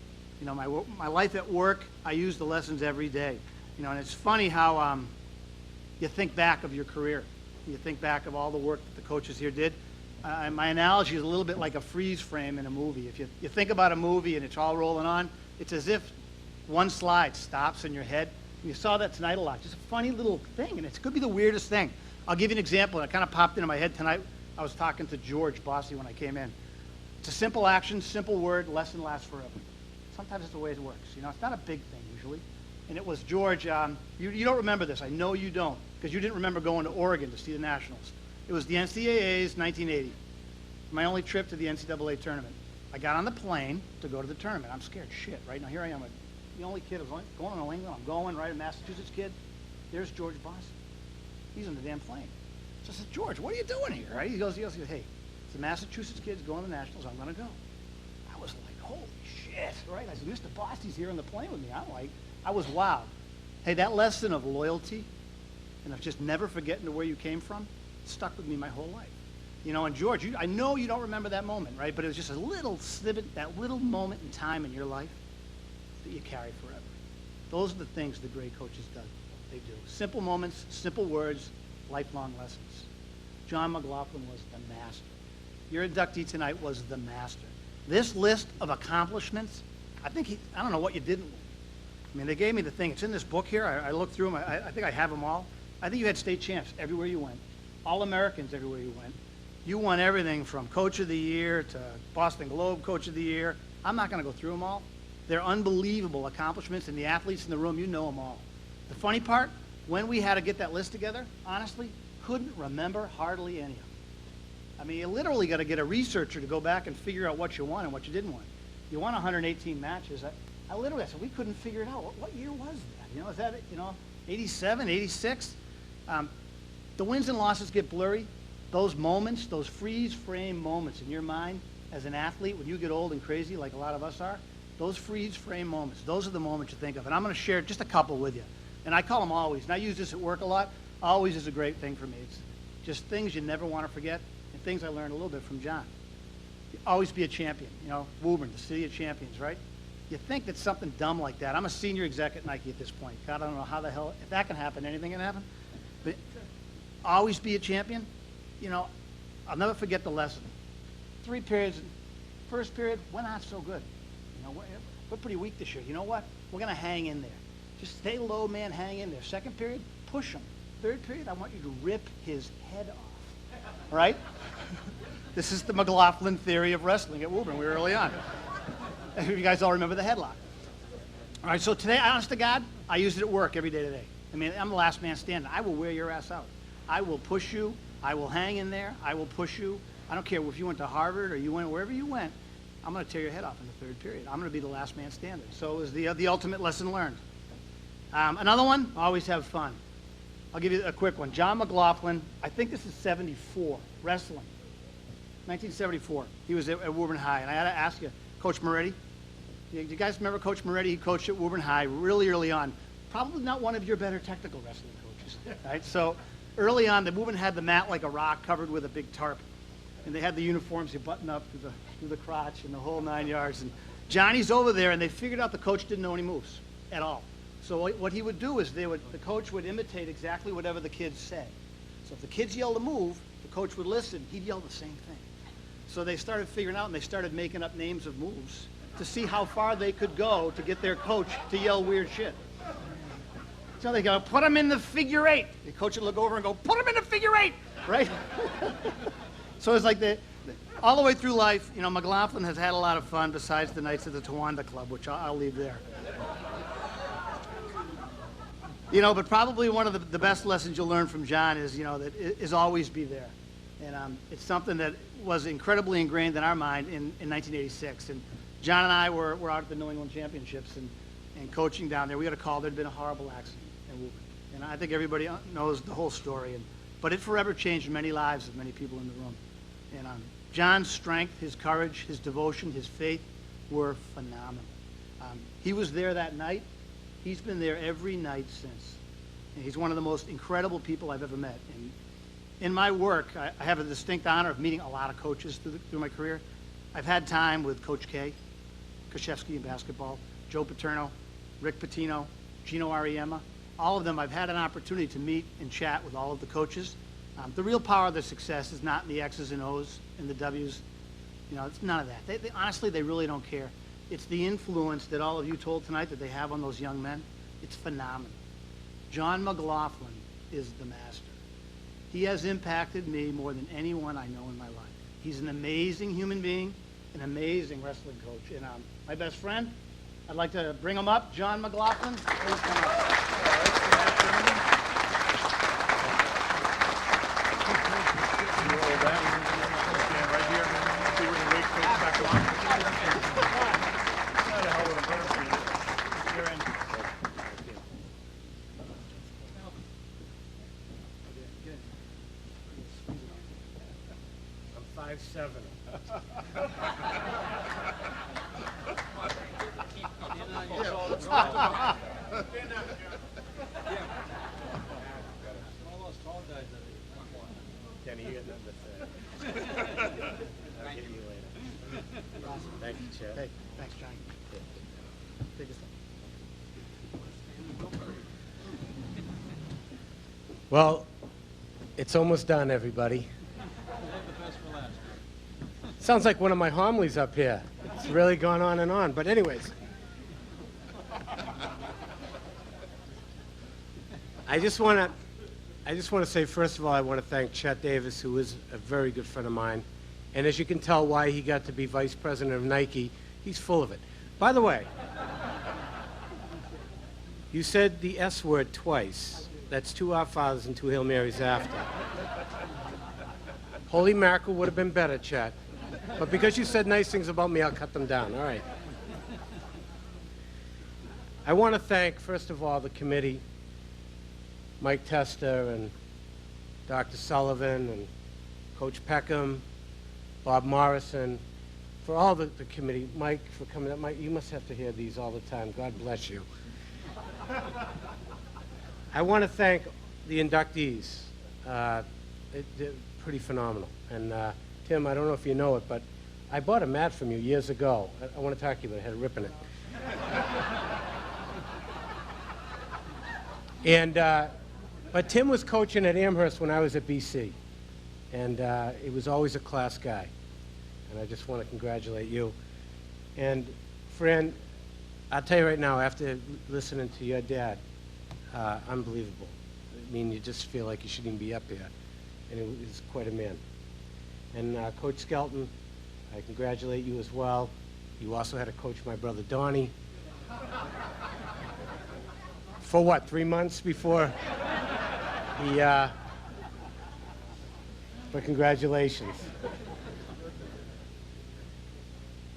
You know, my life at work, I use the lessons every day. You know, and it's funny how you think back of your career. You think back of all the work that the coaches here did. My analogy is a little bit like a freeze frame in a movie. If you think about a movie and it's all rolling on, it's as if one slide stops in your head. And you saw that tonight a lot. Just a funny little thing, and it could be the weirdest thing. I'll give you an example. It kind of popped into my head tonight. I was talking to George Bossy when I came in. It's a simple action, simple word, lesson lasts forever. Sometimes it's the way it works. You know, it's not a big thing usually. And it was, George, you don't remember this. I know you don't, because you didn't remember going to Oregon to see the Nationals. It was the NCAA's 1980. My only trip to the NCAA tournament. I got on the plane to go to the tournament. I'm scared shit, right? Now here I am, the only kid who's going to New England. I'm going, right, a Massachusetts kid. There's George Bossy. He's on the damn plane. So I said, George, what are you doing here, right? He goes, hey, it's the Massachusetts kids going to the Nationals. I'm going to go. I was like, holy shit, right? I said, Mr. Bossy's here on the plane with me. I was wowed. Hey, that lesson of loyalty and of just never forgetting where you came from stuck with me my whole life. You know, and George, I know you don't remember that moment, right? But it was just a little snippet, that little moment in time in your life that you carry forever. Those are the things the great coaches do. They do. Simple moments, simple words, lifelong lessons. John McLaughlin was the master. Your inductee tonight was the master. This list of accomplishments, I don't know what you didn't win. I mean, they gave me the thing. It's in this book here. I looked through them. I think I have them all. I think you had state champs everywhere you went. All-Americans everywhere you went. You won everything from Coach of the Year to Boston Globe Coach of the Year. I'm not going to go through them all. They're unbelievable accomplishments, and the athletes in the room, you know them all. The funny part, when we had to get that list together, honestly, couldn't remember hardly any of them. I mean, you literally got to get a researcher to go back and figure out what you won and what you didn't win. You won 118 matches. I literally said, we couldn't figure it out. What year was that? You know, is that, 87, 86? The wins and losses get blurry. Those moments, those freeze frame moments in your mind as an athlete, when you get old and crazy like a lot of us are, those freeze frame moments, those are the moments you think of. And I'm going to share just a couple with you. And I call them always. And I use this at work a lot. Always is a great thing for me. It's just things you never want to forget and things I learned a little bit from John. Always be a champion. You know, Woburn, the city of champions, right? You think that something dumb like that. I'm a senior exec at Nike at this point. God, I don't know how the hell, if that can happen, anything can happen. But always be a champion. you know, I'll never forget the lesson. 3 periods. First period, we're not so good. You know, we're pretty weak this year. You know what? We're going to hang in there. Just stay low, man, hang in there. Second period, push him. Third period, I want you to rip his head off. Right? This is the McLaughlin theory of wrestling at Woburn. We were early on. You guys all remember the headlock. All right, so today, honest to God, I use it at work every day today. I mean, I'm the last man standing. I will wear your ass out. I will push you. I will hang in there. I will push you. I don't care if you went to Harvard or you went wherever you went. I'm going to tear your head off in the third period. I'm going to be the last man standing. So it was the ultimate lesson learned. Another one, always have fun. I'll give you a quick one. John McLaughlin, I think this is 74, wrestling. 1974. He was at Woburn High. And I had to ask you, Coach Moretti, do you guys remember Coach Moretti? He coached at Woburn High really early on. Probably not one of your better technical wrestling coaches. Right? So early on, the Woburn had the mat like a rock covered with a big tarp. And they had the uniforms, you button up through the crotch and the whole 9 yards. And Johnny's over there, and they figured out the coach didn't know any moves at all. So what he would do is the coach would imitate exactly whatever the kids said. So if the kids yelled a move, the coach would listen. He'd yell the same thing. So they started figuring out, and they started making up names of moves to see how far they could go to get their coach to yell weird shit. So they go, put him in the figure 8. The coach would look over and go, put him in the figure 8, right? So it's like all the way through life, you know, McLaughlin has had a lot of fun besides the nights at the Towanda Club, which I'll leave there. You know, but probably one of the best lessons you'll learn from John is, you know, that is always be there. And it's something that was incredibly ingrained in our mind in 1986. And John and I were out at the New England Championships and coaching down there. We got a call. There'd been a horrible accident in Woburn. And I think everybody knows the whole story. But it forever changed many lives of many people in the room. And John's strength, his courage, his devotion, his faith were phenomenal. He was there that night. He's been there every night since. And he's one of the most incredible people I've ever met. And in my work, I have a distinct honor of meeting a lot of coaches through my career. I've had time with Coach K, Krzyzewski in basketball, Joe Paterno, Rick Pitino, Gino Ariema. All of them, I've had an opportunity to meet and chat with all of the coaches. The real power of their success is not in the X's and O's and the W's. You know, it's none of that. Honestly, they really don't care. It's the influence that all of you told tonight that they have on those young men. It's phenomenal. John McLaughlin is the master. He has impacted me more than anyone I know in my life. He's an amazing human being, an amazing wrestling coach. And my best friend, I'd like to bring him up, John McLaughlin. Please come up. I'm 5'7". Kenny, you got nothing to say. I'll get you later. Thank you, Chad. Hey, thanks, Johnny. Take a second. Well, it's almost done, everybody. Sounds like one of my homilies up here. It's really gone on and on. But anyways, I just want to say, first of all, I want to thank Chet Davis, who is a very good friend of mine. And as you can tell why he got to be vice president of Nike, he's full of it. By the way, you said the S word twice. That's 2 Our Fathers and 2 Hail Marys after. Holy mackerel would have been better, Chet. But because you said nice things about me, I'll cut them down. All right. I want to thank, first of all, the committee, Mike Testa and Dr. Sullivan and Coach Peckham, Bob Morrison, for all the committee. Mike, for coming up. Mike, you must have to hear these all the time. God bless you. I want to thank the inductees. They're pretty phenomenal. And Tim, I don't know if you know it, but I bought a mat from you years ago. I want to talk to you, but it had a rip in it. And but Tim was coaching at Amherst when I was at BC. And he was always a class guy. And I just want to congratulate you. And Fran, I'll tell you right now, after listening to your dad, unbelievable. I mean, you just feel like you shouldn't even be up here. And he was quite a man. And Coach Skelton, I congratulate you as well. You also had to coach my brother Donnie. For what, 3 months before he, but congratulations.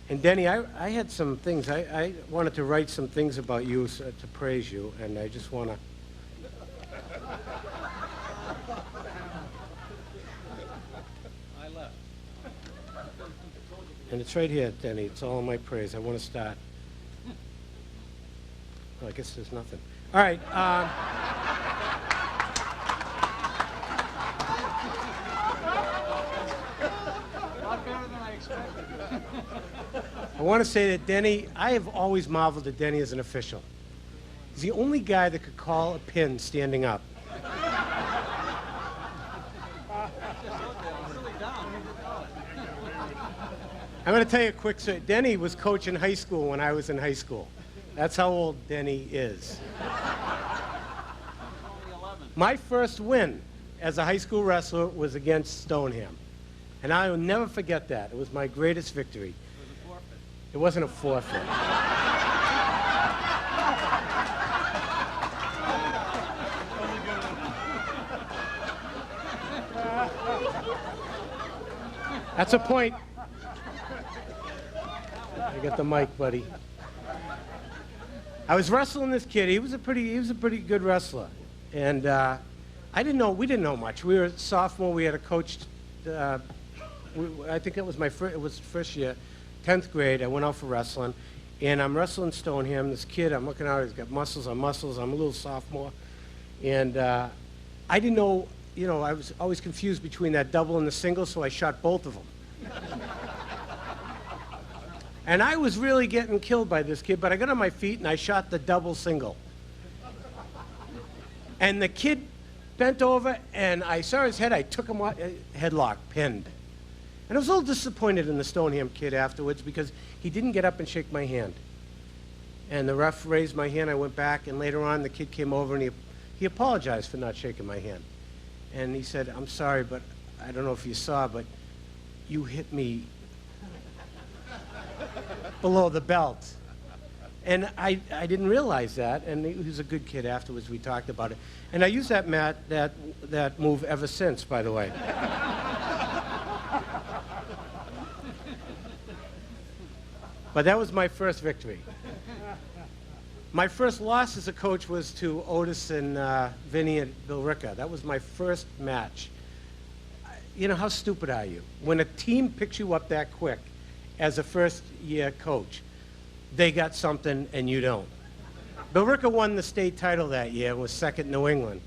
And Denny, I had some things, I wanted to write some things about you to praise you, and I just want to. I left. And it's right here, Denny, it's all in my praise. I want to start. Well, I guess there's nothing. All right. I want to say that Denny, I have always marveled at Denny as an official. He's the only guy that could call a pin standing up. I'm going to tell you a quick story. Denny was coaching high school when I was in high school. That's how old Denny is. My first win as a high school wrestler was against Stoneham. And I will never forget that. It was my greatest victory. It wasn't a forfeit. That's a point. I got the mic, buddy. I was wrestling this kid. He was a pretty good wrestler, and we didn't know much. We were a sophomore. We had a coach. I think it was first year, 10th grade. I went out for wrestling, and I'm wrestling Stoneham. This kid, I'm looking out. He's got muscles on muscles. I'm a little sophomore, and I didn't know. You know, I was always confused between that double and the single, so I shot both of them. And I was really getting killed by this kid, but I got on my feet and I shot the double single. And the kid bent over and I saw his head. I took him off, headlock, pinned. And I was a little disappointed in the Stoneham kid afterwards because he didn't get up and shake my hand. And the ref raised my hand. I went back, and later on the kid came over and he apologized for not shaking my hand. And he said, "I'm sorry, but I don't know if you saw, but you hit me below the belt." And I didn't realize that, and he was a good kid afterwards. We talked about it. And I used that move ever since, by the way. But that was my first victory. My first loss as a coach was to Otis and Vinny and Bill Ricca. That was my first match. You know, how stupid are you? When a team picks you up that quick as a first-year coach, they got something and you don't. Bill Ricca won the state title that year, was second in New England.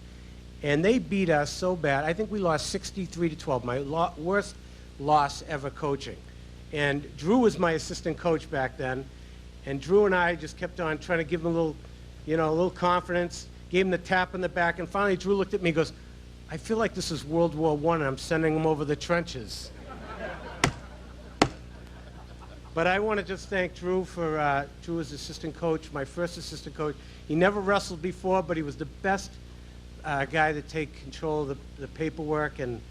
And they beat us so bad. I think we lost 63-12, my worst loss ever coaching. And Drew was my assistant coach back then. And Drew and I just kept on trying to give him a little confidence, gave him the tap in the back, and finally Drew looked at me and goes, "I feel like this is World War I and I'm sending him over the trenches." But I want to just thank Drew for, Drew was assistant coach, my first assistant coach. He never wrestled before, but he was the best guy to take control of the paperwork and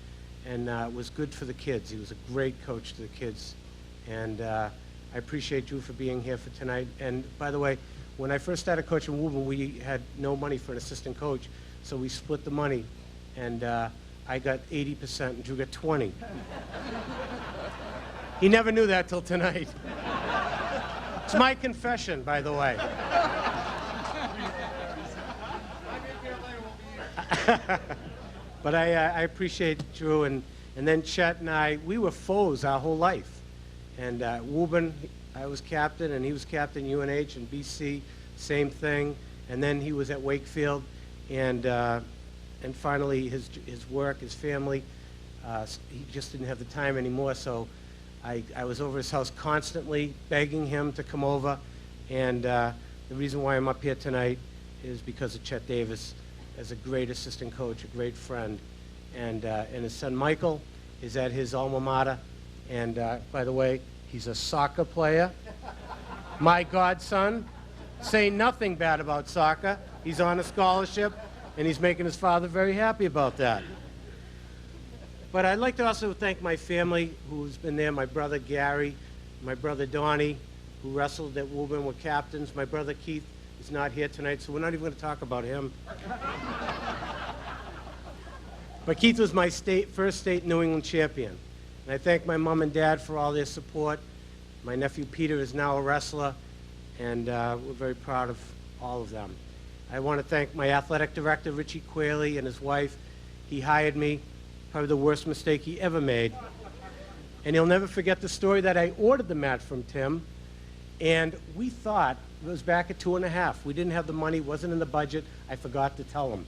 was good for the kids. He was a great coach to the kids. And I appreciate you for being here for tonight. And by the way, when I first started coaching Woburn, we had no money for an assistant coach, so we split the money. And I got 80% and Drew got 20. He never knew that till tonight. It's my confession, by the way. But I appreciate Drew, and then Chet and I, we were foes our whole life. And Woburn, I was captain, and he was captain UNH, and BC, same thing. And then he was at Wakefield, and finally his work, his family, he just didn't have the time anymore. So I was over his house constantly, begging him to come over. And the reason why I'm up here tonight is because of Chet Davis as a great assistant coach, a great friend, and his son Michael, is at his alma mater. And by the way, he's a soccer player. My godson, say nothing bad about soccer. He's on a scholarship, and he's making his father very happy about that. But I'd like to also thank my family who's been there, my brother Gary, my brother Donnie, who wrestled at Woburn, were captains. My brother Keith is not here tonight, so we're not even going to talk about him. But Keith was my first state New England champion. And I thank my mom and dad for all their support. My nephew Peter is now a wrestler, and we're very proud of all of them. I want to thank my athletic director, Richie Quayle, and his wife. He hired me, probably the worst mistake he ever made. And he'll never forget the story that I ordered the mat from Tim, and we thought it was back at 2.5. We didn't have the money, wasn't in the budget. I forgot to tell him.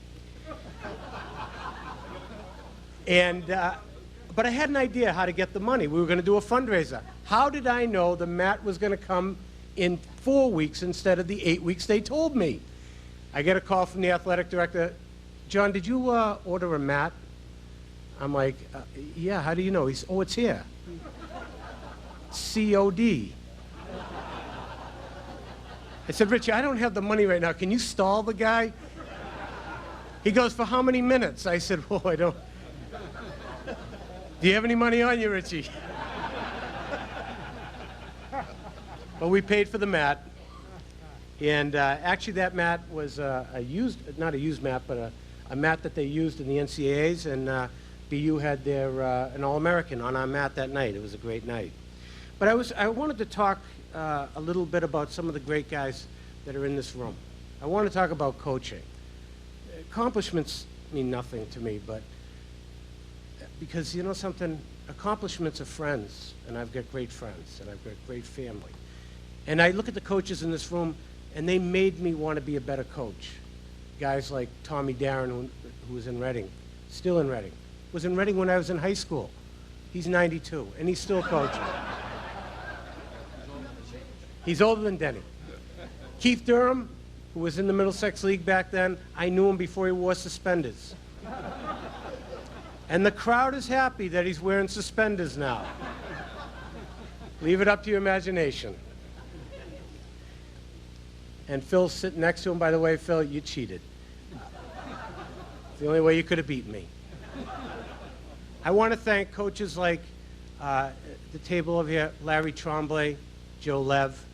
And, but I had an idea how to get the money. We were going to do a fundraiser. How did I know the mat was going to come in 4 weeks instead of the 8 weeks they told me? I get a call from the athletic director. John, did you order a mat? I'm like, yeah, how do you know? He's, oh, it's here. COD. I said, Richie, I don't have the money right now. Can you stall the guy? He goes, for how many minutes? I said, well, I don't. Do you have any money on you, Richie? But we paid for the mat. And actually that mat was not a used mat, but a mat that they used in the NCAAs. And BU had their an All-American on our mat that night. It was a great night. But I wanted to talk a little bit about some of the great guys that are in this room. I want to talk about coaching. Accomplishments mean nothing to me, but because you know something, accomplishments are friends, and I've got great friends, and I've got great family. And I look at the coaches in this room, and they made me want to be a better coach. Guys like Tommy Darren, who was in Reading, still in Reading, was in Reading when I was in high school. He's 92, and he's still coaching. He's older than Denny. Keith Durham, who was in the Middlesex League back then, I knew him before he wore suspenders. And the crowd is happy that he's wearing suspenders now. Leave it up to your imagination. And Phil's sitting next to him. By the way, Phil, you cheated. It's the only way you could have beaten me. I want to thank coaches like the table over here, Larry Tremblay, Joe Lev,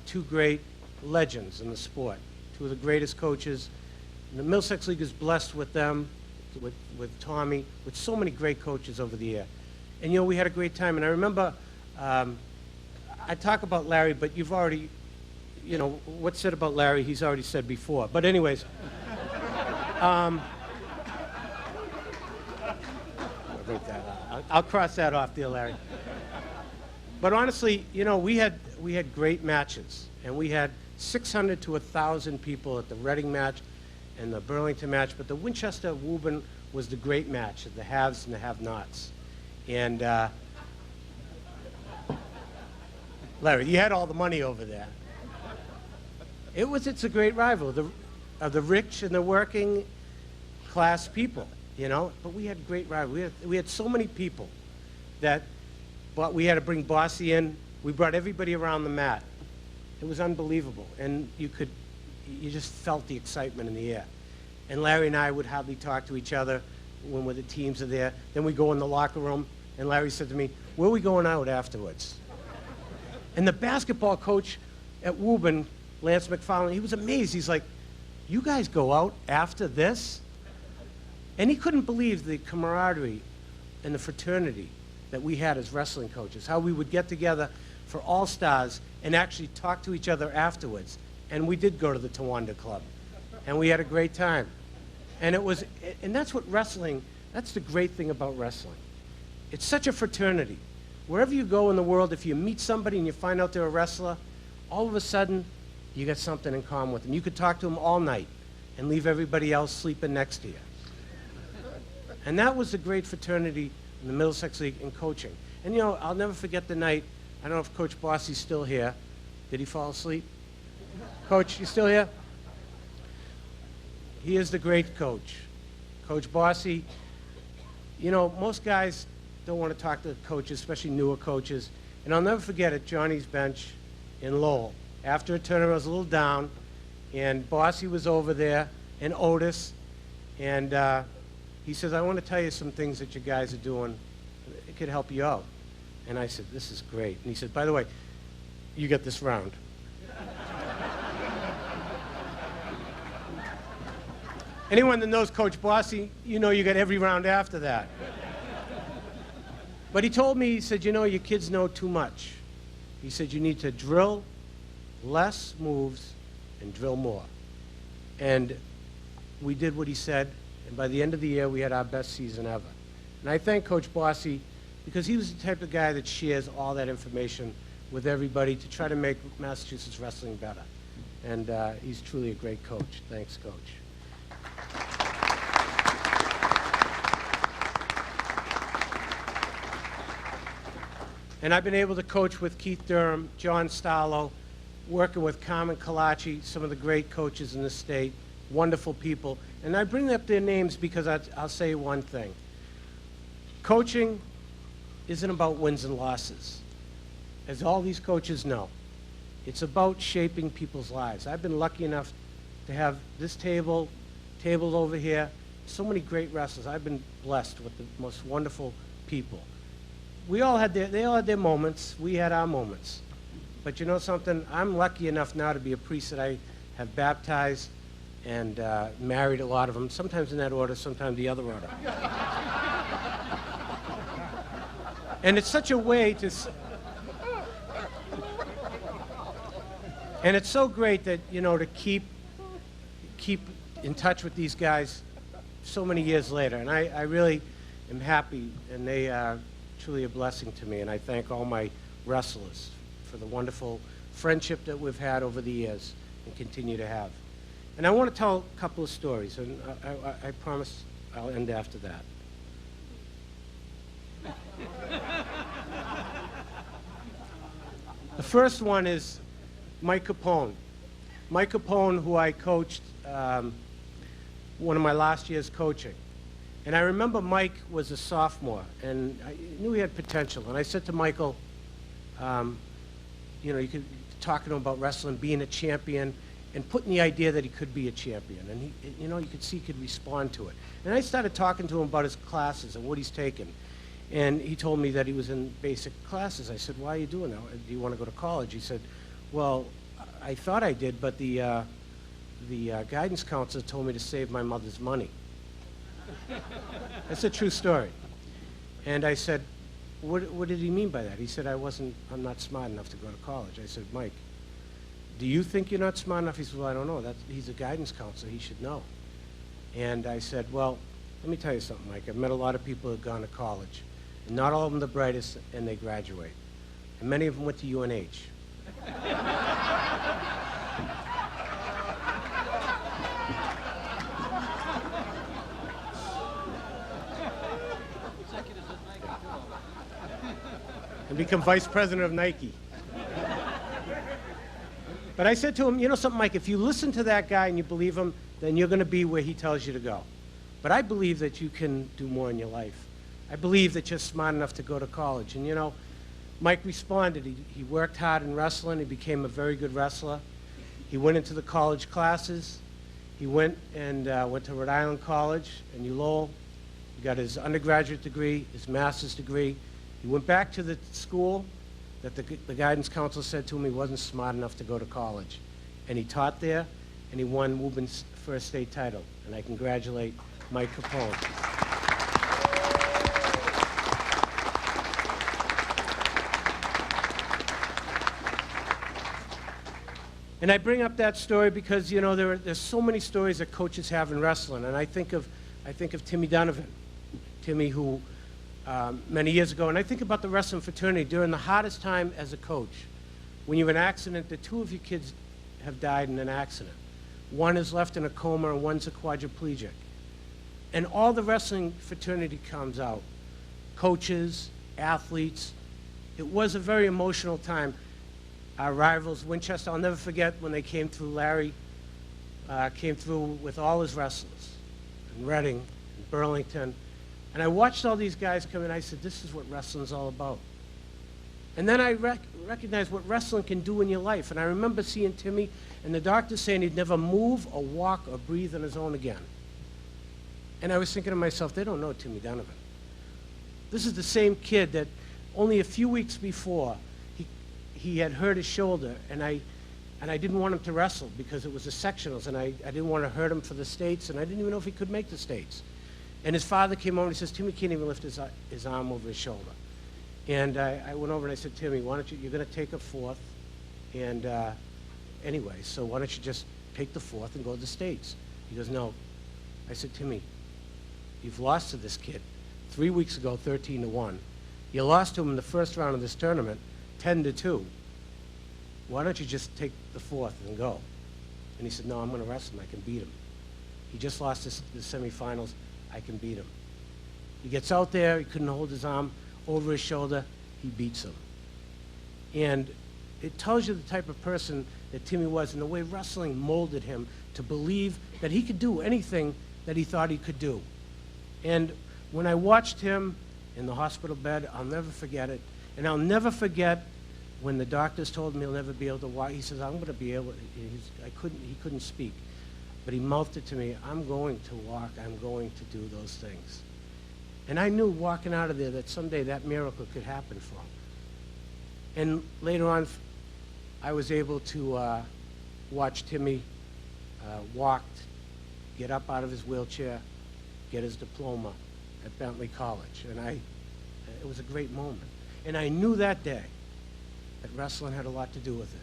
two great legends in the sport, two of the greatest coaches. And the Middlesex League is blessed with them, with Tommy, with so many great coaches over the year. And, you know, we had a great time. And I remember, I talk about Larry, but you've already, you know, what's said about Larry, he's already said before. But anyways, I'll cross that off, dear Larry. But honestly, you know, we had great matches, and we had 600 to 1,000 people at the Reading match and the Burlington match, but the Winchester-Woburn was the great match of the haves and the have-nots. And Larry, you had all the money over there. It's a great rival of the rich and the working class people, you know. But we had great rival. We had so many people that, but we had to bring Bossy in. We brought everybody around the mat. It was unbelievable, and you just felt the excitement in the air. And Larry and I would hardly talk to each other when the teams are there. Then we go in the locker room, and Larry said to me, "Where are we going out afterwards?" And the basketball coach at Woburn, Lance McFarland, he was amazed. He's like, "You guys go out after this?" And he couldn't believe the camaraderie and the fraternity that we had as wrestling coaches, how we would get together for All-Stars and actually talk to each other afterwards. And we did go to the Tawanda Club, and we had a great time. And that's what wrestling, that's the great thing about wrestling. It's such a fraternity. Wherever you go in the world, if you meet somebody and you find out they're a wrestler, all of a sudden, you got something in common with them. You could talk to them all night and leave everybody else sleeping next to you. And that was the great fraternity in the Middlesex League in coaching. And you know, I'll never forget the night, I don't know if Coach Bossy's still here. Did he fall asleep? Coach, you still here? He is the great coach. Coach Bossy, you know, most guys don't want to talk to coaches, especially newer coaches. And I'll never forget at Johnny's bench in Lowell. After a tournament, I was a little down, and Bossy was over there, and Otis, and he says, I want to tell you some things that you guys are doing. It could help you out. And I said, this is great. And he said, by the way, you get this round. Anyone that knows Coach Bossy, you know you got every round after that. But he told me, he said, you know, your kids know too much. He said, you need to drill less moves and drill more. And we did what he said, and by the end of the year, we had our best season ever. And I thank Coach Bossy because he was the type of guy that shares all that information with everybody to try to make Massachusetts wrestling better. And he's truly a great coach. Thanks, Coach. And I've been able to coach with Keith Durham, John Starlow, working with Carmen Colaci, some of the great coaches in the state, wonderful people. And I bring up their names because I'll say one thing. Coaching isn't about wins and losses. As all these coaches know, it's about shaping people's lives. I've been lucky enough to have this table, tables over here, so many great wrestlers. I've been blessed with the most wonderful people. They all had their moments. We had our moments. But you know something? I'm lucky enough now to be a priest that I have baptized and married a lot of them, sometimes in that order, sometimes the other order. And it's such a way to... And it's so great that, you know, to keep in touch with these guys so many years later. And I really am happy, and they are truly a blessing to me. And I thank all my wrestlers for the wonderful friendship that we've had over the years and continue to have. And I want to tell a couple of stories, and I promise I'll end after that. The first one is Mike Capone. Mike Capone, who I coached one of my last years coaching. And I remember Mike was a sophomore, and I knew he had potential. And I said to Michael, you know, you could talk to him about wrestling, being a champion, and putting the idea that he could be a champion. And he, you know, you could see he could respond to it. And I started talking to him about his classes and what he's taken. And he told me that he was in basic classes. I said, why are you doing that? Do you want to go to college? He said, well, I thought I did, but the guidance counselor told me to save my mother's money. That's a true story. And I said, what did he mean by that? He said, I'm not smart enough to go to college. I said, Mike, do you think you're not smart enough? He said, well, I don't know. He's a guidance counselor. He should know. And I said, well, let me tell you something, Mike. I've met a lot of people who have gone to college. And not all of them the brightest, and they graduate. And many of them went to UNH. And become vice president of Nike. But I said to him, you know something, Mike, if you listen to that guy and you believe him, then you're going to be where he tells you to go. But I believe that you can do more in your life. I believe that you're smart enough to go to college. And you know, Mike responded. He worked hard in wrestling. He became a very good wrestler. He went into the college classes. He went to Rhode Island College in Lowell. He got his undergraduate degree, his master's degree. He went back to the school that the guidance counselor said to him he wasn't smart enough to go to college. And he taught there, and he won Woburn's first state title. And I congratulate Mike Capone. And I bring up that story because, you know, there's so many stories that coaches have in wrestling. And I think of Timmy Donovan, Timmy who many years ago, and I think about the wrestling fraternity during the hardest time as a coach. When you have an accident, the two of your kids have died in an accident. One is left in a coma and one's a quadriplegic. And all the wrestling fraternity comes out. Coaches, athletes. It was a very emotional time. Our rivals, Winchester, I'll never forget when they came through. Larry came through with all his wrestlers, and Reading, and Burlington. And I watched all these guys come in. I said, this is what wrestling's all about. And then I recognized what wrestling can do in your life. And I remember seeing Timmy and the doctor saying he'd never move or walk or breathe on his own again. And I was thinking to myself, they don't know Timmy Donovan. This is the same kid that only a few weeks before, he had hurt his shoulder, and I didn't want him to wrestle because it was the sectionals, and I didn't want to hurt him for the States, and I didn't even know if he could make the States. And his father came over and he says, Timmy can't even lift his arm over his shoulder. And I went over and I said, Timmy, why don't you're going to take a fourth, and anyway, so why don't you just take the fourth and go to the States? He goes, no. I said, Timmy, you've lost to this kid 3 weeks ago, 13-1. You lost to him in the first round of this tournament, 10-2. Why don't you just take the fourth and go? And he said, no, I'm going to wrestle him. I can beat him. He just lost the semifinals. I can beat him. He gets out there. He couldn't hold his arm over his shoulder. He beats him. And it tells you the type of person that Timmy was and the way wrestling molded him to believe that he could do anything that he thought he could do. And when I watched him in the hospital bed, I'll never forget it. And I'll never forget when the doctors told him he'll never be able to walk. He says, I'm going to be able, he couldn't speak. But he mouthed it to me, I'm going to walk, I'm going to do those things. And I knew walking out of there that someday that miracle could happen for him. And later on, I was able to watch Timmy walk, get up out of his wheelchair, get his diploma at Bentley College. And it was a great moment. And I knew that day that wrestling had a lot to do with it,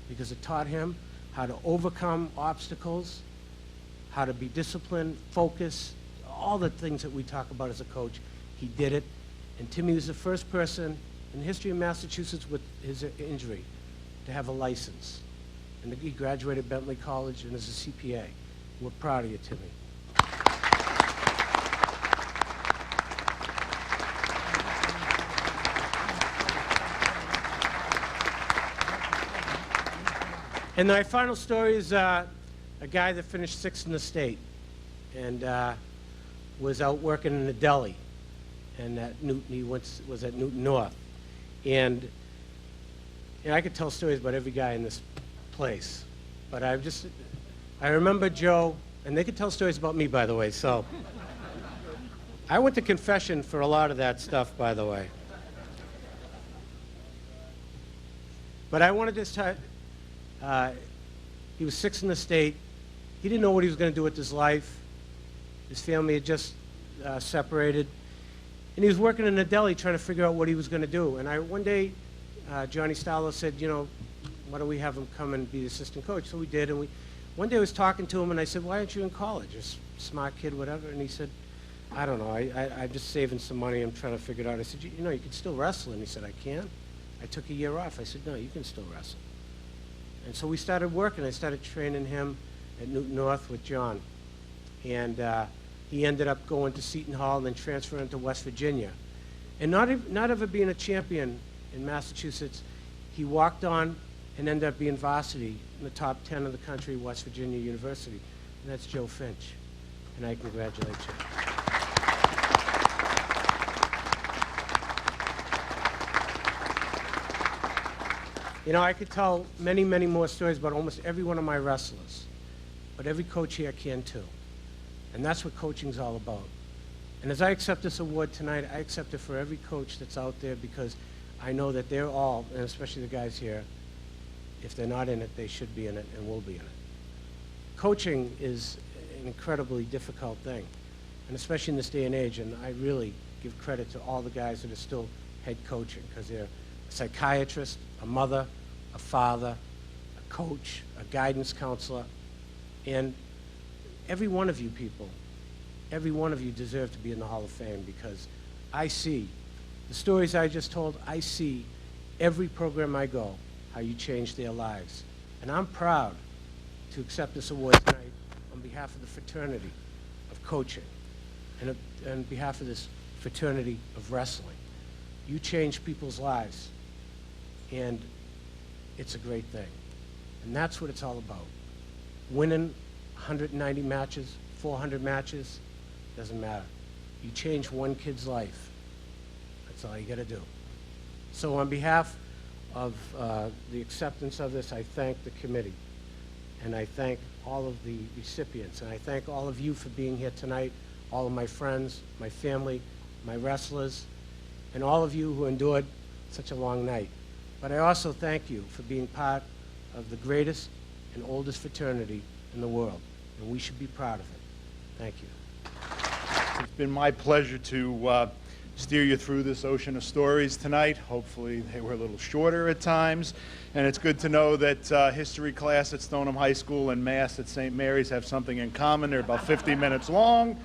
because it taught him how to overcome obstacles, how to be disciplined, focused, all the things that we talk about as a coach. He did it. And Timmy was the first person in the history of Massachusetts with his injury to have a license. And he graduated Bentley College and is a CPA. We're proud of you, Timmy. And my final story is a guy that finished sixth in the state and was out working in the deli. And at Newton, he was at Newton North. And I could tell stories about every guy in this place. But I remember Joe, and they could tell stories about me, by the way. So I went to confession for a lot of that stuff, by the way. But I wanted to start. He was sixth in the state. He didn't know what he was going to do with his life. His family had just separated. And he was working in a deli trying to figure out what he was going to do. And one day, Johnny Stallo said, you know, why don't we have him come and be the assistant coach? So we did. And one day I was talking to him, and I said, why aren't you in college? You're a smart kid, whatever. And he said, I don't know. I'm just saving some money. I'm trying to figure it out. I said, you know, you can still wrestle. And he said, I can. I took a year off. I said, no, you can still wrestle. And so we started working. I started training him at Newton North with John. And he ended up going to Seton Hall and then transferring to West Virginia. And not ever being a champion in Massachusetts, he walked on and ended up being varsity in the top 10 of the country, West Virginia University. And that's Joe Finch. And I congratulate you. You know, I could tell many, many more stories about almost every one of my wrestlers, but every coach here can too. And that's what coaching's all about. And as I accept this award tonight, I accept it for every coach that's out there, because I know that they're all, and especially the guys here, if they're not in it, they should be in it and will be in it. Coaching is an incredibly difficult thing, and especially in this day and age, and I really give credit to all the guys that are still head coaching, because they're a psychiatrist, a mother, a father, a coach, a guidance counselor, and every one of you people, every one of you deserve to be in the Hall of Fame, because I see the stories I just told. I see every program I go, how you change their lives. And I'm proud to accept this award tonight on behalf of the fraternity of coaching and on behalf of this fraternity of wrestling. You change people's lives, and it's a great thing. And that's what it's all about. Winning 190 matches, 400 matches, doesn't matter. you change one kid's life. That's all you got to do. So on behalf of the acceptance of this, I thank the committee, and I thank all of the recipients, and I thank all of you for being here tonight, all of my friends, my family, my wrestlers, and all of you who endured such a long night. But I also thank you for being part of the greatest and oldest fraternity in the world, and we should be proud of it. Thank you. It's been my pleasure to steer you through this ocean of stories tonight. Hopefully they were a little shorter at times. And it's good to know that history class at Stoneham High School and Mass at St. Mary's have something in common. They're about 50 minutes long,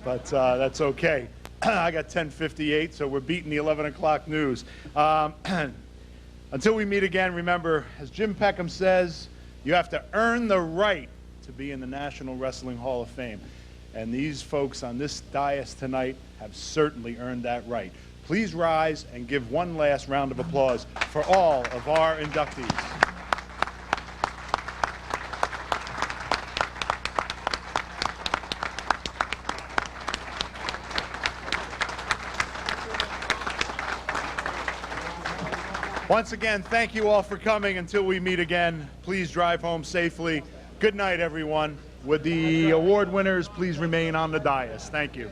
but that's okay. I got 10:58, so we're beating the 11 o'clock news. Until we meet again, remember, as Jim Peckham says, you have to earn the right to be in the National Wrestling Hall of Fame. And these folks on this dais tonight have certainly earned that right. Please rise and give one last round of applause for all of our inductees. Once again, thank you all for coming. Until we meet again, please drive home safely. Good night, everyone. Would the award winners please remain on the dais? Thank you.